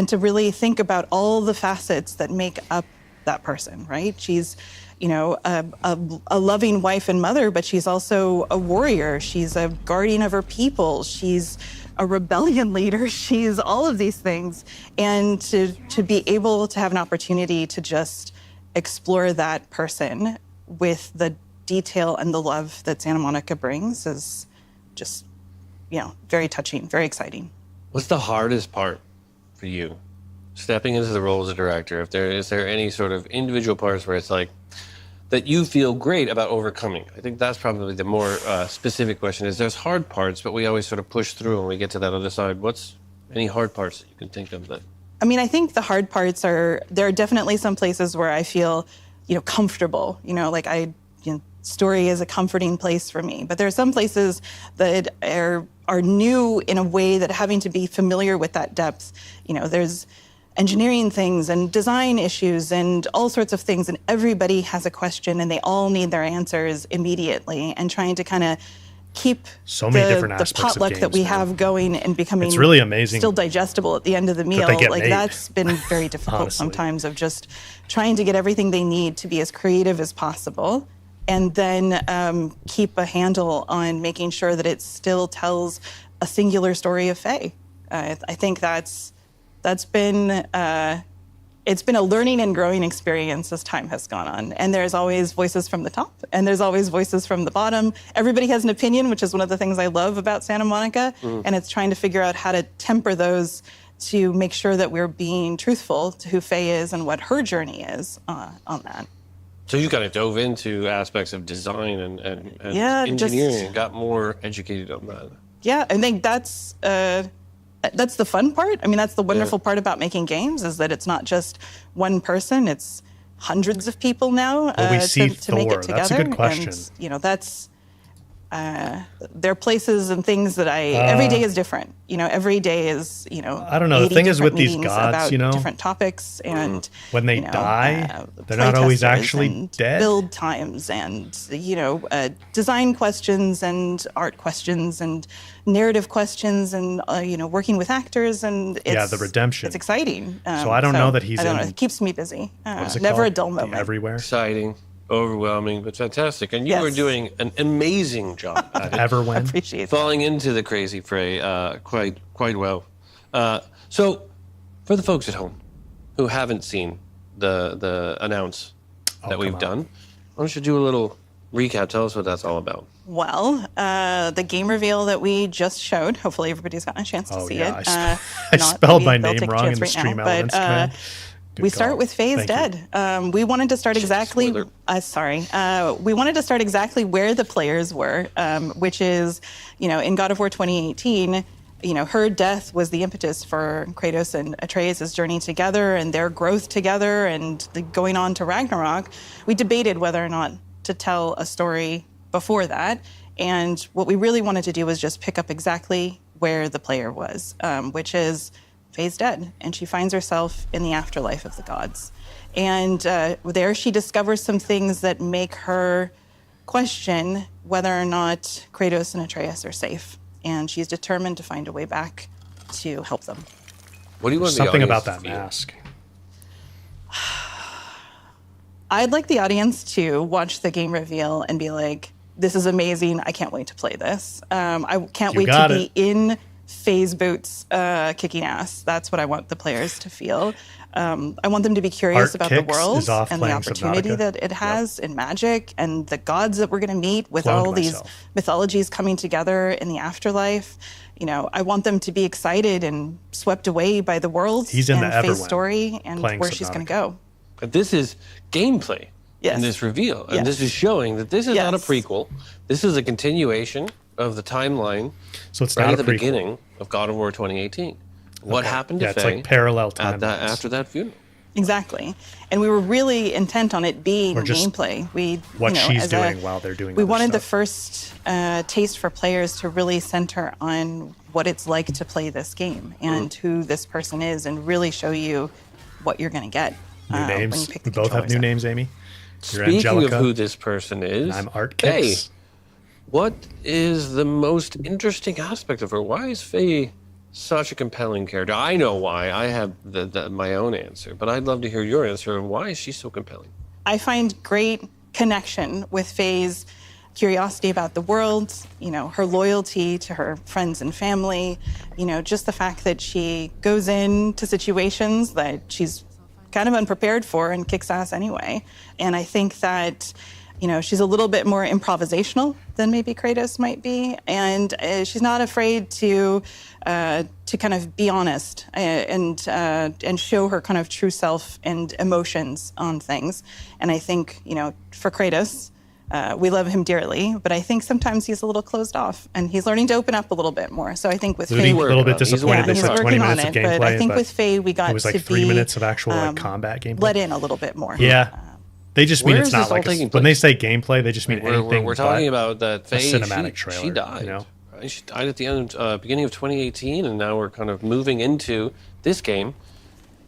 to really think about all the facets that make up that person, right? She's, a loving wife and mother, but she's also a warrior. She's a guardian of her people. She's a rebellion leader. She's all of these things. And to be able to have an opportunity to just explore that person with the detail and the love that Santa Monica brings is just, very touching, very exciting. What's the hardest part for you stepping into the role as a director? Is there any sort of individual parts where it's like that you feel great about overcoming? I think that's probably the more specific question. Is there's hard parts, but we always sort of push through and we get to that other side. What's any hard parts that you can think of that? I mean, I think the hard parts there are definitely some places where I feel, comfortable, story is a comforting place for me. But there are some places that are new in a way that having to be familiar with that depth, there's engineering things and design issues and all sorts of things, and everybody has a question and they all need their answers immediately, and trying to kind of keep so many different the aspects potluck of games, that we man. have going and becoming It's really amazing still digestible at the end of the meal. they get Like made. that's been very difficult Honestly. sometimes, of just trying to get everything they need to be as creative as possible, and then keep a handle on making sure that it still tells a singular story of Faye. I think that's been it's been a learning and growing experience as time has gone on. And there's always voices from the top, and there's always voices from the bottom. Everybody has an opinion, which is one of the things I love about Santa Monica. And it's trying to figure out how to temper those to make sure that we're being truthful to who Faye is and what her journey is on that. So you kind of dove into aspects of design and Yeah, engineering and got more educated on that. Yeah, I think that's the fun part. I mean, that's the wonderful part about making games, is that it's not just one person; it's hundreds of people now Well, we see to make Thor. it together. That's a good question. And, you know, that's there are places and things that every day is different. You know, every day is, you know, I don't know. The 80 thing is different with these meetings gods, about you know, different topics, and when they you know, die, they're play not always testers actually and dead. build times, and you know, design questions and art questions and narrative questions, and you know, working with actors, and it's, the redemption. It's exciting. So I don't know that he's I don't in- know. It keeps me busy. What is it Never called? a dull The moment. Everywhere. Exciting, overwhelming, but fantastic. And you were doing an amazing job at it. Everwin. Appreciate falling into the crazy fray quite well. So, for the folks at home who haven't seen the announce that we've done, why don't you do a little recap? Tell us what that's all about. Well, the game reveal that we just showed, hopefully everybody's gotten a chance to see it. I Not spelled my maybe they'll name take a wrong chance in the right stream now, elements but, command. we start call. with Faye's Thank you. dead. We wanted to start exactly. We wanted to start exactly where the players were, which is, you know, in God of War 2018. You know, her death was the impetus for Kratos and Atreus' journey together and their growth together and going on to Ragnarok. We debated whether or not to tell a story before that. And what we really wanted to do was just pick up exactly where the player was, which is Faye's dead, and she finds herself in the afterlife of the gods. And there she discovers some things that make her question whether or not Kratos and Atreus are safe. And she's determined to find a way back to help them. What do you want Something the about audience that to feel? mask. I'd like the audience to watch the game reveal and be like, this is amazing. I can't wait to play this. I can't wait to be in Faye's boots kicking ass. That's what I want the players to feel. I want them to be curious about the Arktix world is off and the playing opportunity Subnautica. that it has in magic and the gods that we're going to meet with Cloned all these myself. mythologies coming together in the afterlife. You know, I want them to be excited and swept away by the world He's in and the Faye's Everwin story and playing where she's going to Subnautica. go. But this is gameplay in this reveal. And this is showing that this is not a prequel. This is a continuation of the timeline So it's right not at a the prequel. beginning of God of War 2018. What happened to Yeah, it's Faye like parallel at that, timelines. after that funeral? Exactly. And we were really intent on it being Or just gameplay. We, what you know, she's as doing while they're doing We other wanted the stuff. first taste for players to really center on what it's like to play this game and who this person is, and really show you what you're going to get. New when names. you pick We the both have controllers new up. names, Amy. You're Speaking Angelica. of who this person is, I'm Arktix. Faye. What is the most interesting aspect of her? Why is Faye such a compelling character? I know why. I have my own answer, but I'd love to hear your answer. Why is she so compelling? I find great connection with Faye's curiosity about the world, you know, her loyalty to her friends and family, you know, just the fact that she goes into situations that she's kind of unprepared for and kicks ass anyway. And I think that, you know, she's a little bit more improvisational than maybe Kratos might be, and she's not afraid to kind of be honest and show her kind of true self and emotions on things. And I think, you know, for Kratos, we love him dearly, but I think sometimes he's a little closed off, and he's learning to open up a little bit more. So I think with Faye, A little bit disappointed they he's put 20 working on minutes of it, gameplay, but I think with Faye we got it was like to 3 be minutes of actual like combat gameplay. let in a little bit more. Yeah. They just mean Where it's is not this all like taking when they place? say gameplay, they just mean anything. We're talking but about that a Faye. cinematic trailer. She died. You know? Right? She died at the end, beginning of 2018, and now we're kind of moving into this game.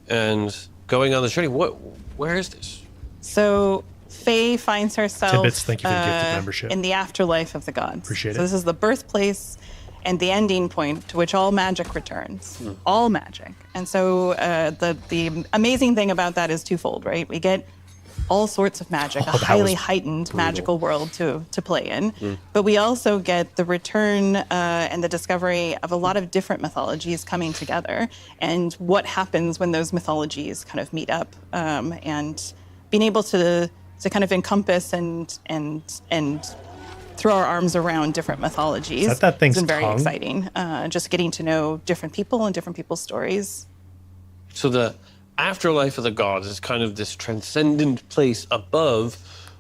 and going on this journey. Where is this? So Faye finds herself Tidbits, thank you for the gifted membership. in the afterlife of the gods. Appreciate it. So this is the birthplace and the ending point to which all magic returns. All magic. And so the amazing thing about that is twofold, right? We get all sorts of magic, a highly heightened magical world to play in. But we also get the return and the discovery of a lot of different mythologies coming together, and what happens when those mythologies kind of meet up, and being able to kind of encompass and throw our arms around different mythologies. Is that thing's It's been very tongue? exciting. Just getting to know different people and different people's stories. So the afterlife of the gods is kind of this transcendent place above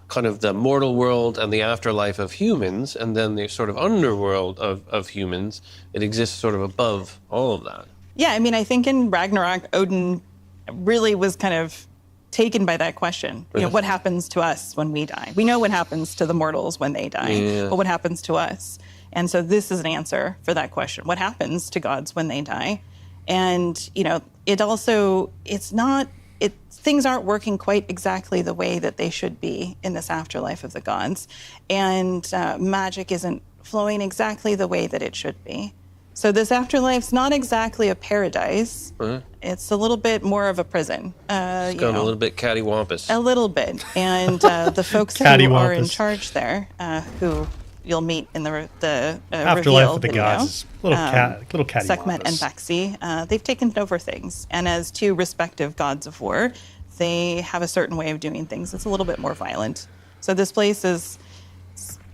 kind of the mortal world and the afterlife of humans, and then the sort of underworld of humans. It exists sort of above all of that. Yeah, I mean, I think in Ragnarok, Odin really was kind of taken by that question. You know, what happens to us when we die? We know what happens to the mortals when they die, but what happens to us? And so this is an answer for that question. What happens to gods when they die? And, you know, things aren't working quite exactly the way that they should be in this afterlife of the gods. And magic isn't flowing exactly the way that it should be. So this afterlife's not exactly a paradise. It's a little bit more of a prison. It's gone a little bit cattywampus. A little bit. And the folks who are in charge there, who you'll meet in the Afterlife reveal of the video, gods is little cattywampus. Sekhmet and Baxi, they've taken over things. And as two respective gods of war, they have a certain way of doing things. It's a little bit more violent. So this place is,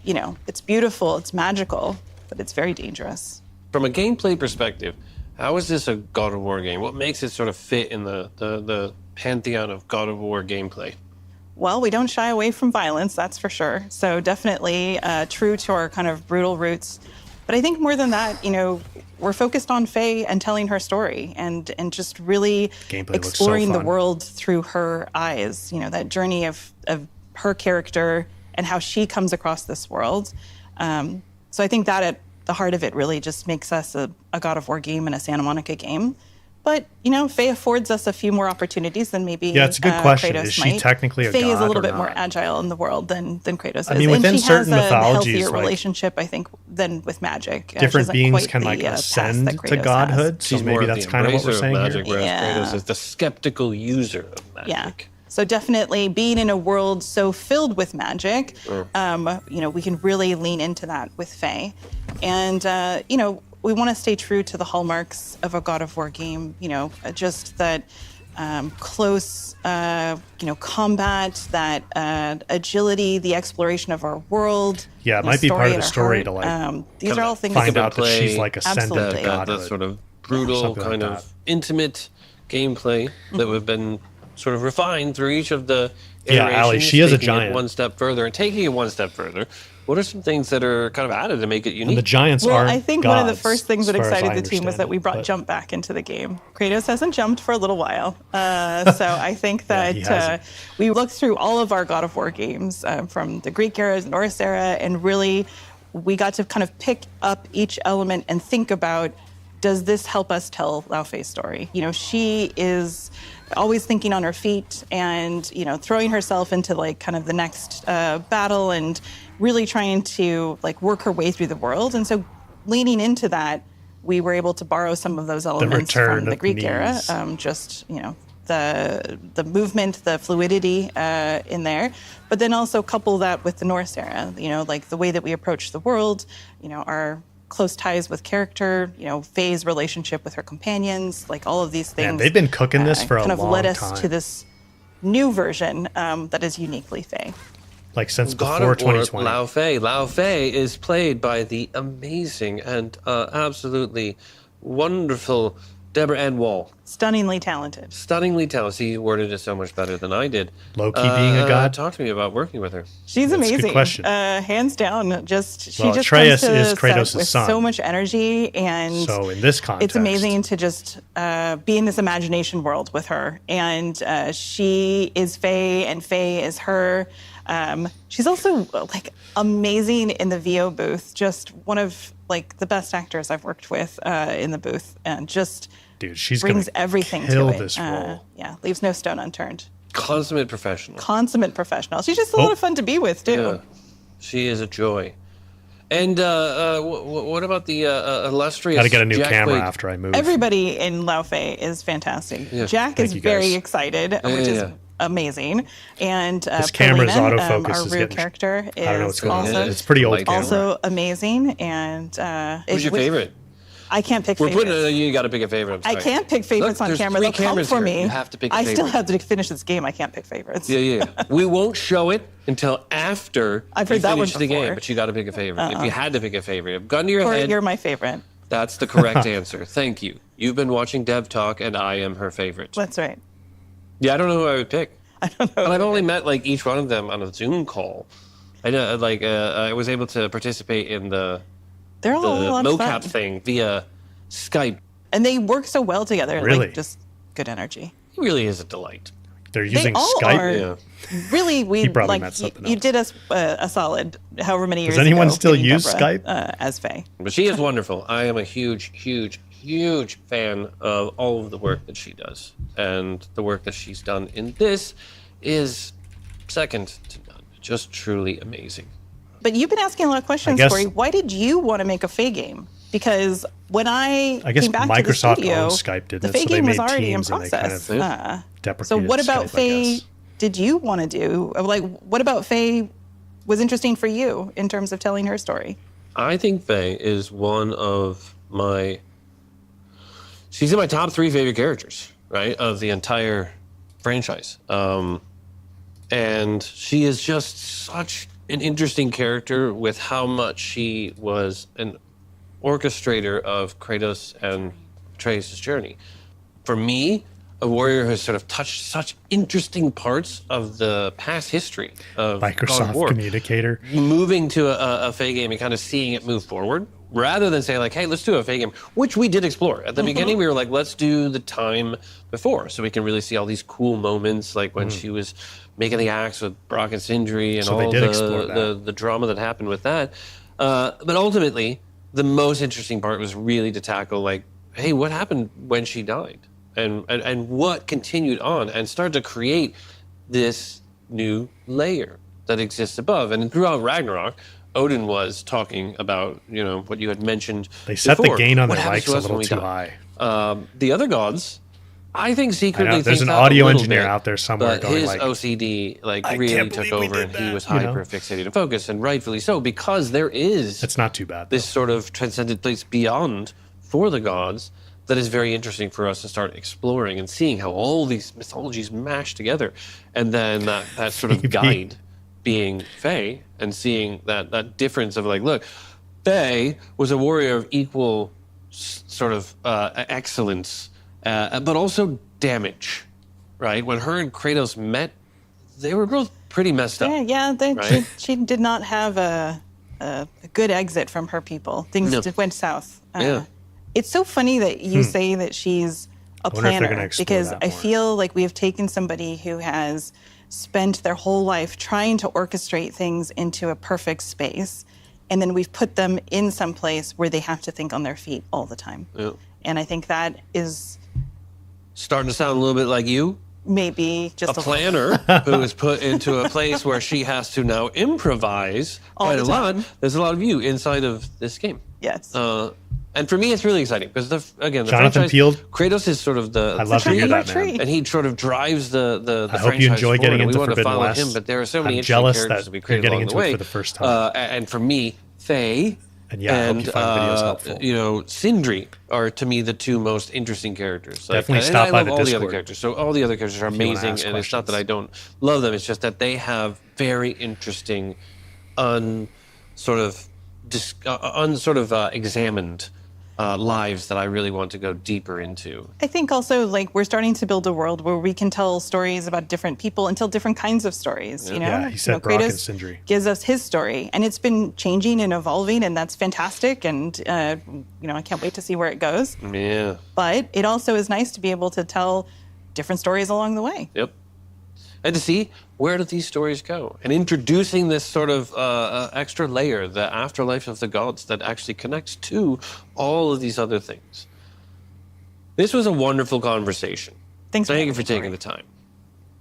you know, it's beautiful, it's magical, but it's very dangerous. From a gameplay perspective, how is this a God of War game? What makes it sort of fit in the pantheon of God of War gameplay? Well, we don't shy away from violence, that's for sure. So definitely true to our kind of brutal roots. But I think more than that, you know, we're focused on Faye and telling her story and just really exploring the world through her eyes. You know, that journey of her character and how she comes across this world. So I think that at the heart of it really just makes us a God of War game and a Santa Monica game. But, you know, Faye affords us a few more opportunities than maybe it's a good question. Kratos Is she might. technically a Faye god is a little or bit more not? agile in the world than Kratos is. I mean, within and she certain has a mythologies, healthier like, relationship, I think, than with magic. She Different doesn't beings quite can like the, past ascend that to Kratos godhood. has. So She's maybe more that's of the kind of what we're embracer saying magic, here. whereas Kratos is the skeptical user of magic. Yeah. So definitely being in a world so filled with magic, you know, we can really lean into that with Faye. And, you know, we want to stay true to the hallmarks of a God of War game, you know, just that close, you know, combat, that agility, the exploration of our world. Yeah, it might be part of the story to like these are all things find that out that she's like ascended to godhood. That sort of brutal, kind of intimate gameplay that we've been sort of refined through each of the iterations. Yeah, Allie, she is a taking it giant. one step further and taking it one step further. What are some things that are kind of added to make it unique? And the giants well, aren't I think one of the gods, first things that as far as excited I the team was understand that we brought it, jump back into the game. Kratos hasn't jumped for a little while. So I think that we looked through all of our God of War games from the Greek era, Norse era, and really we got to kind of pick up each element and think about, does this help us tell Lao Fei's story? You know, she is always thinking on her feet and, you know, throwing herself into like kind of the next battle and really trying to like work her way through the world. And so leaning into that, we were able to borrow some of those elements from the Greek era. Just, you know, the movement, the fluidity in there, but then also couple that with the Norse era, you know, like the way that we approach the world, you know, our close ties with character, you know, Faye's relationship with her companions, like all of these things. Man, they've been cooking this for a kind of long led us time. to this new version that is uniquely Faye. Like since God before of War, 2020. Lao Fei. Lao Fei is played by the amazing and absolutely wonderful Deborah Ann Wall. Stunningly talented. Stunningly talented. She worded it so much better than I did. Low-key being a god? Talk to me about working with her. She's That's a amazing. good question. Hands down. Just she Well, just Atreus comes to is the Kratos' set with son. so much energy, and So in this context, it's amazing to just be in this imagination world with her. And she is Faye, and Faye is her. She's also like amazing in the VO booth. Just one of like the best actors I've worked with in the booth, and just dude, she's brings gonna everything kill to it. this role. Yeah, leaves no stone unturned. Consummate professional. Consummate professional. She's just a lot of fun to be with too. Yeah. She is a joy. And what about the illustrious Got to get a new Jack camera Wade? after I move. Everybody in Lao Fei is fantastic. Yeah. Jack Thank is you, very guys. excited, which is amazing. And This camera's Paulina, autofocus our is Rue getting- character, I don't know what's is going on. also It's pretty old camera. also amazing. And Who's your favorite? I can't pick We're favorites. putting you got to pick a favorite. I'm I sorry. can't pick favorites Look, on there's camera. 3 They'll come cameras for here. me. You have to pick a I still favorite. have to finish this game. I can't pick favorites. Yeah. We won't show it until after I've heard you that one finish the game, before. but you got to pick a favorite. If Uh-uh. you had to pick a favorite, gun to your Corey, head, you're my favorite. that's the correct answer. Thank you. You've been watching Dev Talk, and I am her favorite. That's right. Yeah, I don't know who I would pick. I don't know. And I've only met like each one of them on a Zoom call. I know, like I was able to participate in the They're all a lot of fun. mocap thing via Skype. And they work so well together. Really? Like, just good energy. It really is a delight. They're using all Skype. are. Yeah. Really, we He probably like meant something you did us a solid. However many years. Does anyone ago, still getting use Deborah, Skype? as Faye? But she is wonderful. I am a huge fan of all of the work that she does. And the work that she's done in this is second to none. Just truly amazing. But you've been asking a lot of questions, guess- Corey. Why did you want to make a Faye game? Because when I I guess came back to the Microsoft studio, owns Skype, didn't the it? Faye So they game was made already in Teams and they kind process. of So deprecated what about Skype, I Faye guess. did you want to do? Like, what about Faye was interesting for you in terms of telling her story? I think Faye is one of my... She's in my top 3 favorite characters, right, of the entire franchise. And she is just such an interesting character with how much she was an orchestrator of Kratos and Atreus' journey. For me, a warrior who has sort of touched such interesting parts of the past history of God of Microsoft War. Communicator. Moving to a Faye game and kind of seeing it move forward, rather than saying like, hey, let's do a Faye game, which we did explore. At the beginning, we were like, let's do the time before, so we can really see all these cool moments, like when she was making the axe with Brock and Sindri and So they all did explore that. the drama that happened with that. But ultimately, the most interesting part was really to tackle like, hey, what happened when she died? And what continued on and start to create this new layer that exists above. And throughout Ragnarok, Odin was talking about, you know, what you had mentioned They set before. the gain on What their happens likes to a us when little we too die? high. The other gods, I think secretly I know, there's think an that a audio little engineer bit, out there somewhere but going his like, OCD like "I really can't took believe we over did and he that," was you know? hyper fixated and focused, and rightfully so, because there is It's not too bad. this sort of transcendent place beyond for the gods that is very interesting for us to start exploring and seeing how all these mythologies mash together. And then that sort of guide being Faye and seeing that difference of like, look, Faye was a warrior of equal sort of excellence, but also damage, right? When her and Kratos met, they were both pretty messed up. Yeah. She did not have a good exit from her people. Things No. went south. Yeah. It's so funny that you say that she's a I wonder if they're gonna planner explore because that I more. feel like we have taken somebody who has spent their whole life trying to orchestrate things into a perfect space, and then we've put them in some place where they have to think on their feet all the time. Yeah. And I think that is Starting to sound a little bit like you. maybe just A planner who is put into a place where she has to now improvise All quite the a lot. time. There's a lot of you inside of this game. Yes. And for me, it's really exciting because the Jonathan franchise, Peele? Kratos is sort of the. I'd love to hear that, man. And he sort of drives the I hope you franchise enjoy getting forward, and into we want to Forbidden follow West. him, but there are so many I'm interesting jealous characters that we you're created getting along into the it way. for the first time. And for me, Faye. And yeah, I hope you find the videos helpful. You know, Sindri are to me the two most interesting characters. Definitely and stop I by love the all the other Discord characters. So all the other characters are if you wanna amazing, ask and it's not that I don't love them. It's just that they have very interesting, examined lives that I really want to go deeper into. I think also like we're starting to build a world where we can tell stories about different people and tell different kinds of stories. You know, Yeah, he said Brock and Kratos Sindri. gives us his story, and it's been changing and evolving, and that's fantastic. And I can't wait to see where it goes. Yeah. But it also is nice to be able to tell different stories along the way. Yep. And to see where do these stories go, and introducing this sort of extra layer, the afterlife of the gods, that actually connects to all of these other things. This was a wonderful conversation. Thank you for taking the time.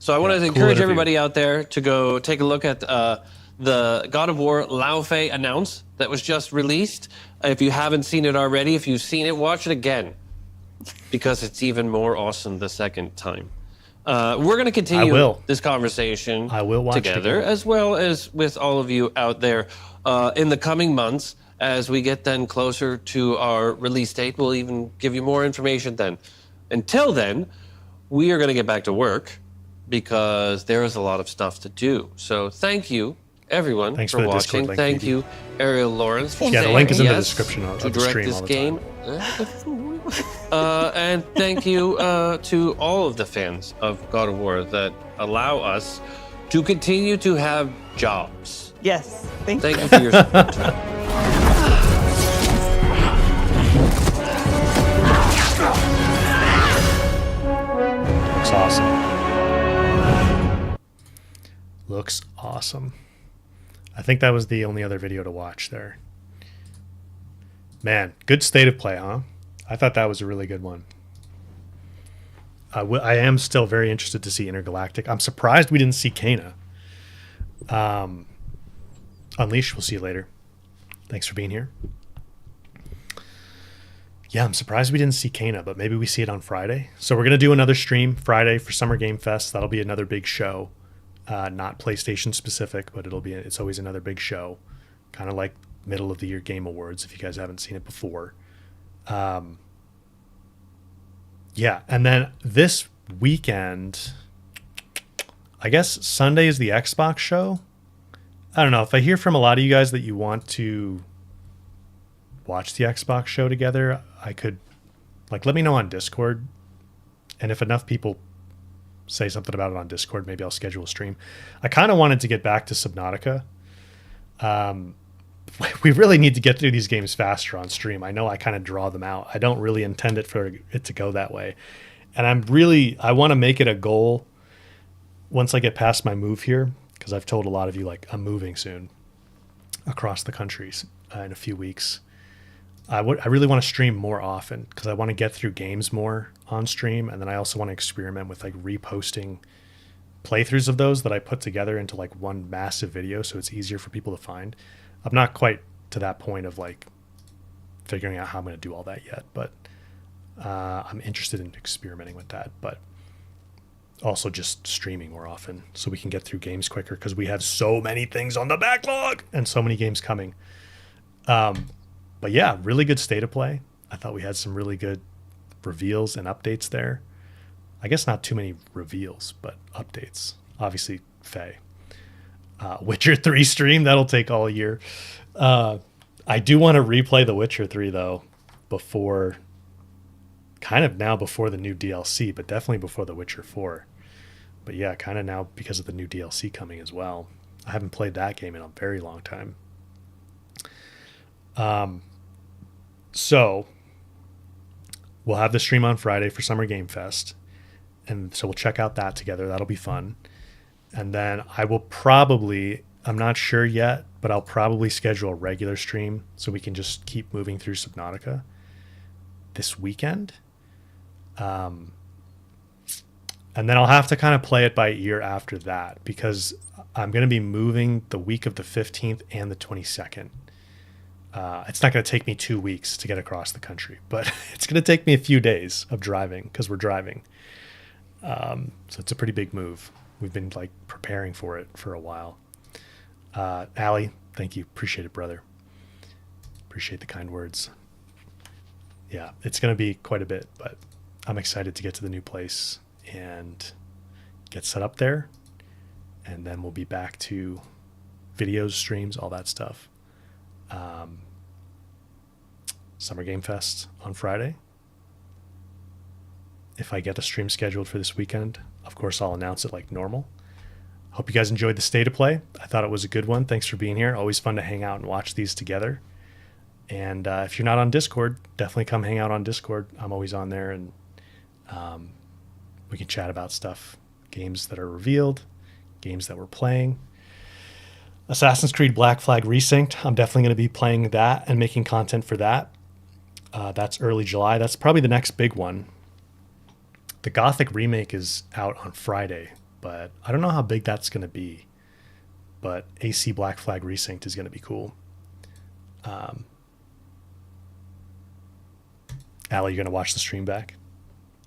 So I want to encourage everybody out there to go take a look at the God of War Lao Fei announce that was just released. If you haven't seen it already, if you've seen it, watch it again, because it's even more awesome the second time. We're going to continue this conversation together, as well as with all of you out there in the coming months. As we get then closer to our release date, we'll even give you more information then. Until then, we are going to get back to work because there is a lot of stuff to do. So thank you, everyone, for watching. Link, thank you, Ariel Lawrence, for the link is in the description of to the direct stream this all the game. And thank you to all of the fans of God of War that allow us to continue to have jobs. Yes, thank you for your support. Looks awesome. Looks awesome. I think that was the only other video to watch there. Man, good state of play, huh? I thought that was a really good one. I am still very interested to see Intergalactic. I'm surprised we didn't see Kana. Unleash, we'll see you later. Thanks for being here. Yeah, I'm surprised we didn't see Kana, but maybe we see it on Friday. So we're going to do another stream Friday for Summer Game Fest. That'll be another big show. Not PlayStation specific, but it's always another big show. Kind of like middle of the year Game Awards, if you guys haven't seen it before. Yeah, and then this weekend, I guess Sunday is the Xbox show. I don't know. If I hear from a lot of you guys that you want to watch the Xbox show together, I could, let me know on Discord. And if enough people say something about it on Discord, maybe I'll schedule a stream. I kind of wanted to get back to Subnautica. We really need to get through these games faster on stream. I know I kind of draw them out. I don't really intend it for it to go that way. And I want to make it a goal once I get past my move here, because I've told a lot of you, I'm moving soon across the countries in a few weeks. I really want to stream more often because I want to get through games more on stream. And then I also want to experiment with reposting playthroughs of those that I put together into one massive video, so it's easier for people to find. I'm not quite to that point of figuring out how I'm going to do all that yet, but I'm interested in experimenting with that, but also just streaming more often so we can get through games quicker because we have so many things on the backlog and so many games coming. But yeah, really good state of play. I thought we had some really good reveals and updates there. I guess not too many reveals, but updates. Obviously, Faye. Witcher 3 stream, that'll take all year. I do want to replay The Witcher 3, though, before the new DLC, but definitely before The Witcher 4. But yeah, kind of now because of the new DLC coming as well. I haven't played that game in a very long time. So we'll have the stream on Friday for Summer Game Fest. And so we'll check out that together. That'll be fun. And then I will probably, I'm not sure yet, but I'll probably schedule a regular stream so we can just keep moving through Subnautica this weekend. And then I'll have to kind of play it by ear after that because I'm going to be moving the week of the 15th and the 22nd. It's not going to take me 2 weeks to get across the country, but it's going to take me a few days of driving because we're driving. So it's a pretty big move. We've been preparing for it for a while. Allie, thank you. Appreciate it, brother. Appreciate the kind words. Yeah, it's going to be quite a bit, but I'm excited to get to the new place and get set up there. And then we'll be back to videos, streams, all that stuff. Summer Game Fest on Friday. If I get a stream scheduled for this weekend, of course, I'll announce it like normal. Hope you guys enjoyed the State of Play. I thought it was a good one. Thanks for being here. Always fun to hang out and watch these together. And if you're not on Discord, definitely come hang out on Discord. I'm always on there, and we can chat about stuff. Games that are revealed, games that we're playing. Assassin's Creed Black Flag Resynced. I'm definitely going to be playing that and making content for that. That's early July. That's probably the next big one. The Gothic remake is out on Friday, but I don't know how big that's going to be. But AC Black Flag Resynced is going to be cool. Allie, you going to watch the stream back?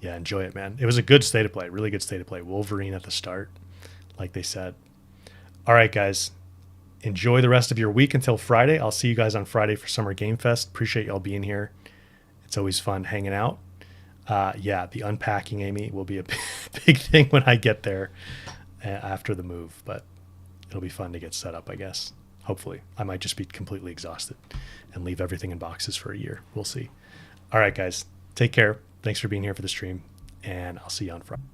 Yeah, enjoy it, man. It was a good state of play, really good state of play. Wolverine at the start, like they said. All right, guys. Enjoy the rest of your week until Friday. I'll see you guys on Friday for Summer Game Fest. Appreciate y'all being here. It's always fun hanging out. Yeah, the unpacking, Amy, will be a big thing when I get there after the move, but it'll be fun to get set up, I guess. Hopefully. I might just be completely exhausted and leave everything in boxes for a year. We'll see. All right, guys. Take care. Thanks for being here for the stream, and I'll see you on Friday.